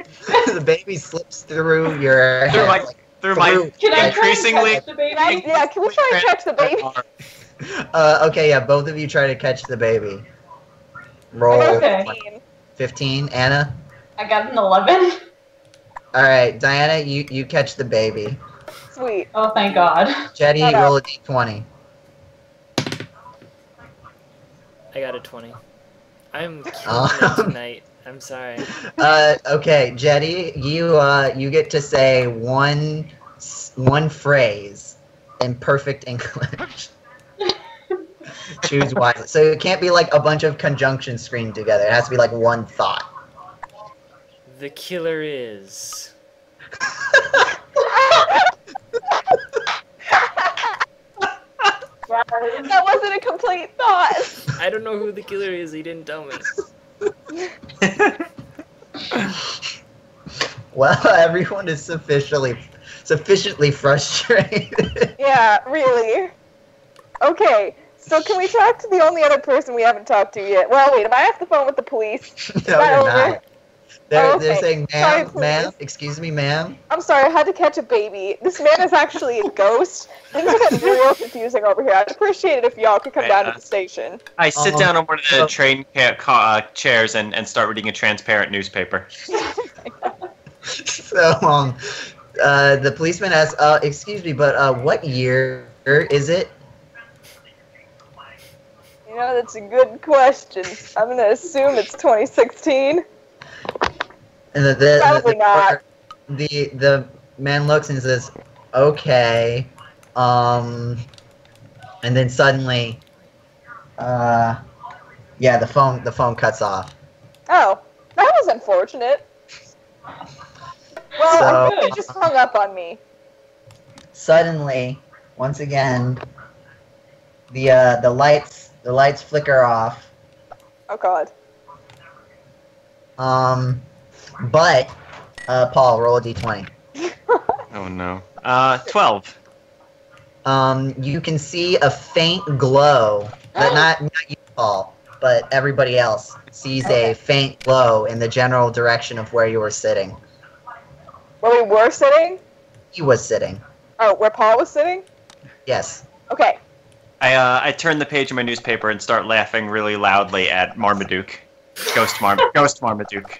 The baby slips through your head. Through my Can I increasingly... catch the baby? Can we try and catch the baby? Okay, yeah, both of you try to catch the baby. Roll. Okay. 15. Anna? I got an 11. Alright, Diana, you catch the baby. Sweet. Oh, thank God. Jetty, roll a d20. I got a 20. I'm killing it tonight. I'm sorry. Okay, Jetty, you get to say one phrase in perfect English. Choose wisely. So it can't be like a bunch of conjunctions screened together. It has to be like one thought. The killer is... That wasn't a complete thought. I don't know who the killer is. He didn't tell me. Well, everyone is sufficiently frustrated. Yeah, really. Okay, so can we talk to the only other person we haven't talked to yet? Well, wait, am I off the phone with the police? No, you're not. They're okay. saying, Sorry, ma'am, excuse me, ma'am. I'm sorry, I had to catch a baby. This man is actually a ghost. Things are getting real confusing over here. I'd appreciate it if y'all could come down to the station. I sit down on one of the train chairs and start reading a transparent newspaper. So, the policeman asks, excuse me, but what year is it? You know, that's a good question. I'm going to assume it's 2016. And Probably not. The man looks and says, okay, and then suddenly, yeah, the phone cuts off. Oh, that was unfortunate. Well, So- I think he just hung up on me. Suddenly, once again, the lights flicker off. Oh God. But Paul, roll a d20. Oh no. 12. You can see a faint glow, but not you, Paul, but everybody else sees a faint glow in the general direction of where you were sitting. Where we were sitting? He was sitting. Oh, where Paul was sitting? Yes. Okay. I turn the page of my newspaper and start laughing really loudly at Marmaduke. Ghost Marmaduke.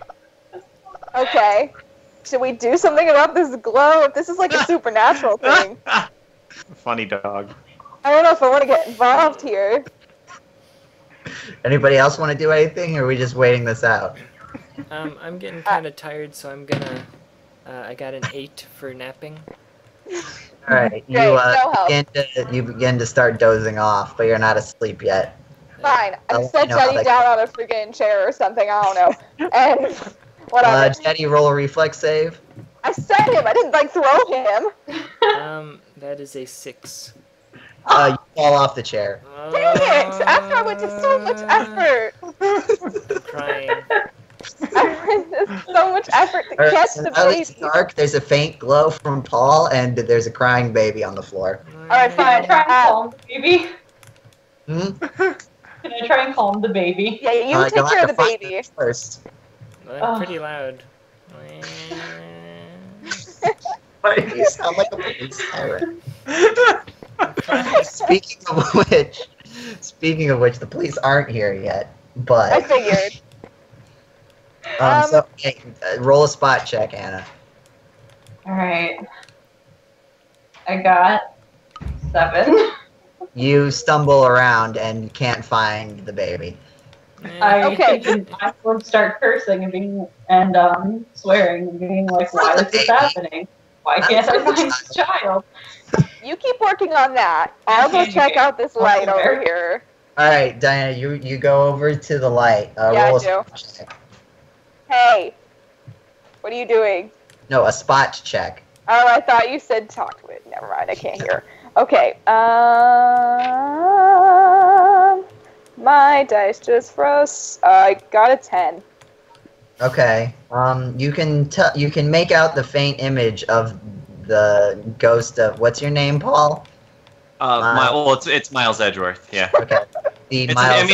Okay. Should we do something about this glow? If this is like a supernatural thing. Funny dog. I don't know if I want to get involved here. Anybody else want to do anything, or are we just waiting this out? I'm getting kind of tired, so I'm gonna... I got an 8 for napping. All right, you begin to start dozing off, but you're not asleep yet. Fine. I I'll set know how Jeddy that down on a freaking chair or something. I don't know. And whatever. Jeddy, roll a reflex save. I said him. I didn't like throw him. That is a 6. You fall off the chair. Dang it! After I went to so much effort. I'm crying. I went to so much effort to catch So the now that it's baby. dark, there's a faint glow from Paul, and there's a crying baby on the floor. Alright, Can I fine. try and calm the baby? Hmm? Can I try and calm the baby? Yeah, you take you'll care have of the to find baby. it first. I'm pretty loud. You sound like a police siren. Speaking of which, the police aren't here yet. I But figured. roll a spot check, Anna. Alright. I got 7. You stumble around and can't find the baby. I Okay. I will start cursing and being swearing and being like, why is this happening? Why can't I find this child? You keep working on that. I'll go check out this light over here. All right, Diana, you go over to the light. Yeah, roll I a do. spot check. Hey, what are you doing? No, a spot check. Oh, I thought you said talk to it. Never mind, I can't hear. Okay. My dice just froze. I got a 10. Okay. You can make out the faint image of the ghost of what's your name, Paul? It's Miles Edgeworth. Yeah. Okay. The Miles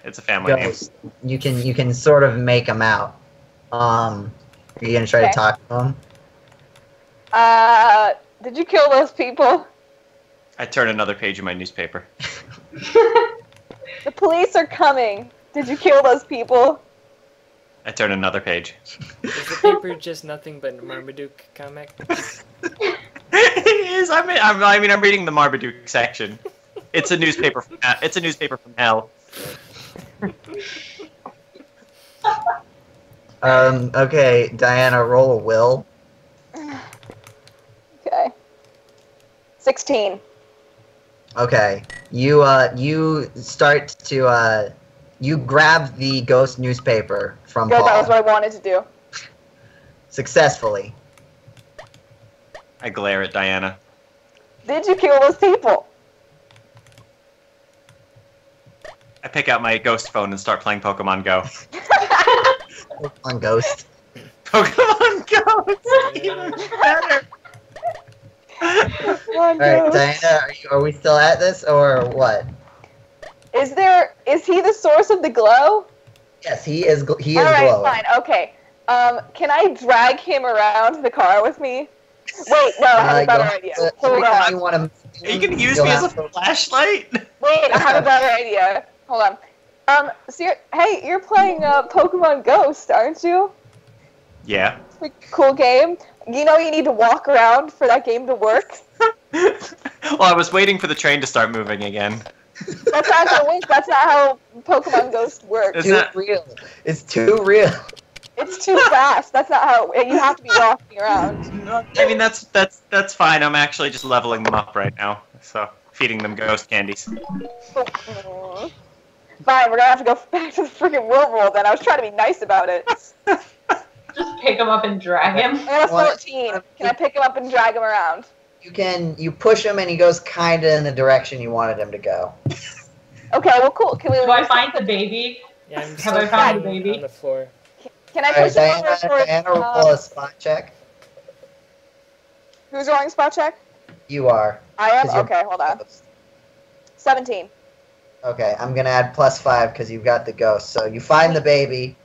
It's a family name. ghost. You can sort of make him out. Are you gonna try to Okay. talk to him? Did you kill those people? I turn another page in my newspaper. The police are coming. Did you kill those people? I turn another page. Is the paper just nothing but Marmaduke comic? It is. I'm reading the Marmaduke section. It's a newspaper. It's a newspaper from hell. Okay, Diana, roll a will. Okay. 16. Okay. You start to you grab the ghost newspaper from Good, Paul that was what I wanted to do. successfully. I glare at Diana. Did you kill those people? I pick out my ghost phone and start playing Pokemon Go. On ghost. Pokemon Go! It's even better! All right, Diana, are we still at this or what? Is he the source of the glow? Yes, he is. He is Alright, glowing. fine, okay. Can I drag him around the car with me? Wait, no, I have a better idea. Hold on. You Are you gonna use me as a flashlight? Wait, I have a better idea. Hold on. So you're playing Pokemon Ghost, aren't you? Yeah. Like, cool game. You know you need to walk around for that game to work? Well, I was waiting for the train to start moving again. That's not how it works. That's not how Pokemon Ghost works. Is Too that- real. It's too real. It's too fast. That's not how you have to be walking around. I mean, that's fine. I'm actually just leveling them up right now. So, feeding them ghost candies. Fine, we're gonna have to go back to the freaking real world then. I was trying to be nice about it. Just pick him up and drag him. I got a 14. Can I pick him up and drag him around? You push him and he goes kind of in the direction you wanted him to go. Okay, well, cool. Can we? Do I find the baby? Yeah, I'm Have still I found the crying baby? on the floor. Can I All right, push him over towards? Diana, roll a spot check. Who's rolling spot check? You are. I am. 'cause you're Okay, hold on. 17. Okay, I'm gonna add +5 because you've got the ghost. So you find the baby.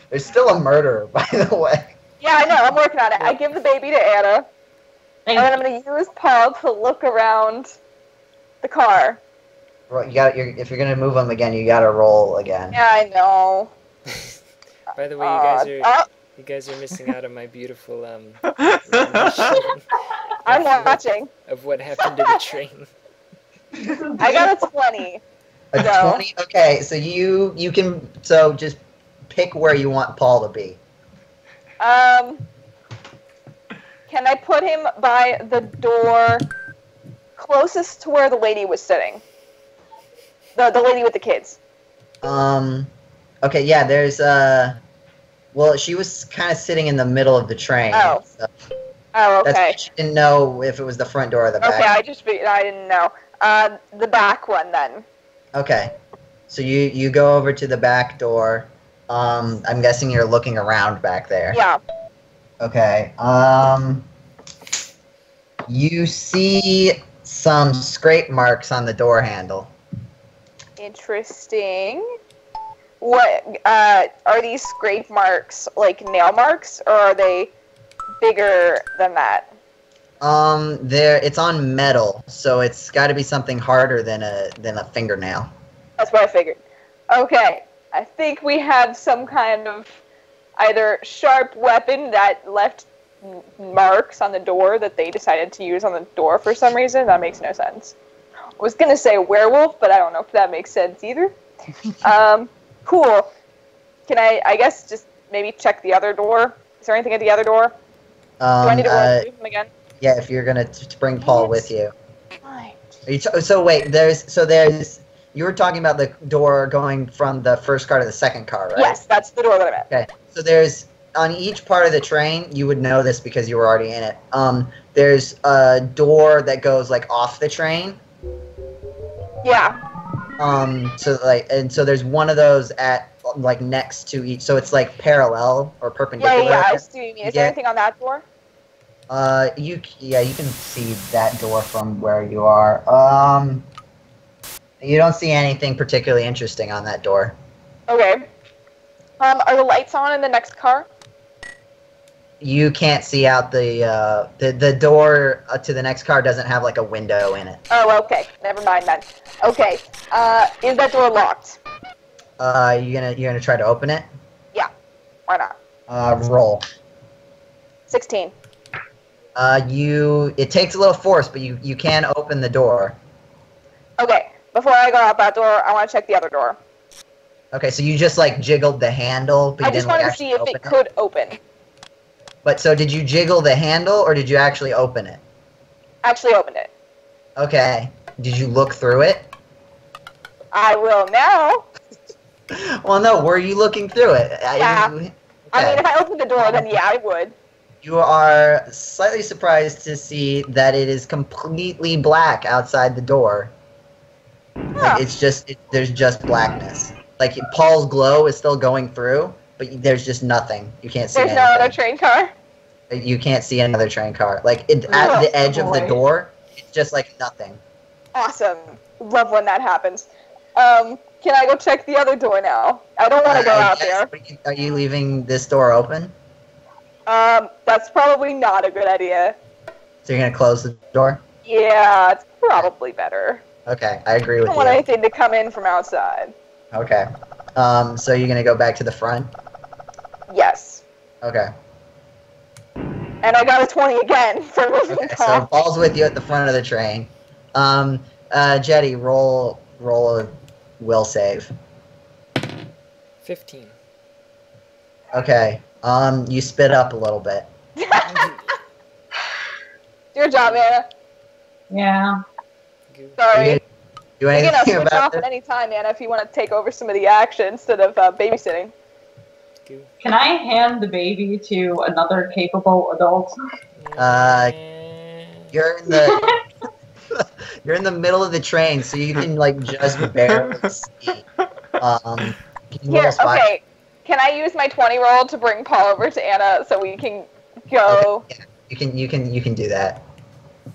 There's still a murderer, by the way. Yeah, I know. I'm working on it. I give the baby to Anna, and then I'm gonna use Paul to look around the car. Well, if you're gonna move him again, you gotta roll again. Yeah, I know. By the way, you guys are missing out on my beautiful rendition I'm watching. of what happened to the train. I got a 20. A No. 20. Okay, so you can just pick where you want Paul to be. Can I put him by the door closest to where the lady was sitting? The lady with the kids. Okay, yeah, there's well, she was kind of sitting in the middle of the train. Oh. So Oh, that's okay. why she didn't know if it was the front door or the back. Okay, I didn't know. The back one then. Okay. So you go over to the back door. I'm guessing you're looking around back there. Yeah. Okay. You see some scrape marks on the door handle. Interesting. What are these scrape marks, like nail marks, or are they bigger than that? It's on metal, so it's got to be something harder than a fingernail. That's what I figured. Okay, I think we have some kind of either sharp weapon that left marks on the door that they decided to use on the door for some reason. That makes no sense. I was gonna say werewolf, but I don't know if that makes sense either. Cool. Can I guess just maybe check the other door? Is there anything at the other door? Do I need to roll through them again? Yeah, if you're gonna bring Paul with you. Fine. So wait, there's you were talking about the door going from the first car to the second car, right? Yes, that's the door that I'm at. Okay. So there's on each part of the train, you would know this because you were already in it. There's a door that goes like off the train. Yeah. So there's one of those at like next to each, so it's like parallel or perpendicular. Yeah, I see what you mean. Is there anything on that door? You can see that door from where you are. You don't see anything particularly interesting on that door. Okay. Are the lights on in the next car? You can't see out the door to the next car doesn't have like a window in it. Oh, okay. Never mind then. Okay. Is that door locked? You're gonna try to open it? Yeah. Why not? Roll. 16. It takes a little force, but you can open the door. Okay. Before I go out that door, I want to check the other door. Okay, so you just like jiggled the handle, but you I just didn't like, wanted to see if actually it could open. But so did you jiggle the handle or did you actually open it? Actually opened it. Okay. Did you look through it? I will now. Well, no. Were you looking through it? Yeah. Okay. I mean, if I opened the door, then yeah, I would. You are slightly surprised to see that it is completely black outside the door. Huh. Like, there's just blackness. Like Paul's glow is still going through, but there's just nothing. You can't see There's anything. no other train car? You can't see another train car. Like at the edge of the door, it's just like nothing. Awesome. Love when that happens. Can I go check the other door now? I don't want to go out there. Are you leaving this door open? That's probably not a good idea. So you're gonna close the door? Yeah, it's probably better. Okay, I agree I with don't you. want anything to come in from outside. Okay. So you're gonna go back to the front? Yes. Okay. And I got a 20 again for moving Okay, the so car. Paul's with you at the front of the train. Jeddy, roll a will save. 15. Okay. You spit up a little bit. Your job, Anna. Yeah. Goo. Are Sorry. you gonna do You can anything switch about off at this? any time, Anna, if you want to take over some of the action instead of babysitting. Goo. Can I hand the baby to another capable adult? You're in the you're in the middle of the train, so you can like just barely see. Can you roll Here, a spot? okay. Can I use my 20 roll to bring Paul over to Anna so we can go? Okay, yeah. You can do that.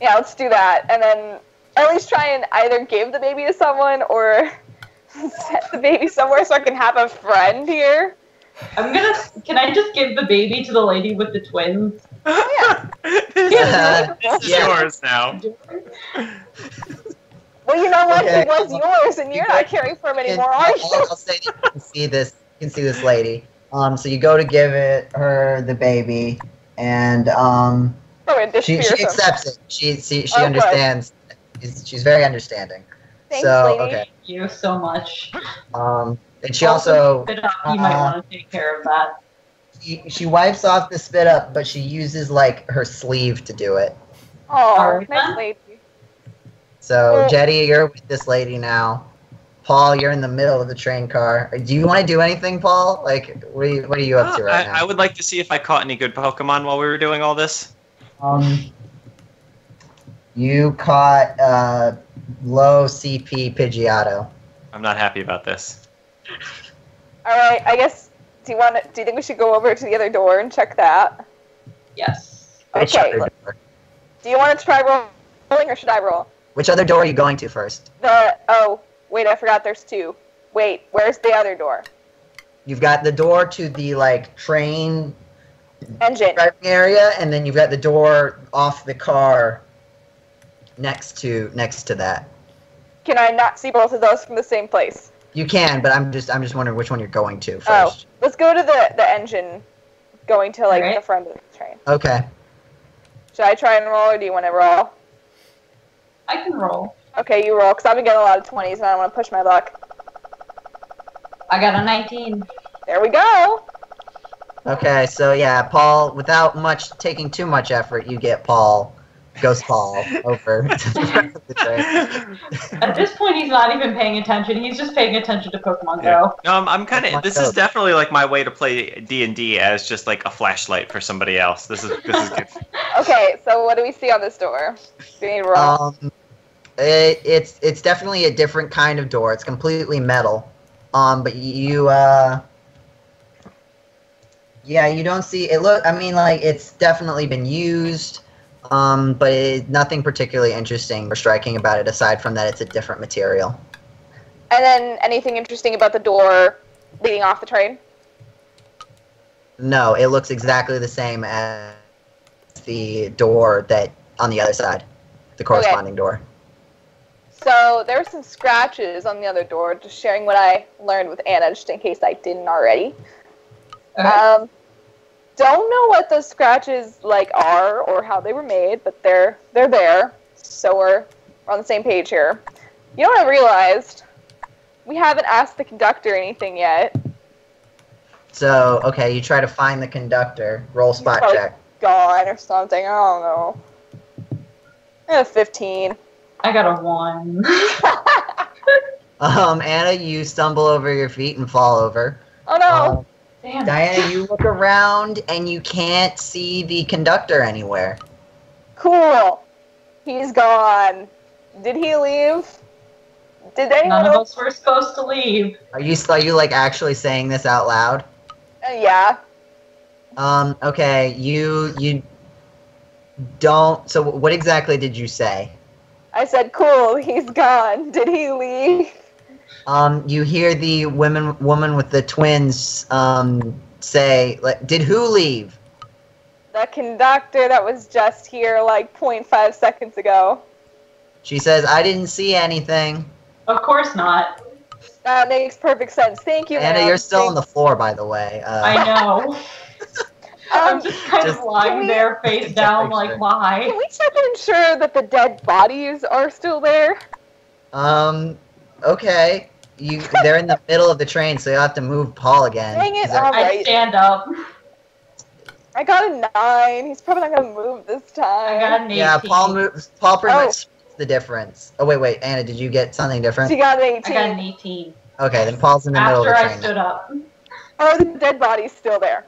Yeah, let's do that. And then at least try and either give the baby to someone or set the baby somewhere so I can have a friend here. Can I just give the baby to the lady with the twins? Yeah. This is Yeah. yours now. Well, you know what? Okay. It was yours, and you're not caring for him anymore, are you? I'll say that you can see this. You can see this lady. So you go to give her the baby, and Probably just she fearsome. accepts it. She Okay. understands. She's very understanding. Thanks, So lady. okay. Thank you so much. And she also Spit up, you might want to take care of that. she wipes off the spit up, but she uses like her sleeve to do it. Oh, Alright, nice then. lady. So Well- Jeddy, you're with this lady now. Paul, you're in the middle of the train car. Do you want to do anything, Paul? Like, what are you up to right now? I would like to see if I caught any good Pokemon while we were doing all this. You caught low CP Pidgeotto. I'm not happy about this. All right, I guess. Do you think we should go over to the other door and check that? Yes. Which Okay. other door? Do you want to try rolling, or should I roll? Which other door are you going to first? Oh, wait, I forgot. There's two. Wait, where's the other door? You've got the door to the like train Engine. driving area, and then you've got the door off the car next to that. Can I not see both of those from the same place? You can, but I'm just wondering which one you're going to first. Oh, let's go to the engine, going to like Alright. the front of the train. Okay. Should I try and roll, or do you want to roll? I can roll. Okay, you roll, because I've been getting a lot of 20s, and I don't want to push my luck. I got a 19. There we go. Okay, so yeah, Paul, without taking too much effort, you get Ghost Paul over to the front of the train. At this point, he's not even paying attention. He's just paying attention to Pokemon Yeah. Go. No, I'm kind of. Pokemon This Go. is definitely like my way to play D&D as just like a flashlight for somebody else. This is good. Okay, so what do we see on this door? Do we need to roll? It's definitely a different kind of door. It's completely metal. But you don't see it. I mean, like it's definitely been used. But nothing particularly interesting or striking about it aside from that it's a different material. And then anything interesting about the door leading off the train? No, it looks exactly the same as the door that on the other side, the corresponding door. So there were some scratches on the other door, just sharing what I learned with Anna, just in case I didn't already. Okay. Don't know what those scratches like are or how they were made, but they're there. So we're on the same page here. You know what I realized? We haven't asked the conductor anything yet. So, okay, you try to find the conductor. Roll spot probably check. Gone or something. I don't know. 15. I got a 1. Anna, you stumble over your feet and fall over. Oh no! Damn. Diana, you look around and you can't see the conductor anywhere. Cool. He's gone. Did he leave? Did anyone None of else? us were supposed to leave. Are you like actually saying this out loud? Yeah. Okay, you don't. So what exactly did you say? I said, cool, he's gone. Did he leave? You hear the woman with the twins say, like, did who leave? The conductor that was just here like 0.5 seconds ago. She says, I didn't see anything. Of course not. That makes perfect sense. Thank you, Anna, ma'am. you're still on the floor, by the way. I know. I'm just kind just- of lying there face down like, Can why? we check and ensure that the dead bodies are still there? Okay. They're in the middle of the train, so you'll have to move Paul again. Dang it, 'Cause they're- I Right. stand up. I got a 9. He's probably not gonna move this time. I got an 18. Yeah, Paul pretty Oh. much splits the difference. Oh, wait, Anna, did you get something different? She got an I got an 18. 18. Okay, then Paul's in the middle of After the I train. stood up. Oh, the dead body's still there.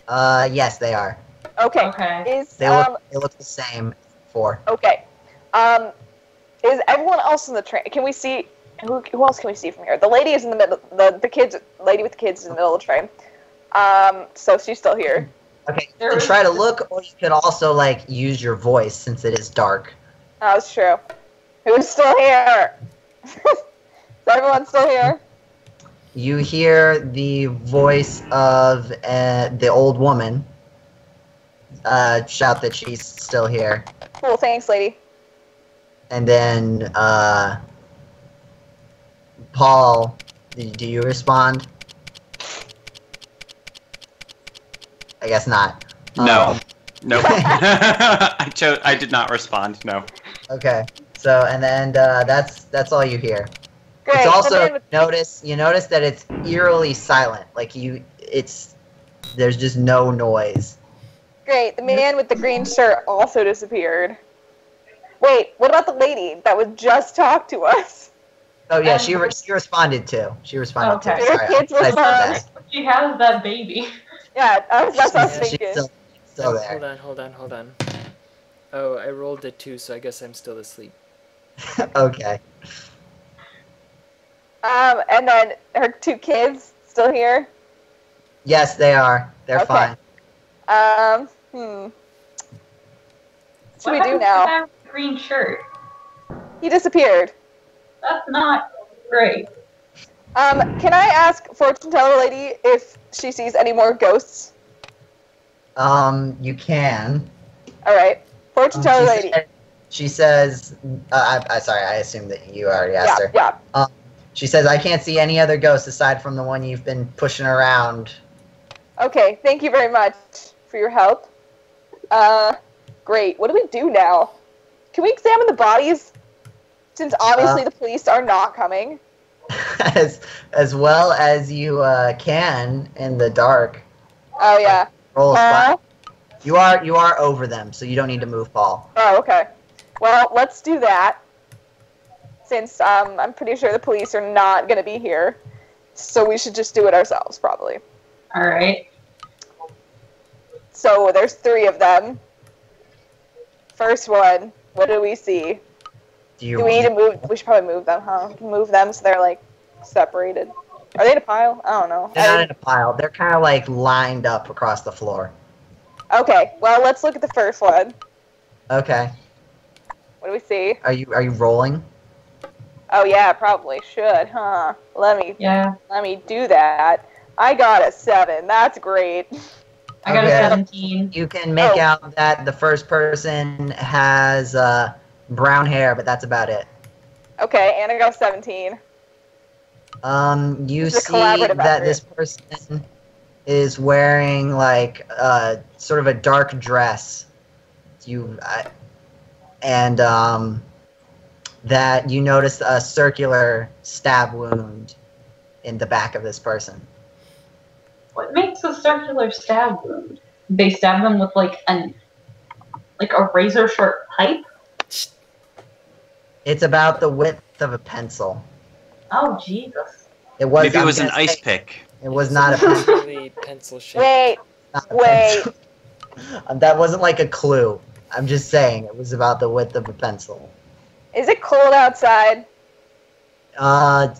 Yes, they are. Okay. Okay. They look the same. 4. Okay. Is everyone else in the train? Can we see? Who else can we see from here? The lady is in the middle. The kids, lady with the kids, is in the middle of the train. So she's still here. Okay, you There can is- try to look, or you can also like use your voice since it is dark. Oh, that's true. Who's still here? Is everyone still here? You hear the voice of the old woman shout that she's still here, Cool. Thanks, lady. and then Paul, do you respond? I guess not. No. Nope. I did not respond. No. Okay. So and then that's all you hear. Great. It's the also man with- you notice that it's eerily silent. Like there's just no noise. Great. The man with the green shirt also disappeared. Wait, what about the lady that was just talked to us? Oh yeah, she responded too. She responded Okay. too. Your Sorry, kids I said respond. that. She has that baby. Yeah, that's what I was She's thinking. still there. Hold on. Oh, I rolled a 2, so I guess I'm still asleep. Okay. And then her 2 kids still here. Yes, they are. They're Okay. fine. What do we do happened to the now? guy with the green shirt? He disappeared. That's not great. Can I ask fortune teller lady if she sees any more ghosts? You can. All right, fortune teller lady. She says, sorry, I assume that you already asked her. Yeah. She says, I can't see any other ghosts aside from the one you've been pushing around. Okay, thank you very much for your help. Great. What do we do now? Can we examine the bodies? Since obviously the police are not coming. As well as you can in the dark. Oh yeah. Roll a spot. You are over them, so you don't need to move, Paul. Oh, okay. Well, let's do that. Since I'm pretty sure the police are not going to be here. So we should just do it ourselves, probably. Alright. So there's 3 of them. First one, what do we see? Do we need to move? We should probably move them, huh? Move them so they're, like, separated. Are they in a pile? I don't know. They're not in a pile. They're kind of, like, lined up across the floor. Okay, well, let's look at the first one. Okay. What do we see? Are you rolling? Oh, yeah, probably should, huh? Let me do that. I got a 7. That's great. I got a 17. You can make out that the first person has brown hair, but that's about it. Okay, and I got a 17. You see that this person is wearing like sort of a dark dress. That you notice a circular stab wound in the back of this person. What makes a circular stab wound? They stab them with like a razor sharp pipe? It's about the width of a pencil. Oh Jesus! Maybe it was an ice pick. It was not a pencil. Pencil shape. Wait. That wasn't like a clue. I'm just saying it was about the width of a pencil. Is it cold outside?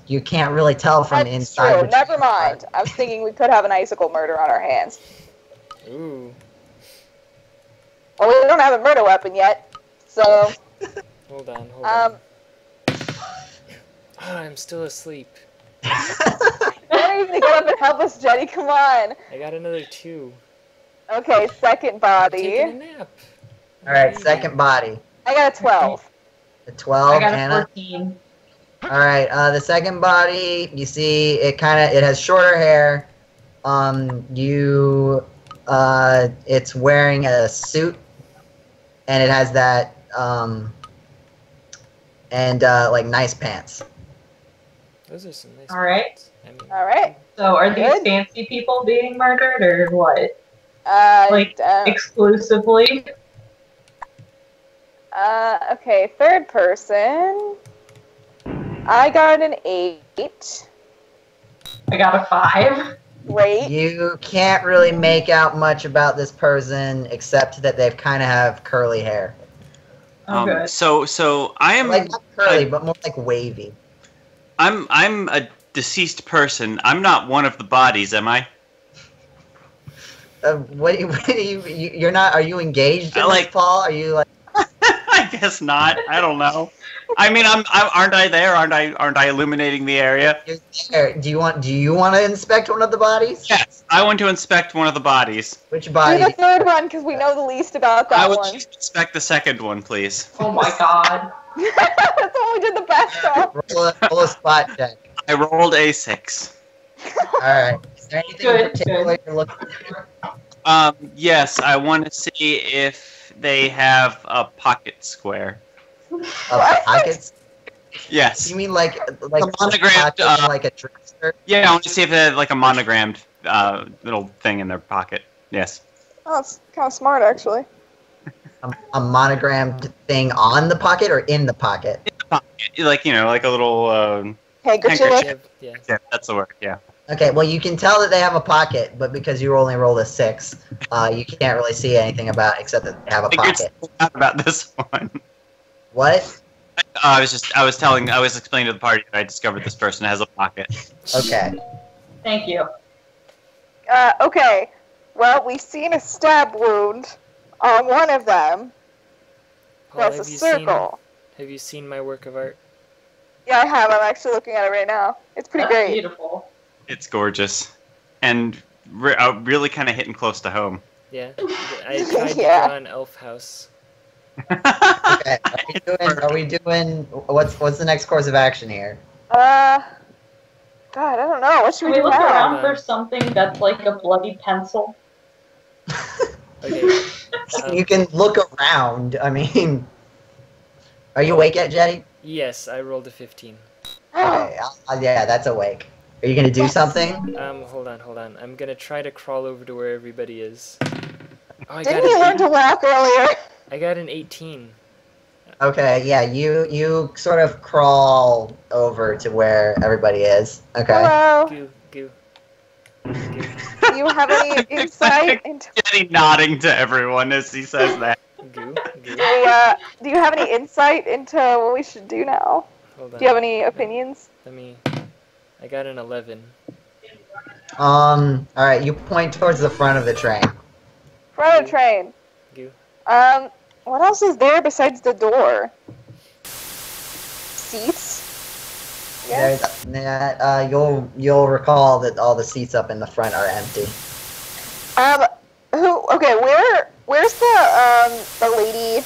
You can't really tell from the inside. True. Never mind. I was thinking we could have an icicle murder on our hands. Ooh. Well, we don't have a murder weapon yet, so. Hold on. I'm still asleep. Why don't you even get up and help us, Jeddy? Come on. I got another 2. Okay, second I'm body. taking a nap. All right, second body. I got a 12. A 12, I got Anna. a 14. All right, the second body, you see it has shorter hair. It's wearing a suit, and it has that like nice pants. Those are some nice. All right. pants. I mean, All right. So are these Good. fancy people being murdered or what? Like, Exclusively? okay, third person. I got an 8. I got a 5. Great. You can't really make out much about this person except that they kind of have curly hair. Oh, good. So I am Like not curly, but more like wavy. I'm a deceased person. I'm not one of the bodies, am I? What do you're not? Are you engaged in Like- this, Paul? Are you like? I guess not. I don't know. I mean, aren't I there? Aren't I illuminating the area? You're there. Do you want to inspect one of the bodies? Yes, I want to inspect one of the bodies. Which Do body? the third one because we know the least about that I would one. just inspect the second one, please. Oh my god. That's what we did the best of. Roll a spot check. I rolled a 6. All right. Is there anything in Good, particular you're looking for? Yes, I want to see if they have a pocket square. Pockets? Yes. You mean like monogrammed, pocket, like a dresser? Yeah, I want to see if they have like a monogrammed little thing in their pocket. Yes. Oh, it's kind of smart, actually. A monogrammed thing on the pocket or in the pocket? In the pocket, like like a little Handkerchief. Yeah. Yeah, that's the word. Yeah. Okay, well, you can tell that they have a pocket, but because you only rolled a 6, you can't really see anything about it except that they have a pocket. Not about this one. What? I was explaining to the party that I discovered this person has a pocket. Okay. Thank you. Okay. Well, we've seen a stab wound on one of them. Paul, That's a circle. Have you seen my work of art? Yeah, I have. I'm actually looking at it right now. It's pretty That's great. beautiful. It's gorgeous, and really kind of hitting close to home. Yeah. I tried to Yeah. draw an elf house. Okay. Are we doing what's the next course of action here? God, I don't know. What should Can we we do look now? around for something that's like a bloody pencil? Okay. You can look around. I mean, are you awake yet, Jeddy? Yes, I rolled a 15. Okay. Yeah, that's awake. Are you gonna do something? Hold on. I'm gonna try to crawl over to where everybody is. Oh, I Didn't you learn to walk earlier? I got an 18. Okay. Yeah, you sort of crawl over to where everybody is. Okay. Hello. Goo. Do you have any insight into? Jeddy nodding to everyone as he says that. Goo. Do you have any insight into what we should do now? Hold on. Do you have any opinions? I got an 11. All right. You point towards the front of the train. Front of the train. Goo. What else is there besides the door? Seats? Yes. You'll recall that all the seats up in the front are empty. Okay, where's the lady,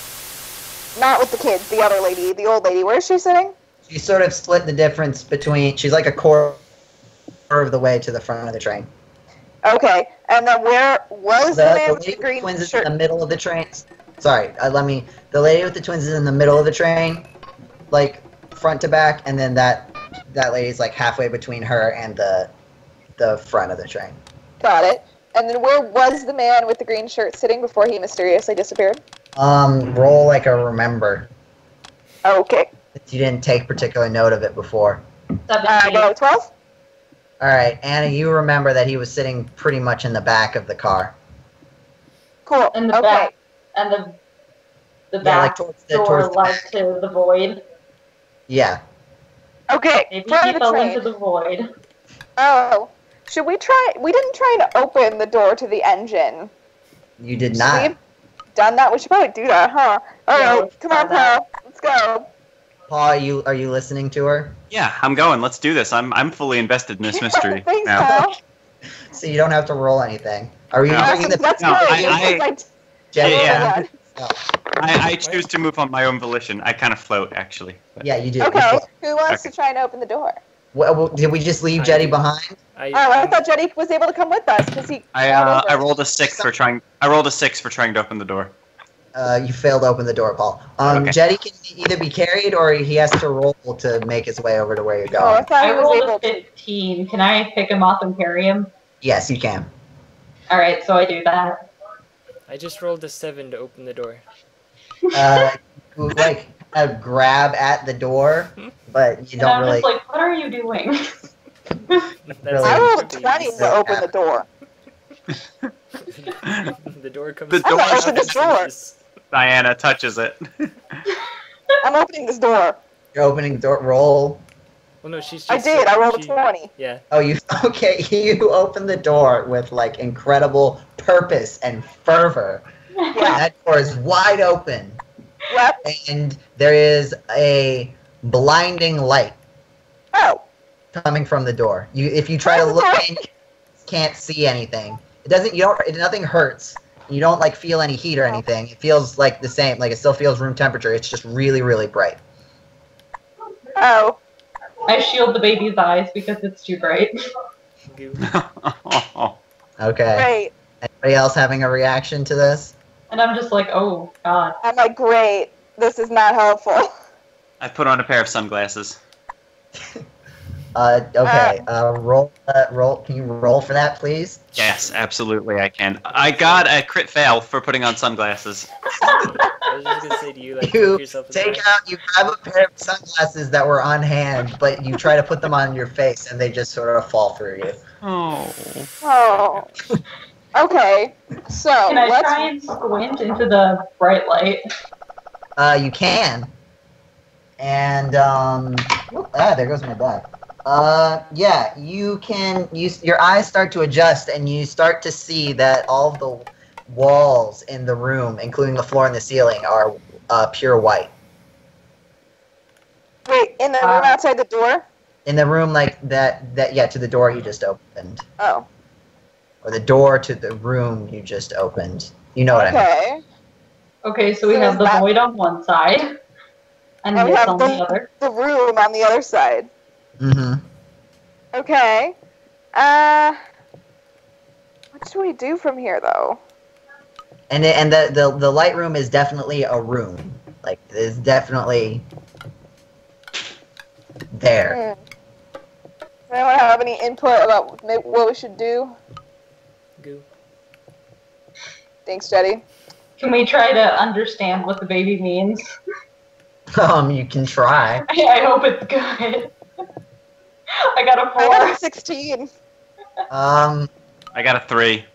not with the kids, the other lady, the old lady, where is she sitting? She sort of split the difference between. She's like a quarter of the way to the front of the train. Okay, and then where was the man with the green twins shirt? is in the middle of the train. Sorry, the lady with the twins is in the middle of the train, like front to back, and then that lady's like halfway between her and the front of the train. Got it. And then where was the man with the green shirt sitting before he mysteriously disappeared? Roll like a remember. Okay. You didn't take particular note of it before. 12? Alright, Anna, you remember that he was sitting pretty much in the back of the car. Cool. In the okay. back, and the back towards door led to the void. Yeah. Okay, Maybe front he of the fell train. into the void. Oh. Should we try? We didn't try to open the door to the engine. You did Should not. we have done that? We should probably do that, huh? Alright, come on, Paul. Let's go. Paul, are you listening to her? Yeah, I'm going. Let's do this. I'm fully invested in this mystery Thanks, now. Paul. So you don't have to roll anything. Are you No. bringing the... That's No, good. Jeddy, I choose to move on my own volition. I kind of float, actually. But- Yeah, you do. Okay, who wants to try and open the door? Well, did we just leave Jeddy behind? I thought Jeddy was able to come with us because he. I rolled a 6 for trying. I rolled a 6 for trying to open the door. You failed to open the door, Paul. Okay. Jeddy can either be carried or he has to roll to make his way over to where you're Oh, I going. thought he I was rolled able a to. 15. Can I pick him up and carry him? Yes, you can. Alright, so I do that. I just rolled a 7 to open the door. You, like, grab at the door, but you And don't I'm really... just like, what are you doing? Really? I rolled a Babies. 20 to open the door. The door comes. The I'm door- gonna open this door. Diana touches it. I'm opening this door. You're opening the door. Roll. Well, no, she's just. I did. I rolled a 20. Yeah. Oh, you... Okay, you open the door with, like, incredible purpose and fervor. Yeah. That door is wide open. Yep. And there is a blinding light Oh. coming from the door. If you try to look in, you can't see anything. It doesn't. Nothing hurts. You don't like feel any heat or anything. It feels like the same. Like it still feels room temperature. It's just really, really bright. Oh. I shield the baby's eyes because it's too bright. Goo. Okay. Great. Anybody else having a reaction to this? And I'm just like, oh, God. I'm like, great. This is not helpful. I put on a pair of sunglasses. Okay. Roll. Can you roll for that, please? Yes, absolutely, I can. I got a crit fail for putting on sunglasses. was just gonna say to you, like, You look yourself in the take eye. out, you grab a pair of sunglasses that were on hand, but you try to put them on your face, and they just sort of fall through you. Oh. Oh. Okay. So Can I let's. try and squint into the bright light? You can. And there goes my die. Yeah, you can. Your eyes start to adjust, and you start to see that all of the walls in the room, including the floor and the ceiling, are pure white. Wait, in the room outside the door? In the room like that, yeah, to the door you just opened. Oh. Or the door to the room you just opened. You know what I mean. Okay. Okay, so we So have is the that- void on one side, and And we this have on the other. the room on the other side. Mm-hmm. Okay. What should we do from here, though? And the light room is definitely a room. Like, it's definitely there. Does anyone have any input about what we should do? Goo. Thanks, Jeddy. Can we try to understand what the baby means? You can try. I hope it's good. I got a I got 4. a 16. Um. I got a 3.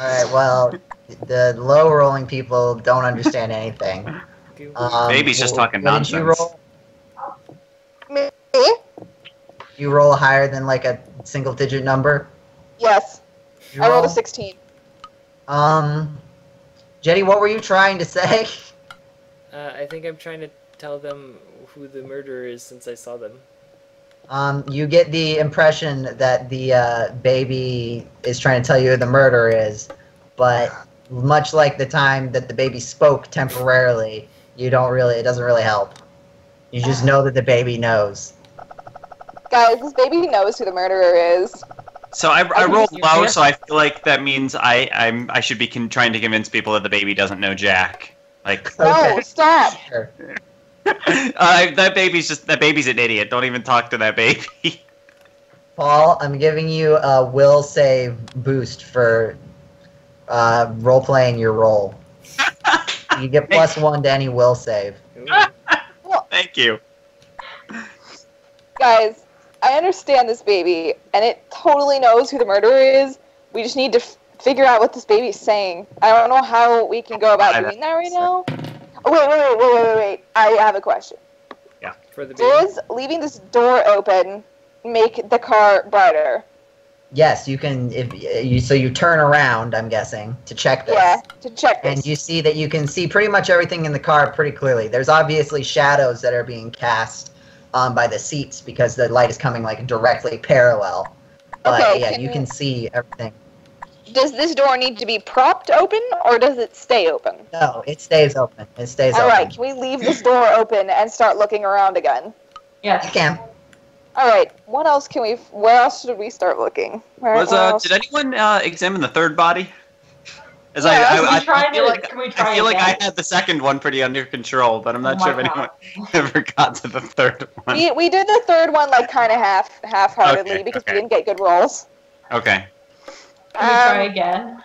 All right. Well, the low rolling people don't understand anything. Goo. Baby's just talking what did you nonsense. roll? Me? You roll higher than like a single digit number. Yes. You I rolled a roll? 16. Jetty, what were you trying to say? I think I'm trying to tell them who the murderer is since I saw them. You get the impression that the baby is trying to tell you who the murderer is, but much like the time that the baby spoke temporarily, it doesn't really help. You just know that the baby knows. Guys, this baby knows who the murderer is. So I think rolled it's low, your so I feel like that means I should be trying to convince people that the baby doesn't know Jack. Like, No, Okay. stop. Sure. that baby's an idiot. Don't even talk to that baby. Paul, I'm giving you a will save boost for role playing your role. You get +1 to any will save. Ooh. Thank you. Guys, I understand this baby, and it totally knows who the murderer is. We just need to figure out what this baby's saying. I don't know how we can go about doing that right now. Oh, wait. I have a question. For the baby. Does leaving this door open make the car brighter? Yes, you can. So you turn around, I'm guessing, to check this. Yeah, to check this. And you see that you can see pretty much everything in the car pretty clearly. There's obviously shadows that are being cast by the seats because the light is coming like directly parallel. But Okay, yeah, you can see everything. Does this door need to be propped open, or does it stay open? No, it stays open. It stays All open. right, can we leave this door open and start looking around again? You Yes. can. All right, what else can we? Where else should we start looking? Where else? Did anyone examine the third body? As Yeah, I can feel we try I feel like again? I had the second one pretty under control, but I'm not Oh sure if my anyone God. ever got to the third one. We did the third one like kind of half-heartedly Okay, because okay. we didn't get good rolls. Okay. Can we try again?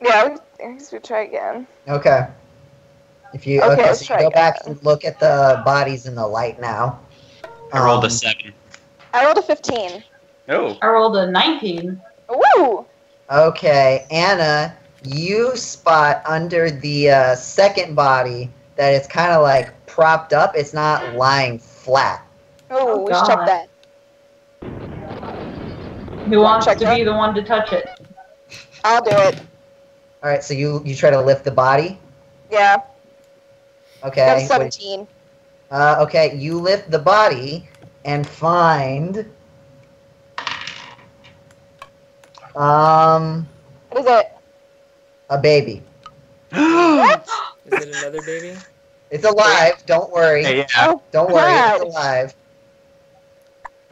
Yeah, I guess we try again. Okay. If you Okay, okay, let's so try you go back again. and look at the bodies in the light now. I rolled a Um, 7. I rolled a 15. Oh. I rolled a 19. Woo! Okay, Anna, you spot under the second body that it's kind of like propped up. It's not lying flat. Ooh, Oh, we should check God. that. Who wants check to that? be the one to touch it? I'll do it. All right, so you try to lift the body. Yeah, Okay. that's what- 17. Okay, you lift the body and find. What is it? A baby. What? Is it another baby? It's alive. Don't worry. Hey, yeah. Oh, Don't worry. God. It's alive.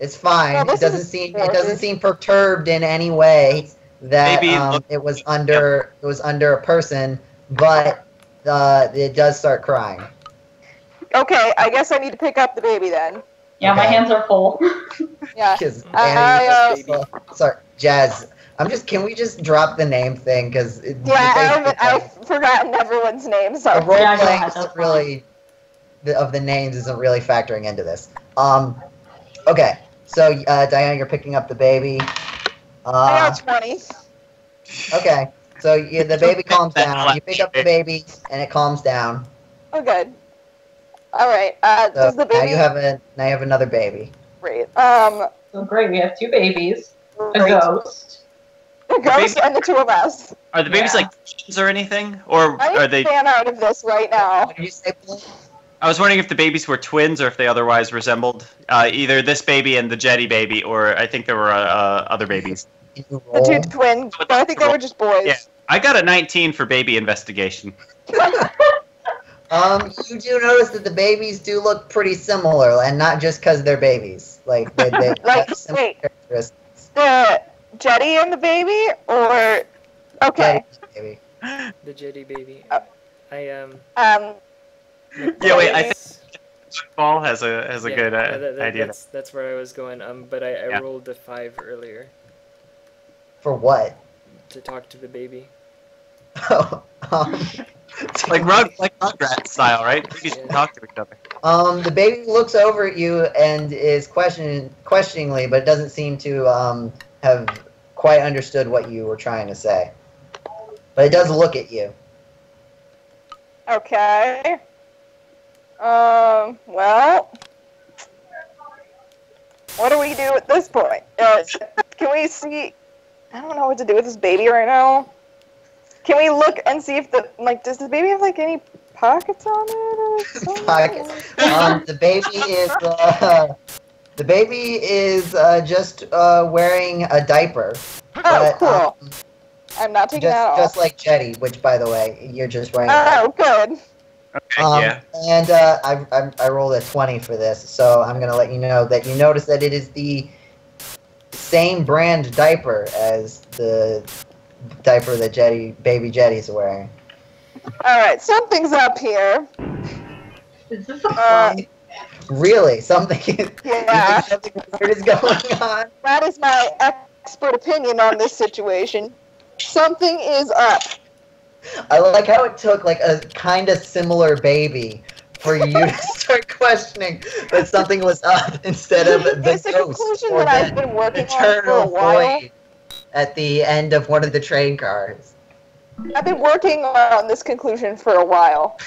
It's fine. Well, It this doesn't is seem. It horrible. doesn't seem perturbed in any way. That Maybe look- it was under. It was under a person, but it does start crying. Okay, I guess I need to pick up the baby then. Yeah, my Okay. hands are full. Yeah. Because I, sorry, Jazz. Can we just drop the name thing? Because I've forgotten everyone's names. the So role Yeah, go playing ahead, isn't that's really of the names isn't really factoring into this. Okay, so Diana, you're picking up the baby. I got 20. Okay, so the baby calms down. You pick up the baby, and it calms down. Oh, good. All right. So Does the baby? now you have another baby. Great. So great, we have 2 babies, a Great. ghost. The ghost and the 2 of us. Are the babies Yeah. like kittens or anything, or I are need they? to fan out of this right now. What did you say, Paul? I was wondering if the babies were twins or if they otherwise resembled either this baby and the Jetty baby, or I think there were other babies. Can you The 2 roll? twins, but I think they were just boys. Yeah. I got a 19 for baby investigation. You do notice that the babies do look pretty similar, and not just because they're babies. Like they Like, have similar wait. characteristics. The Jetty and the baby, or okay. Baby. The Jeddy baby. Oh. Yeah, wait, I think Paul has a good idea. That's where I was going. But I Yeah. rolled a 5 earlier For what? to talk to the baby. Like Rugrat style, right? Babies can talk to each other. The baby looks over at you and is questioningly, but doesn't seem to have quite understood what you were trying to say. But it does look at you. Okay. Well, what do we do at this point? Can we see? I don't know what to do with this baby right now. Can we look and see if does the baby have like any pockets on it or something? Pockets. The baby is just wearing a diaper. Oh, cool. I'm not taking that off. Just like Jeddy, which, by the way, you're just wearing. Oh, good. Okay, yeah. And I rolled a 20 for this, so I'm gonna let you know that you notice that it is the same brand diaper as the diaper that baby Jeddy's wearing. All right, something's up here. Is this a play? Really, something. Yeah. Something weird is going on. That is my expert opinion on this situation. Something is up. I like how it took like a kind of similar baby for you to start questioning that something was up instead of the It's a ghost conclusion or that I've the been working on for eternal a while. void at the end of one of the train cars. I've been working on this conclusion for a while,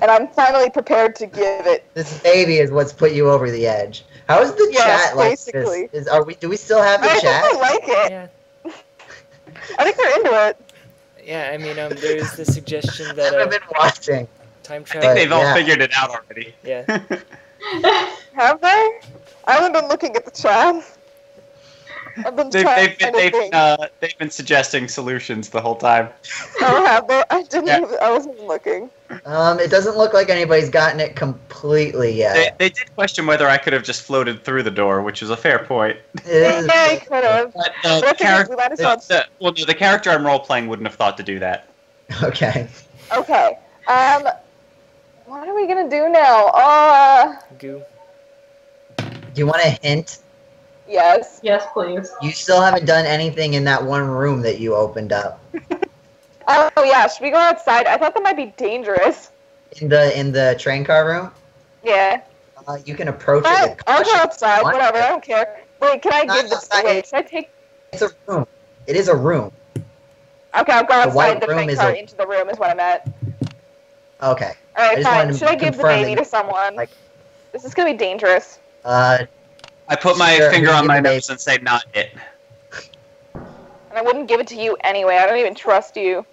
and I'm finally prepared to give it. This baby is what's put you over the edge. How is the Yes, chat like basically. this? Do we still have the I think chat? they like it. Yeah. I think they're into it. Yeah, I mean, there's the suggestion I've that been watching. time I travel. think they've all yeah. figured it out already. Yeah. Have they? I haven't been looking at the chat. I've been trying to think. They've been suggesting solutions the whole time. Oh, have they? I didn't Yeah. even, I wasn't even looking. It doesn't look like anybody's gotten it completely yet. They did question whether I could have just floated through the door, which is a fair point. It Yeah, I is- could have. But But I think we might as well. the character I'm role playing wouldn't have thought to do that. Okay. Okay. What are we gonna do now? Goo. Do you want a hint? Yes. Yes, please. You still haven't done anything in that one room that you opened up. Oh yeah, should we go outside? I thought that might be dangerous. In the train car room? Yeah. You can approach it But with I'll go caution. outside. What? Whatever. I don't care. Wait, can I Not give this outside. away? Should I take? It's a room. It is a room. Okay, I'll go The white outside the room train is car a- into the room. Is what I meant. Okay. All I right, just fine. wanted to Should I give the confirm baby that to someone? like- This is gonna be dangerous. I put my Sure, finger you on give my the baby. nose and say, "Not it." And I wouldn't give it to you anyway. I don't even trust you.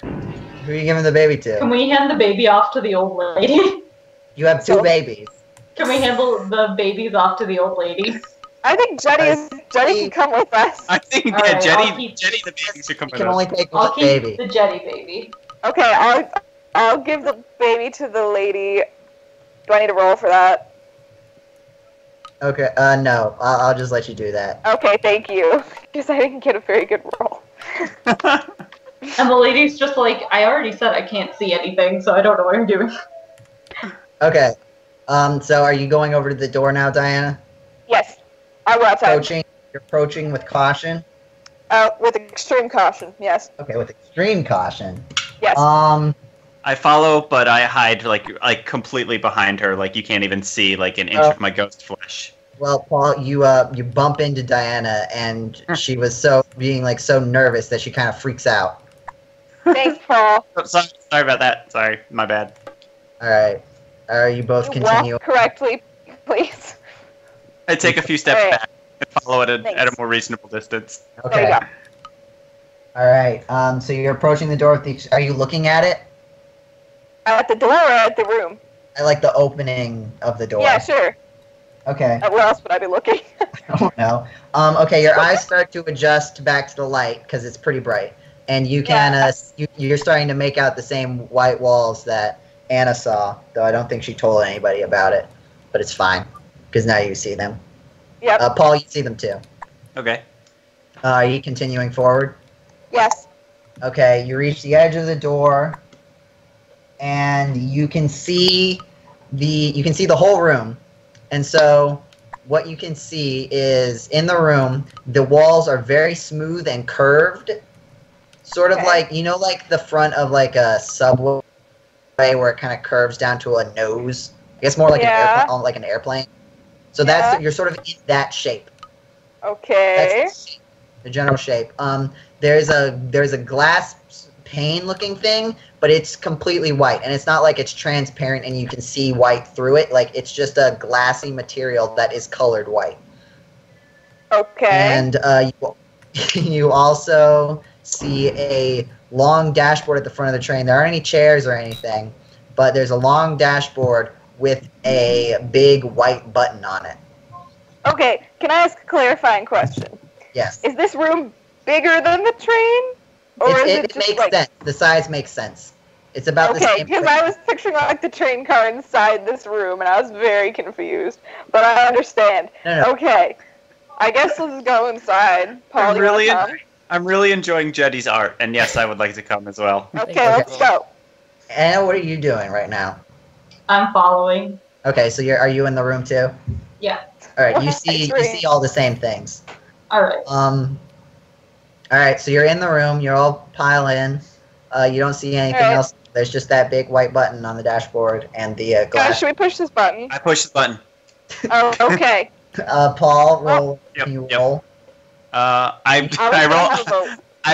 Who are you giving the baby Can to? we hand the baby off to the old lady? You have two So- babies. Can we handle the babies off to the old lady? I think Jetty can come with us. I think All right, I'll Jetty keep- the baby should come You with can us. only take I'll one keep baby. the Jeddy baby. Okay, I'll give the baby to the lady. Do I need to roll for that? Okay. No. I'll just let you do that. Okay, thank you. Because I didn't get a very good roll. And the lady's just like, I already said I can't see anything, so I don't know what I'm doing. Okay. So are you going over to the door now, Diana? Yes, I'll go outside. You're approaching with caution. With extreme caution, yes. Okay, with extreme caution. Yes. I follow, but I hide like completely behind her. Like you can't even see like an inch of my ghost flesh. Well, Paul, you bump into Diana, and she was being so nervous that she kind of freaks out. Thanks, Paul. Oh, sorry about that. Sorry, my bad. All right. You both continue. Walk correctly, please. I take a few steps All right. back and follow at a Thanks. more reasonable distance. Okay. There you go. All right. So you're approaching the door with the. Are you looking at it? At the door or at the room? I like the opening of the door. Yeah, sure. Okay. Where else would I be looking? I don't know. Okay, your eyes start to adjust back to the light because it's pretty bright, and you can you're starting to make out the same white walls that Anna saw. Though I don't think she told anybody about it, but it's fine because now you see them. Yep. Paul, you see them too. Okay. Are you continuing forward? Yes. Okay, you reach the edge of the door, and you can see the whole room. And so what you can see is in the room, the walls are very smooth and curved, sort of like like the front of like a subway where it kind of curves down to a nose. I guess more like an airplane. So you're sort of in that shape. Okay. That's the shape, the general shape. There's a glass pane looking thing, but it's completely white, and it's not like it's transparent and you can see white through it. Like it's just a glassy material that is colored white. Okay. And you also see a long dashboard at the front of the train. There aren't any chairs or anything, but there's a long dashboard with a big white button on it. Okay, can I ask a clarifying question? Yes. Is this room bigger than the train? Or is it It just makes sense. The size makes sense. It's about the okay, same. because I was picturing like the train car inside this room, and I was very confused. But I understand. No. Okay, I guess let's go inside. Paul, you wanna come? I'm really enjoying Jeddy's art, and yes, I would like to come as well. Okay, let's go. Anna, what are you doing right now? I'm following. Okay, so are you in the room too? Yeah. All right, you see all the same things. All right. All right, so you're in the room. You're all pile in. You don't see anything else. There's just that big white button on the dashboard and the glass. Guys, should we push this button? I push the button. Oh, okay. Paul, roll. Yep, Can you yep. roll? I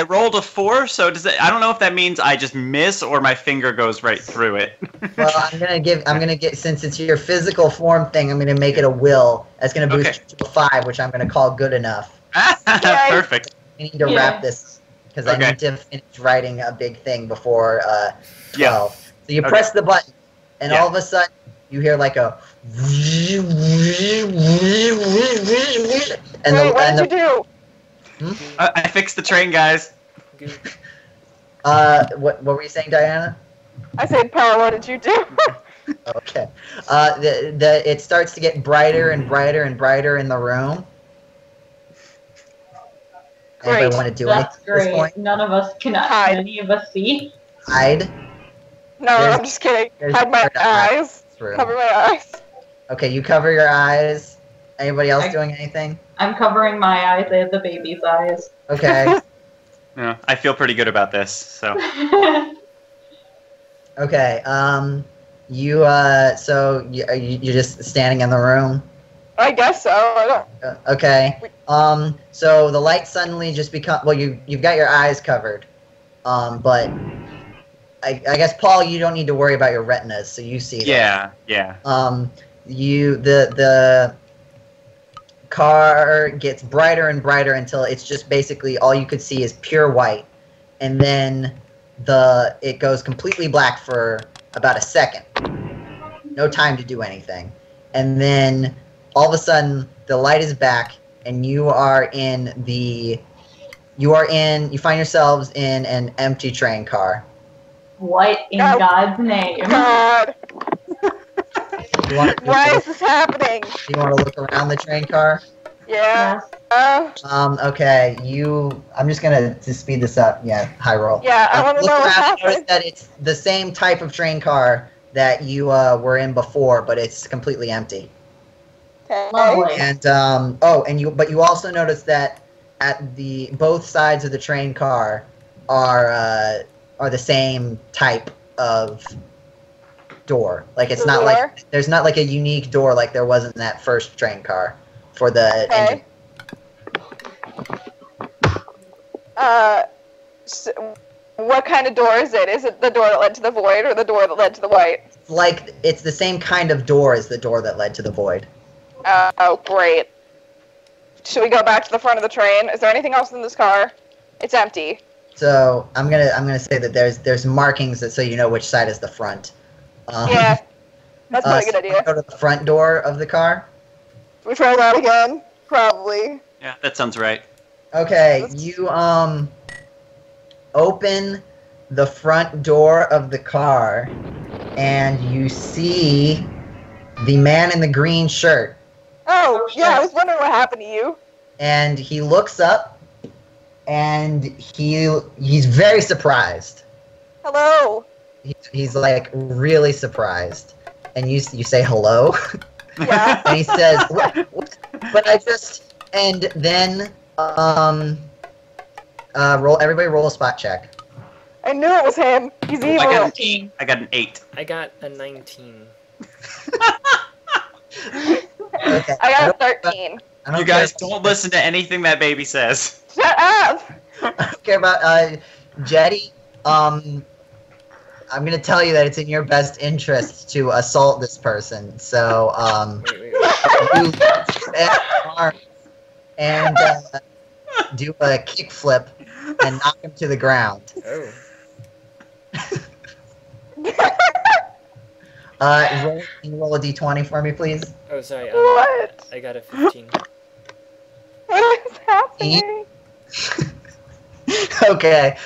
rolled a 4, so I don't know if that means I just miss or my finger goes right through it. Well, I'm gonna get since it's your physical form thing, I'm gonna make it a will. That's gonna boost you to a 5, which I'm gonna call good enough. Perfect. I need to wrap this because I need to finish writing a big thing before 12. Yeah. So you press the button, and all of a sudden you hear like a. And what did you do? I fixed the train, guys. What were you saying, Diana? I said, Paul, what did you do? Okay. It starts to get brighter and brighter and brighter in the room. Anybody want to do That's anything at this great. point? None of us can Hide. any of us see. Hide. No, I'm just kidding. Hide my eyes. Cover my eyes. Okay, you cover your eyes. Anybody else doing anything? I'm covering my eyes. I have the baby's eyes. Okay. Yeah, I feel pretty good about this. So. Okay. So you're just standing in the room. I guess so. I don't. Okay. So the light suddenly just become. Well, you've got your eyes covered. But I guess Paul, you don't need to worry about your retinas, so you see. Yeah. The car gets brighter and brighter until it's just basically all you could see is pure white, and then it goes completely black for about a second. No time to do anything, and then all of a sudden the light is back, and you find yourselves in an empty train car. What in God's name? God. Why is this happening? Do you want to look around the train car? Yeah. Okay. I'm just gonna speed this up. Yeah. High roll. Yeah, I want to know what happened. Notice that it's the same type of train car that you were in before, but it's completely empty. Okay. Lovely. And but you also notice that at the both sides of the train car are the same type of door. Like it's not like there's not like a unique door like there was in that first train car for the engine. So what kind of door is it? Is it the door that led to the void or the door that led to the white? Like it's the same kind of door as the door that led to the void. Oh, great. Should we go back to the front of the train? Is there anything else in this car? It's empty. So I'm gonna say that there's markings that so you know which side is the front. Yeah, that's not a good idea. Go to the front door of the car. We try that again? Probably. Yeah, that sounds right. Okay, you open the front door of the car, and you see the man in the green shirt. Oh, yeah, I was wondering what happened to you. And he looks up, and he's very surprised. Hello. He's like really surprised, and you say hello. Yeah. And he says, what? But I just, and then everybody roll a spot check. I knew it was him. He's evil. I got an 8. I got a 19. Okay. I got a 13. You guys don't listen to anything that baby says. Shut up. I don't care about Jeddy. I'm gonna tell you that it's in your best interest to assault this person. So you and do a kickflip and knock him to the ground. Oh. Can you roll a d20 for me, please? Oh, sorry. What? I got a 15. What is happening? Okay.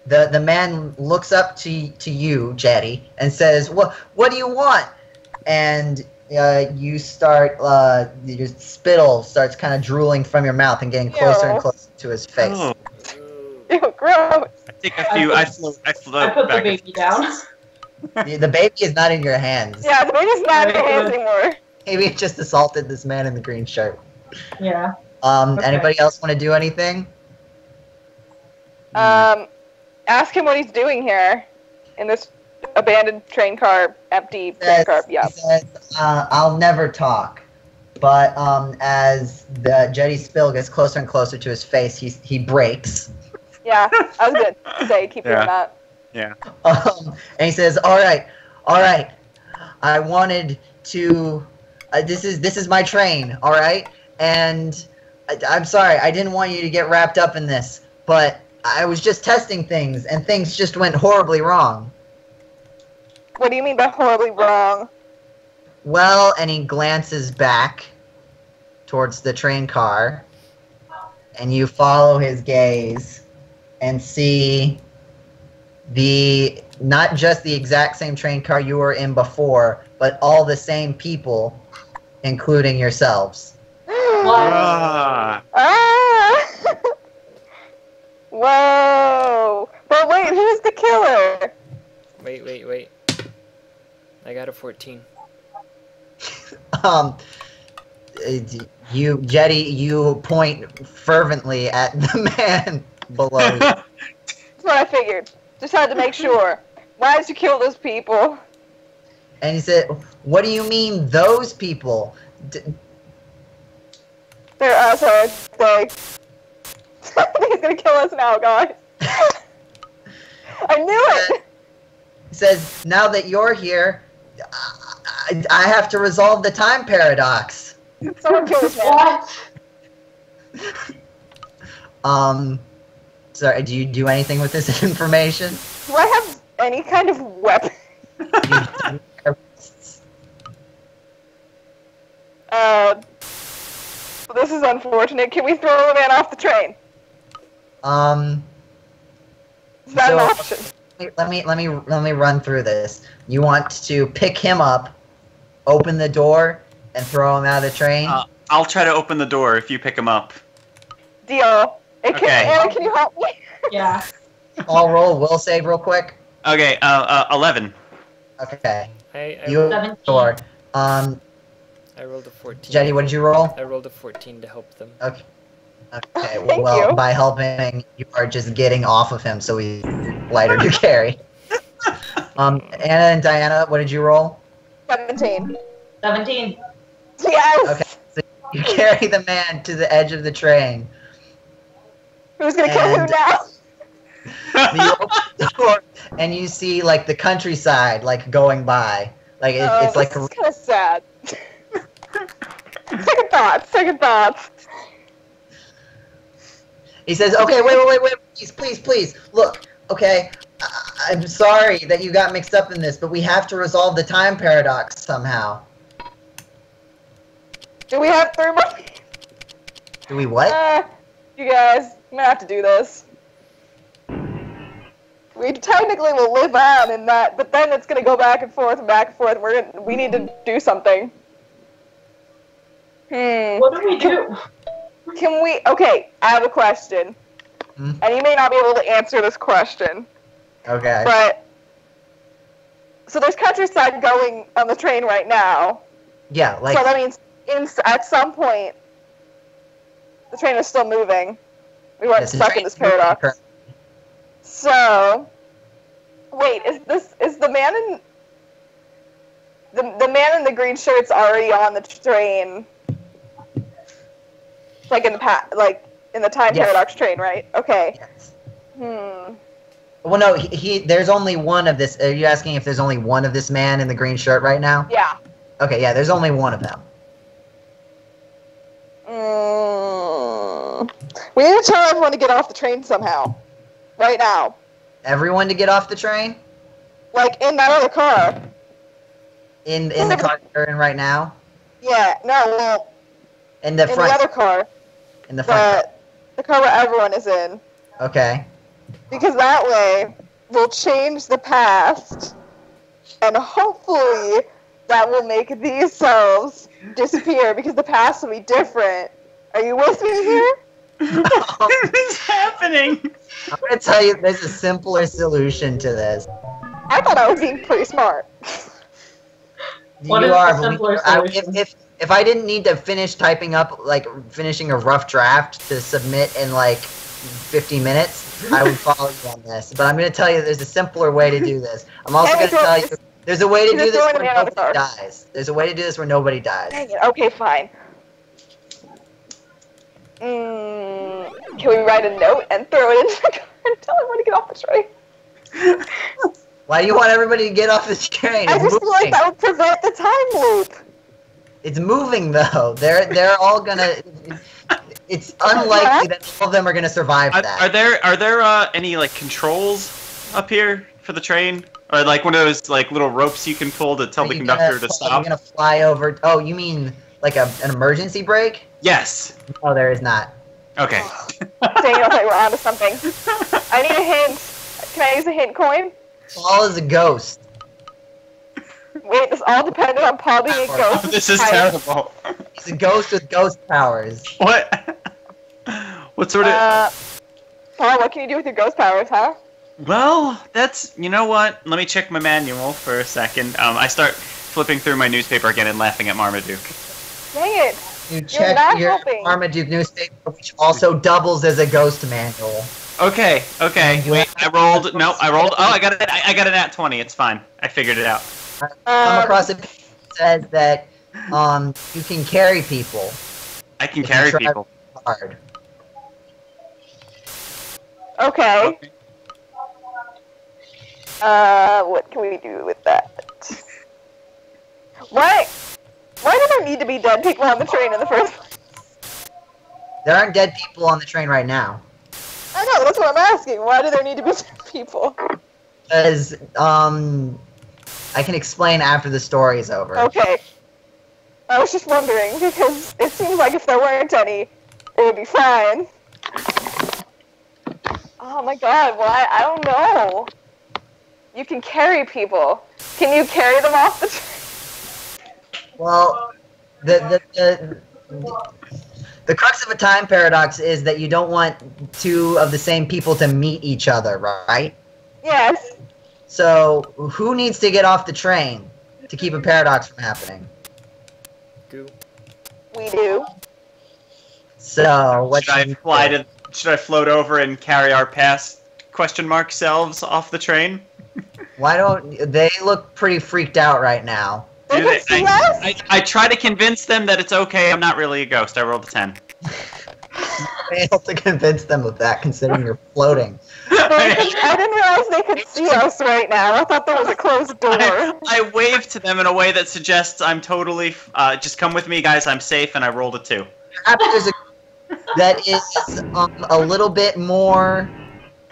The man looks up to you, Jeddy, and says, "What do you want?" And you start your spittle starts kind of drooling from your mouth and getting closer and closer to his face. Oh. Ew, gross. I take a few. I float I put the baby down. The baby is not in your hands. Yeah, the baby's not in your hands anymore. Maybe it just assaulted this man in the green shirt. Yeah. Okay. Anybody else want to do anything? Ask him what he's doing here in this abandoned train car, empty train car. Yeah. He says, I'll never talk. But as the Jeddy spill gets closer and closer to his face, he breaks. Yeah, I was gonna say keep doing that. Yeah. And he says, "All right. I wanted to. This is my train. All right, and I'm sorry. I didn't want you to get wrapped up in this, but I was just testing things, and things just went horribly wrong." What do you mean by horribly wrong? Well, and he glances back towards the train car, and you follow his gaze and see not just the exact same train car you were in before, but all the same people, including yourselves. Ah. Ah! Whoa! But wait, who's the killer? Wait. I got a 14. Jeddy, you point fervently at the man below you. That's what I figured. Just had to make sure. Why did you kill those people? And he said, "What do you mean, those people?" They're sorry. He's gonna kill us now, guys. I knew it! He says, "Now that you're here, I have to resolve the time paradox." Someone kill this man. What? Sorry, do you do anything with this information? Do I have any kind of weapon? This is unfortunate. Can we throw the man off the train? Is that an option? Let me run through this. You want to pick him up, open the door, and throw him out of the train? I'll try to open the door if you pick him up. Deal. Hey, Okay. Anna, can you help me? Yeah. I'll roll will save real quick. Okay, 11. Okay. I You open the door. I rolled a 14. Jeddy, what did you roll? I rolled a 14 to help them. Okay. Okay, Thank well, you. by helping, you are just getting off of him, so he's lighter to carry. Anna and Diana, what did you roll? 17. 17. Yes! Okay, so you carry the man to the edge of the train. Who's gonna kill who And- now? You open the door, and you see, like, the countryside, like, going by. Like, it's like this is kind of sad. Second thoughts. He says, okay, wait, please, look, okay, I'm sorry that you got mixed up in this, but we have to resolve the time paradox somehow. Do we have 3 more? Do we what? You guys, I'm gonna have to do this. We technically will live on in that, but then it's gonna go back and forth and back and forth. We need to do something. What do we do? Can we? Okay, I have a question, and you may not be able to answer this question. Okay. But so there's countryside going on the train right now. Yeah, like, So that means at some point the train is still moving. We weren't yes, the stuck in train's this paradox. moving. So wait, is the man in the man in the green shirt's already on the train? Like in the time Yes. paradox train, right? Okay. Yes. Hmm. Well, no, there's only one of this. Are you asking if there's only one of this man in the green shirt right now? Yeah. Okay, yeah, there's only one of them. We need to tell everyone to get off the train somehow. Right now. Everyone to get off the train? Like in that other car. In the car you're in right now? Yeah, no, well, In the in front. the other car. In the front. The car where everyone is in. Okay. Because that way, we'll change the past, and hopefully that will make these selves disappear, because the past will be different. Are you with me here? What is happening? I'm going to tell you there's a simpler solution to this. I thought I was being pretty smart. What You is are, the but simpler solution? if I didn't need to finish typing up, like, finishing a rough draft to submit in, like, 50 minutes, I would follow you on this. But I'm going to tell you there's a simpler way to do this. I'm also going to tell you there's a way to do this where nobody dies. There's a way to do this where nobody dies. Dang it, okay, fine. Can we write a note and throw it in the car and tell everyone to get off the train? Why do you want everybody to get off the train? I It's just feel like moving. that would prevent the time loop. It's moving though. They're all gonna. It's unlikely that all of them are gonna survive that. Are there any like controls up here for the train, or like one of those like little ropes you can pull to tell the conductor to Are stop? you gonna fly over? Oh, you mean like an emergency brake? Yes. Oh, there is not. Okay. Dang it, okay, we're onto something. I need a hint. Can I use a hint coin? Paul is a ghost. Wait, this all depended on Paul being a ghost. This is Hi. terrible. He's a ghost with ghost powers. What? What sort of? Paul, what can you do with your ghost powers, huh? Well, that's, you know what? Let me check my manual for a second. I start flipping through my newspaper again and laughing at Marmaduke. Dang it. You not check your helping. Marmaduke newspaper, which also doubles as a ghost manual. Okay, okay. Wait, I rolled. No, I rolled. Oh, I got it. I got an at 20. It's fine. I figured it out. Come across it says that you can carry people. I can If you carry try people. Hard. Okay. What can we do with that? Why do there need to be dead people on the train in the first place? There aren't dead people on the train right now. I know, that's what I'm asking. Why do there need to be dead people? Because, I can explain after the story is over. Okay. I was just wondering, because it seems like if there weren't any, it would be fine. Oh my god, why? I don't know. You can carry people. Can you carry them off the train? Well, the crux of a time paradox is that you don't want two of the same people to meet each other, right? Yes. So, who needs to get off the train to keep a paradox from happening? Goo. We do. So, what Should I float over and carry our past question mark selves off the train? Why don't they look pretty freaked out right now? They can see us? I try to convince them that it's okay. I'm not really a ghost. I rolled a 10. Failed to convince them of that, considering you're floating. I didn't realize they could see us right now. I thought there was a closed door. I waved to them in a way that suggests I'm totally. Just come with me, guys. I'm safe, and I rolled a 2. Perhaps there's that is a little bit more,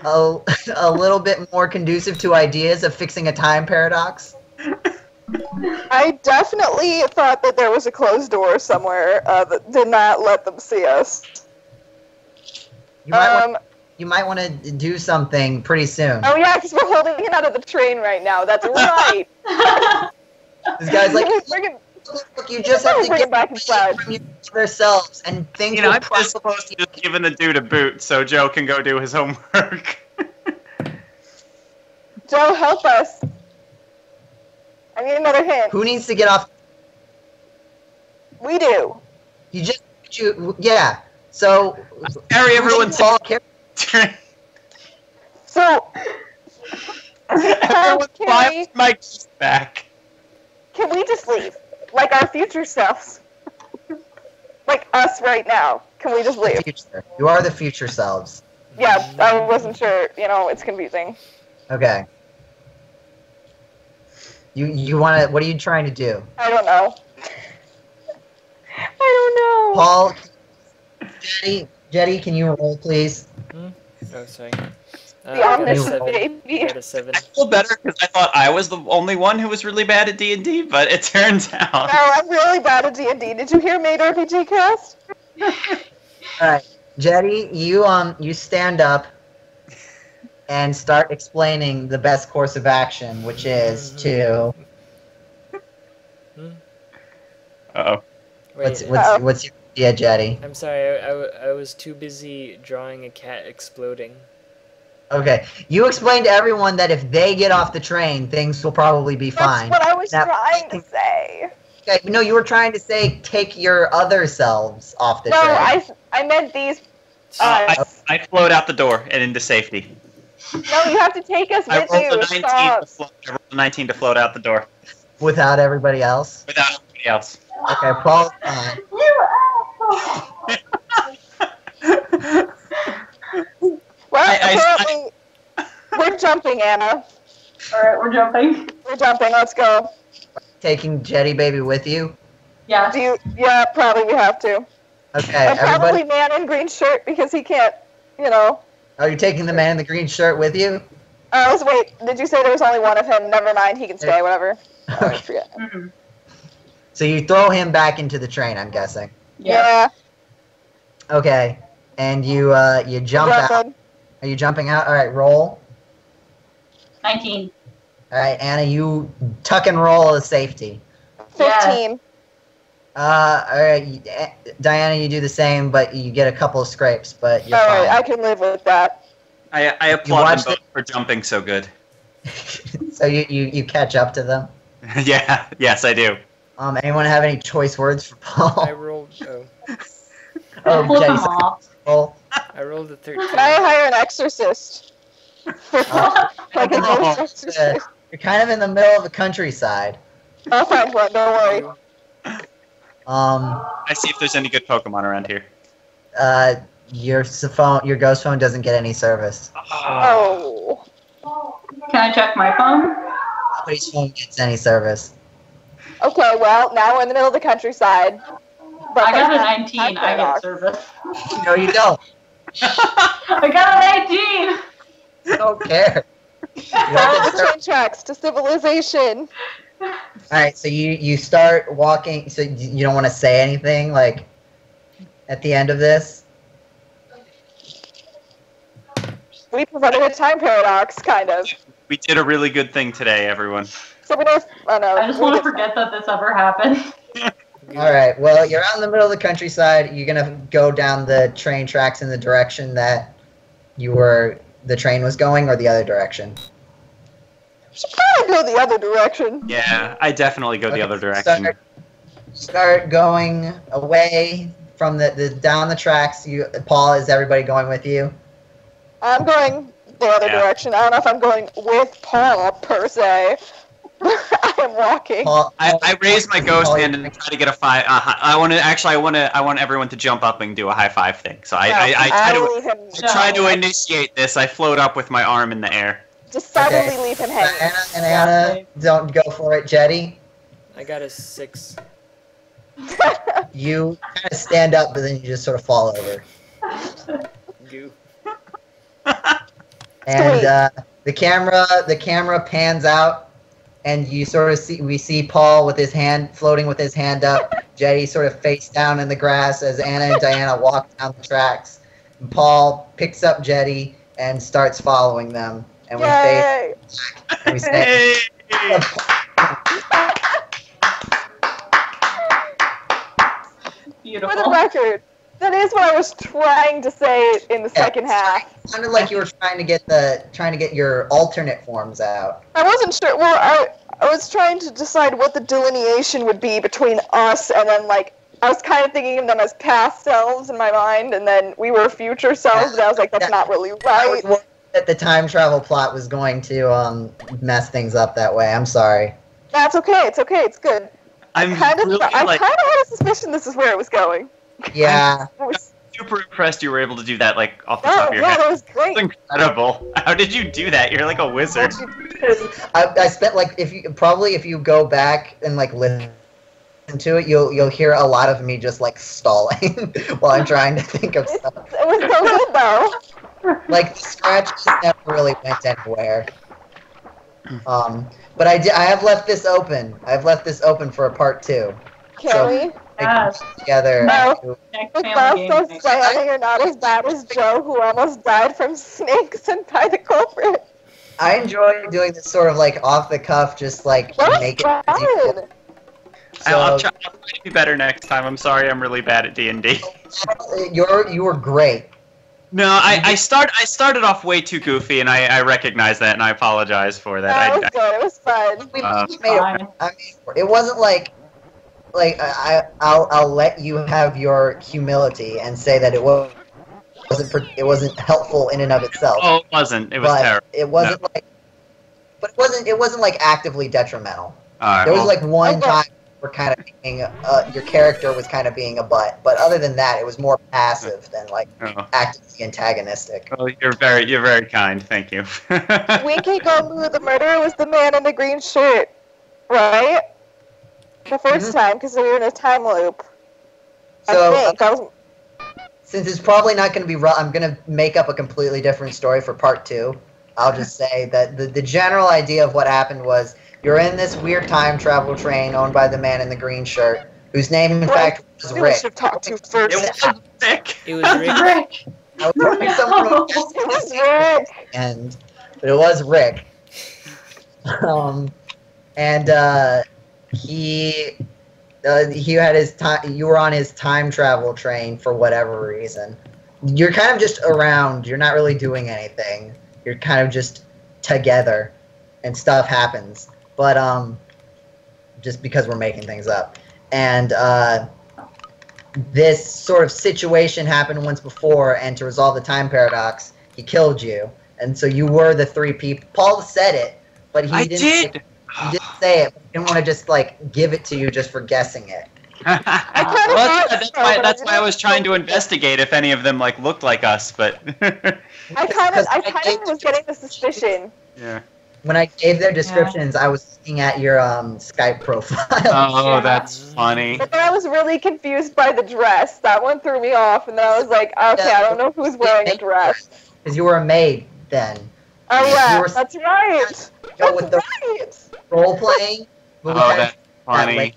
a little bit more conducive to ideas of fixing a time paradox. I definitely thought that there was a closed door somewhere that did not let them see us. You might want to do something pretty soon. Oh yeah, because we're holding it out of the train right now. That's right. This guy's like, We're look, you just have to get back inside from yourselves, and things will I'm probably... just supposed to just giving the dude a boot so Joe can go do his homework. Joe, help us. I need another hint. Who needs to get off? We do. Yeah. So Carry everyone all So, everyone fly my back. Can we just leave? Like our future selves. Like us right now. Can we just leave? You are the future selves. Yeah, I wasn't sure. You know, it's confusing. Okay. You want to? What are you trying to do? I don't know. I don't know. Paul, Jeddy, can you roll, please? Oh, sorry. The omniscient baby. Got a 7. I feel better because I thought I was the only one who was really bad at D&D, but it turns out. No, I'm really bad at D&D. Did you hear Made RPG Cast? All right, Jeddy, you stand up and start explaining the best course of action, which is to. Uh-oh. Wait, What's your idea, Jeddy? I'm sorry, I was too busy drawing a cat exploding. Okay, you explain to everyone that if they get off the train, things will probably be fine. That's what I was trying to say. Okay, no, you were trying to say take your other selves off the train. No, I meant these. I float out the door and into safety. No, you have to take us I with rolled you. I rolled a 19 to float out the door. Without everybody else? Without anybody else. Okay, Paul's fine. Well, apparently, we're jumping, Anna. Alright, we're jumping. We're jumping, let's go. Taking Jeddy Baby with you? Yeah. Yeah, probably we have to. Okay, and probably man in green shirt because he can't, you know. Are you taking the man in the green shirt with you? Wait, did you say there was only one of him? Never mind, he can stay, whatever. Okay. Forget. Mm-hmm. So you throw him back into the train, I'm guessing. Yeah. Okay, and you jump out. Are you jumping out? All right, roll. 19. All right, Anna, you tuck and roll as safety. 15. All right, Diana, you do the same, but you get a couple of scrapes, but you're fine. All right, I can live with that. I applaud them both for jumping so good. So you catch up to them? Yeah, yes, I do. Anyone have any choice words for Paul? I rolled. Flip them off. Roll. I rolled a 13. Can I hire an exorcist? Like a ghost exorcist. You're kind of in the middle of the countryside. I'll find one, don't worry. I see if there's any good Pokemon around here. Your ghost phone doesn't get any service. Oh. Can I check my phone? Nobody's phone gets any service. Okay, well, now we're in the middle of the countryside. But I got a 19. I get service. No, you don't. I got a 19! I don't care. Follow the train tracks to civilization. Alright, so you start walking, so you don't want to say anything, like, at the end of this? We prevented a time paradox, kind of. We did a really good thing today, everyone. So we don't, oh no. I just want to forget that this ever happened. Alright, well, you're out in the middle of the countryside. You're going to go down the train tracks in the direction that the train was going, or the other direction? Should probably go the other direction. Yeah, I definitely go the other direction. start going away from the down the tracks. Paul, is everybody going with you? I'm going the other direction. I don't know if I'm going with Paul per se. I am walking. Paul, I raise my ghost Paul, hand and try to get a five. I want everyone to jump up and do a high five thing. So I try to initiate this. I float up with my arm in the air. Just suddenly leave him hanging. Anna and Anna, don't go for it. Jetty, I got a 6. you kind of stand up, but then you just sort of fall over. Goo. And the camera pans out. And you sort of we see Paul with his hand floating with his hand up, Jetty sort of face down in the grass as Anna and Diana walk down the tracks. And Paul picks up Jetty and starts following them. And we Yay! back and we say, Beautiful. For the record, that is what I was trying to say in the second half. It sounded like you were trying to get your alternate forms out. I wasn't sure. Well, I was trying to decide what the delineation would be between us, and then like I was kind of thinking of them as past selves in my mind, and then we were future selves, and I was like, that's not really right. I was worried that the time travel plot was going to mess things up that way. I'm sorry. That's okay. It's okay. It's good. I kind of had a suspicion this is where it was going. Yeah. It was super impressed you were able to do that, like, off the top of your head. that was great. That's incredible. How did you do that? You're like a wizard. I spent like if you go back and like listen to it, you'll hear a lot of me just like stalling while I'm trying to think of stuff. It was so good though. Like the scratches never really went anywhere. But I have left this open. I've left this open for a part 2. Can we? Yes. Together. No. Next With family both game so sad you're not as bad as Joe, who almost died from snakes and by the culprit. I enjoy doing this sort of like off the cuff, just like That make was it. fun. I'll try to be better next time. I'm sorry, I'm really bad at D&D. You were great. No, I started off way too goofy, and I recognize that, and I apologize for that. That was good. It was fun. We Uh, made it. I mean, it wasn't like I'll let you have your humility and say that it wasn't helpful in and of itself. Oh, it wasn't. It was but terrible. It wasn't it wasn't like actively detrimental. All right, There was like one Okay. time where kind of being your character was kind of being a butt, but other than that, it was more passive than like actively antagonistic. Oh, you're very kind. Thank you. Winky Gongu, the murderer, was the man in the green shirt, right? The first time, because we were in a time loop. So, I think. I was, since it's probably not going to be I'm going to make up a completely different story for part 2. I'll just say that the general idea of what happened was you're in this weird time travel train owned by the man in the green shirt, whose name, in fact, was we Rick. should have talked to first. It was sick. It was Rick. Rick. I was hoping someone would guess It was Rick. but it was Rick. He had his time. You were on his time travel train for whatever reason. You're kind of just around. You're not really doing anything. You're kind of just together, and stuff happens. But just because we're making things up, and this sort of situation happened once before, and to resolve the time paradox, he killed you, and so you were the 3 people. Paul said it, but he didn't. He didn't say it. But he didn't want to just like give it to you just for guessing it. That's why I was trying to investigate if any of them like looked like us, but I kind of was getting the suspicion. yeah. When I gave their descriptions, I was looking at your Skype profile. Oh, that's funny. But then I was really confused by the dress. That one threw me off, and then I was like, okay, I don't know who's wearing a dress. Because you were a maid then. Oh yeah, were- that's right. Go with the Right. role playing. Oh, that's funny.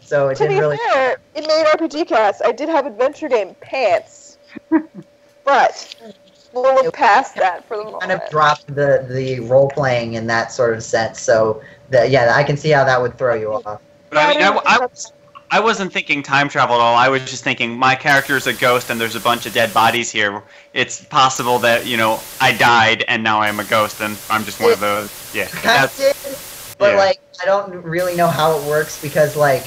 So it To didn't be really. fair, in main RPGcast, I did have adventure game pants, but we'll look past that for the moment. Kind of dropped the role playing in that sort of sense. So I can see how that would throw you off. But I mean, I wasn't thinking time travel at all. I was just thinking my character is a ghost and there's a bunch of dead bodies here. It's possible that, I died and now I'm a ghost and I'm just one of those. Yeah. But like, I don't really know how it works because like,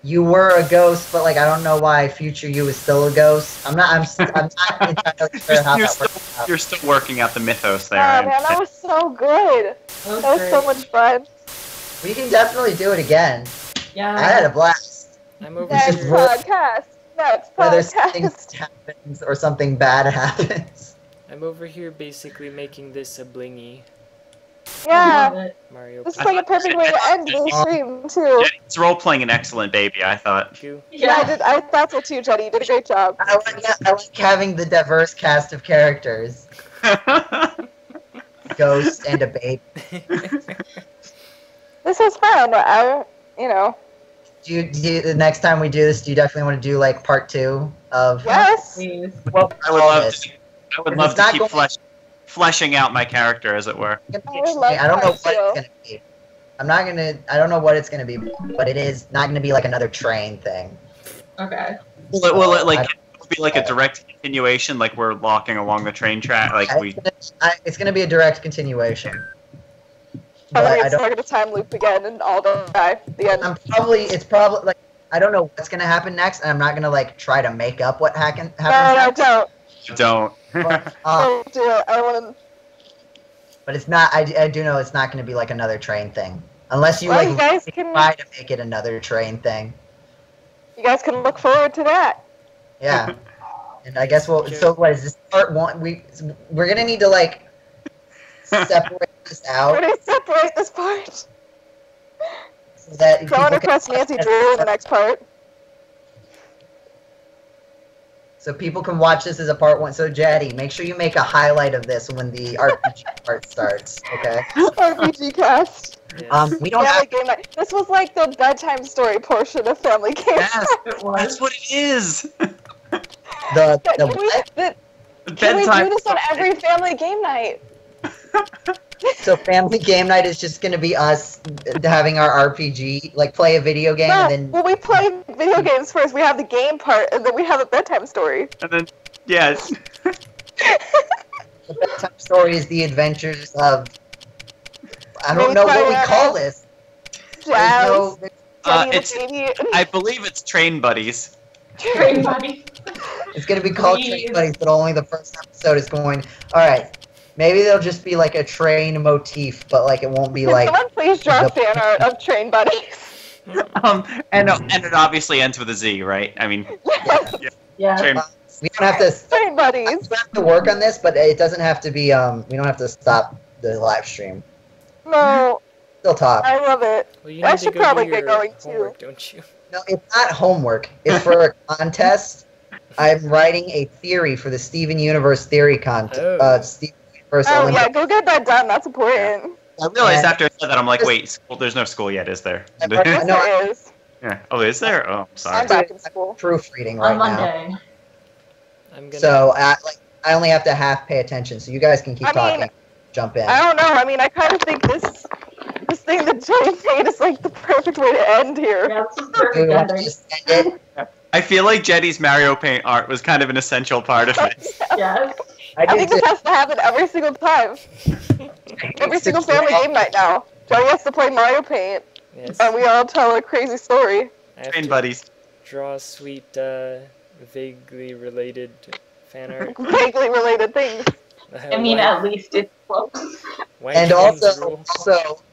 you were a ghost, but like I don't know why future you is still a ghost. I'm not entirely sure how that works out. You're still working out the mythos there. Oh man, that was so good. That was so much fun. We can definitely do it again. Yeah. I had a blast. I'm over Next here. podcast. Next Whether something podcast. happens or something bad happens. I'm over here basically making this a blingy Yeah. Mario. This is like a perfect way to end the stream too. Jeddy's role playing an excellent baby, I thought. Goo. Yeah, I thought so too, Jeddy. You did a great job. I like having the diverse cast of characters. Ghost and a baby. This was fun. You know. Do you, the next time we do this, do you definitely want to do like part 2 of? Yes. Please. Well, I would love to keep going- fleshing out my character, as it were. I don't know part what 2. it's gonna be. I don't know what it's gonna be, but it is not gonna be like another train thing. Okay. Will it be like a direct continuation, like we're walking along the train track, like we? It's gonna be a direct continuation. But Probably I it's don't. not gonna time loop again and all die. The end. It's probably like I don't know what's gonna happen next, and I'm not gonna like try to make up what happens. No, next, don't. Don't. but, Don't do it. I want to. but it's not. I do know it's not gonna be like another train thing, unless you Well, like you guys can. try to make it another train thing. You guys can look forward to that. Yeah. And I guess so what is this part 1? We're gonna need to like separate this We're out gonna separate this part. so that So I want to people press can- Nancy Drew in the next part. So people can watch this as a part 1. So Jeddy, make sure you make a highlight of this when the RPG part starts. Okay. RPG cast. Yes. We don't Family have. Game Night. This was like the bedtime story portion of Family Game Yes, It was. that's what it is. The Can we, what? can we do Bedtime. this on every Family Game Night? So family game night is just gonna be us having our RPG, like play a video game, No, and then well, we play video games first. We have the game part, and then we have a bedtime story. And then, yeah, the bedtime story is the adventures of. I don't Maybe know what we Diana. call this. Jazz, There's Jenny the it's- baby. I believe it's Train Buddies. Train buddy. It's gonna be called Please. Train Buddies, but only the first episode is going. All right, maybe they'll just be like a train motif, but like it won't be Can like. someone please draw the- fan art of Train Buddies? And it obviously ends with a Z, right? I mean, Yeah. Train. We don't have to. Train We Buddies. have to work on this, but it doesn't have to be. We don't have to stop the live stream. No, Still talk. I love it. Well, you I need should to go probably do get your going, too. homework, don't you? No, it's not homework. It's for a contest. I'm writing a theory for the Steven Universe theory contest. Oh. Steven Universe Oh Olympic. yeah, go get that done. That's important. I realized And- after I said that, I'm like, wait, school, there's no school yet, is there? I Yes, know. there is. Yeah. Oh, is there? Oh, I'm sorry. I'm back in school. Proofreading right On now. Monday. I'm gonna. So I only have to half pay attention, so you guys can keep I talking. mean, Jump in. I don't know. I mean, I kind of think this thing that Johnny made is like the perfect way to end here. Yeah, this is Do we perfect want to ending. just end it? I feel like Jeddy's Mario Paint art was kind of an essential part of it. Yes. I do think this too. has to happen every single time. Every single family game night now. Johnny has to play Mario Paint, Yes. and we all tell a crazy story. I have Train to Buddies. draw sweet, vaguely related fan art. Vaguely related things. I mean, at least it's close. And also,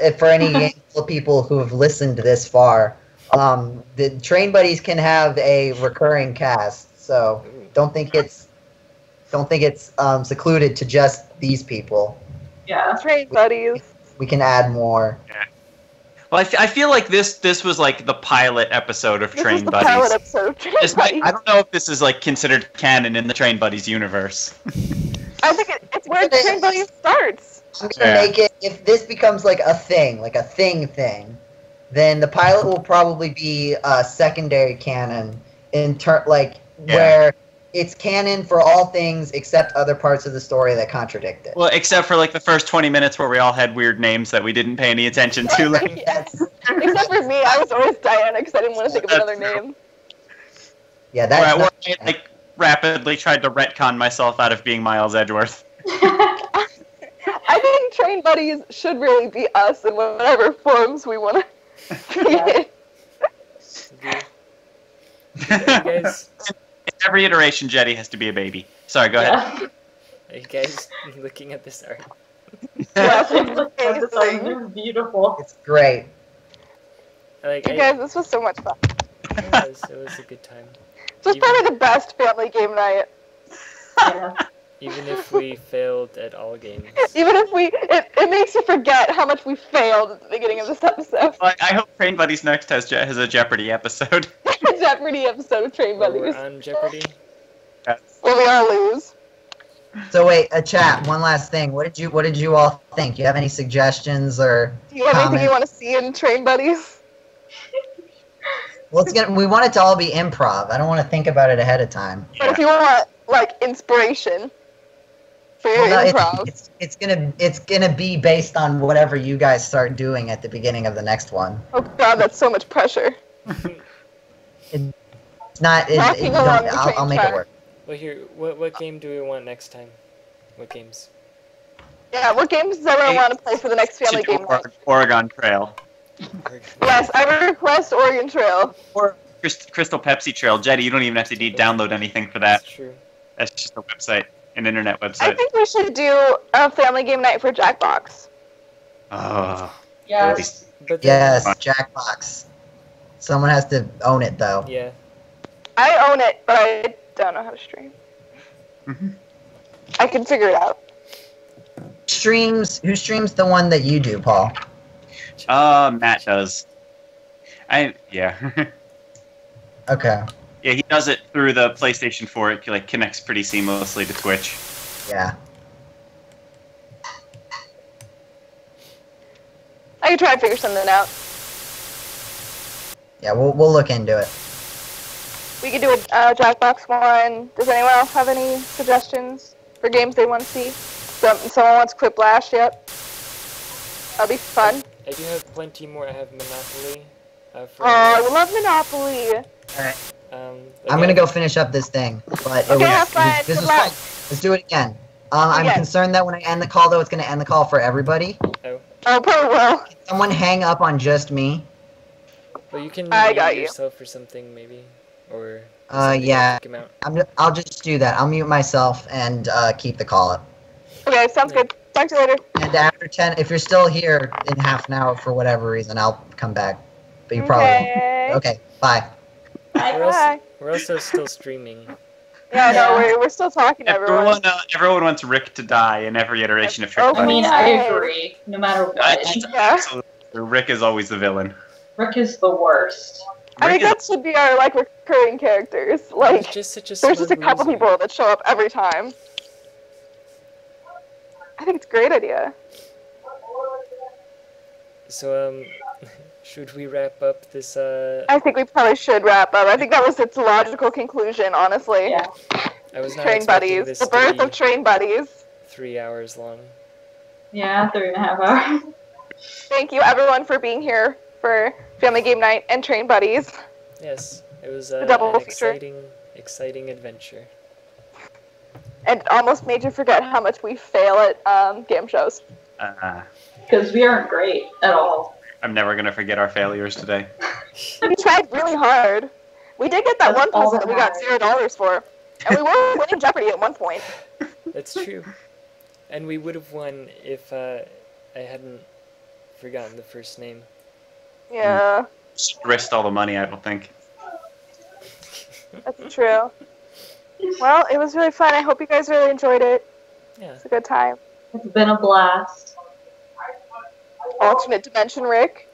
if for any Gameful people who have listened this far, the Train Buddies can have a recurring cast. So don't think it's secluded to just these people. Yeah. Train buddies. We can add more. Well, I feel like this was like the pilot episode of This Train is the Buddies. pilot episode of Train This might, Buddies. I don't know if this is like considered canon in the Train Buddies universe. I think it's where Train Buddies starts. I'm gonna make it, if this becomes like a thing, then the pilot will probably be a secondary canon where it's canon for all things except other parts of the story that contradict it. Well, except for like the first 20 minutes where we all had weird names that we didn't pay any attention to. Like, That's, Except for me, I was always Diana because I didn't want to think of another name. yeah, where that's not, I like rapidly tried to retcon myself out of being Miles Edgeworth. I think Train Buddies should really be us in whatever forms we want to create. guys, In every iteration, Jeddy has to be a baby. Sorry, go ahead. are you guys looking at this art? Yes, it's amazing. Beautiful. It's great. Like, You guys, this was so much fun. it was a good time. This was probably the best family game night. Yeah. Even if we failed at all games. Even if it makes you forget how much we failed at the beginning of this episode. Well, I hope Train Buddies next has a Jeopardy episode. Jeopardy episode of Train We're Buddies. on Jeopardy. Will we all lose? So wait, chat. One last thing. What did you all think? You have any suggestions or Do you have anything you comments? want to see in Train Buddies? Well, we want it to all be improv. I don't want to think about it ahead of time. But if you want, like, inspiration for your Well, no, improv. it's gonna be based on whatever you guys start doing at the beginning of the next one. Oh god, that's so much pressure. It's not. Walking along the train I'll make track. it work. Well, here, what game do we want next time? What games? Yeah, what games does everyone want to play for the next family game night? Oregon Trail. Yes, I request Oregon Trail. Or Crystal Pepsi Trail. Jeddy, you don't even have to download anything for that. That's true. That's just a website, an internet I website. think we should do a family game night for Jackbox. Oh. Yes. But then, Yes, Jackbox. Someone has to own it though. Yeah. I own it, but I don't know how to stream. Mhm. I can figure it out. Who streams the one that you do, Paul? Matt does. Yeah. Okay. Yeah, he does it through the PlayStation 4. It like connects pretty seamlessly to Twitch. Yeah. I can try and figure something out. Yeah, we'll look into it. We could do a Jackbox one. Does anyone else have any suggestions for games they want to see? Someone wants Quiplash yet? That'd be fun. I do have plenty more. I have Monopoly. For, Oh, I love Monopoly. Alright. like I'm gonna go finish up this thing. But Okay, have fun. this Good was luck. fun. Let's do it again. I'm Again. concerned that when I end the call, though, it's gonna end the call for everybody. Oh, probably will. Someone hang up on just me. Well, you can I mute got you. yourself or something, maybe. Or. Yeah. Kick him out. I'll just do that. I'll mute myself and keep the call up. Okay, sounds good. Talk to you later. And after 10, if you're still here in half an hour for whatever reason, I'll come back. But you probably Okay. won't. Okay, bye. Bye. We're also still streaming. Yeah, I know. We're still talking to everyone. Everyone wants Rick to die in every iteration of Trick Oh, I mean, Buddies. I agree. No matter what. Yeah. Absolutely. Rick is always the villain. Rick is the worst. I think Rick that should be our like recurring characters. He's Like, just such a there's just a smug couple loser. people that show up every time. I think it's a great idea. So, should we wrap up this, I think we probably should wrap up. I think that was its logical conclusion, honestly. Yeah. I was not Train expecting Buddies. this The to birth be of Train Buddies. 3 hours long. Yeah, 3.5 hours. Thank you, everyone, for being here for Family Game Night and Train Buddies. Yes, it was double an feature. exciting adventure. And it almost made you forget how much we fail at game shows. Because we aren't great at all. I'm never gonna forget our failures today. We tried really hard. We did get that That's one all puzzle that we got matters. $0 for. And we were winning Jeopardy at one point. That's true. And we would have won if I hadn't forgotten the first name. Yeah, Risked all the money, I don't think. that's true. Well, it was really fun. I hope you guys really enjoyed it. Yeah. It's a good time. It's been a blast. Alternate dimension, Rick.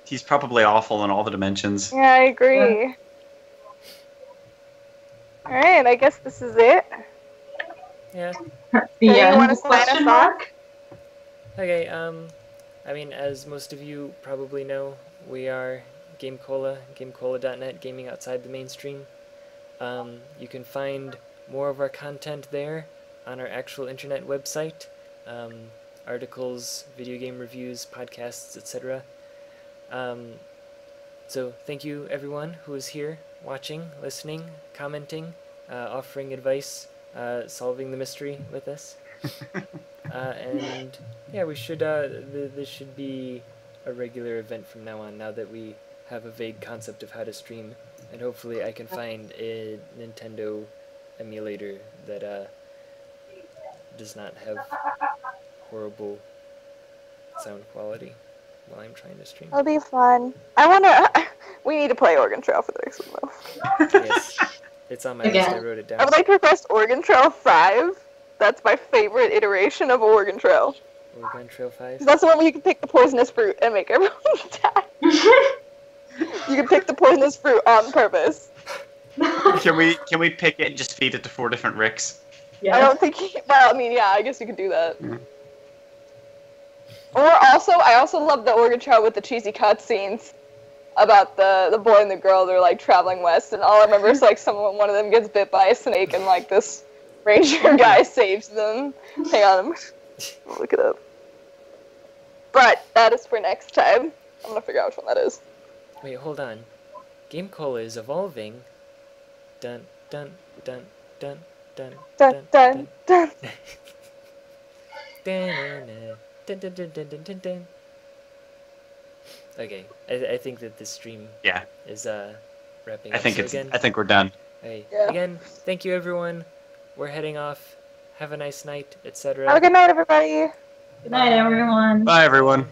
He's probably awful in all the dimensions. Yeah, I agree. Alright, I guess this is it. Yeah. The you end? wanna sign us Question off? mark? Okay, I mean, as most of you probably know, we are GameCola, GameCola.net, gaming outside the mainstream. You can find more of our content there on our actual internet website. Articles, video game reviews, podcasts, etc. So thank you everyone who is here, watching, listening, commenting, offering advice, solving the mystery with us. And yeah, we should. This should be a regular event from now on. Now that we have a vague concept of how to stream And hopefully I can find a Nintendo emulator that does not have horrible sound quality while I'm trying to stream. That'll be fun. We need to play Oregon Trail for the next one, though. Yes, it's on my list. I wrote it down. I would like to request Oregon Trail 5. That's my favorite iteration of Oregon Trail. Oregon Trail 5? That's the one where you can pick the poisonous fruit and make everyone die. You can pick the poisonous fruit on purpose. Can we pick it and just feed it to 4 different Ricks? Yeah. I don't think I guess you could do that. Yeah. Or I also love the Oregon Trail with the cheesy cutscenes about the boy and the girl. They're like traveling west, and all I remember is like one of them gets bit by a snake, and like this ranger guy saves them. Hang on, I'll look it up. But that is for next time. I'm gonna figure out which one that is. Wait, hold on. Game Cola is evolving. Dun dun dun dun dun Dun dun dun. Dun, dun, dun, dun, dun, dun, dun. Okay, I think that this stream is wrapping up. I think we're done. Hey, Yeah. again, thank you everyone. We're heading off. Have a nice night, etc. Have a good night, everybody. Good night, everyone. Bye, everyone.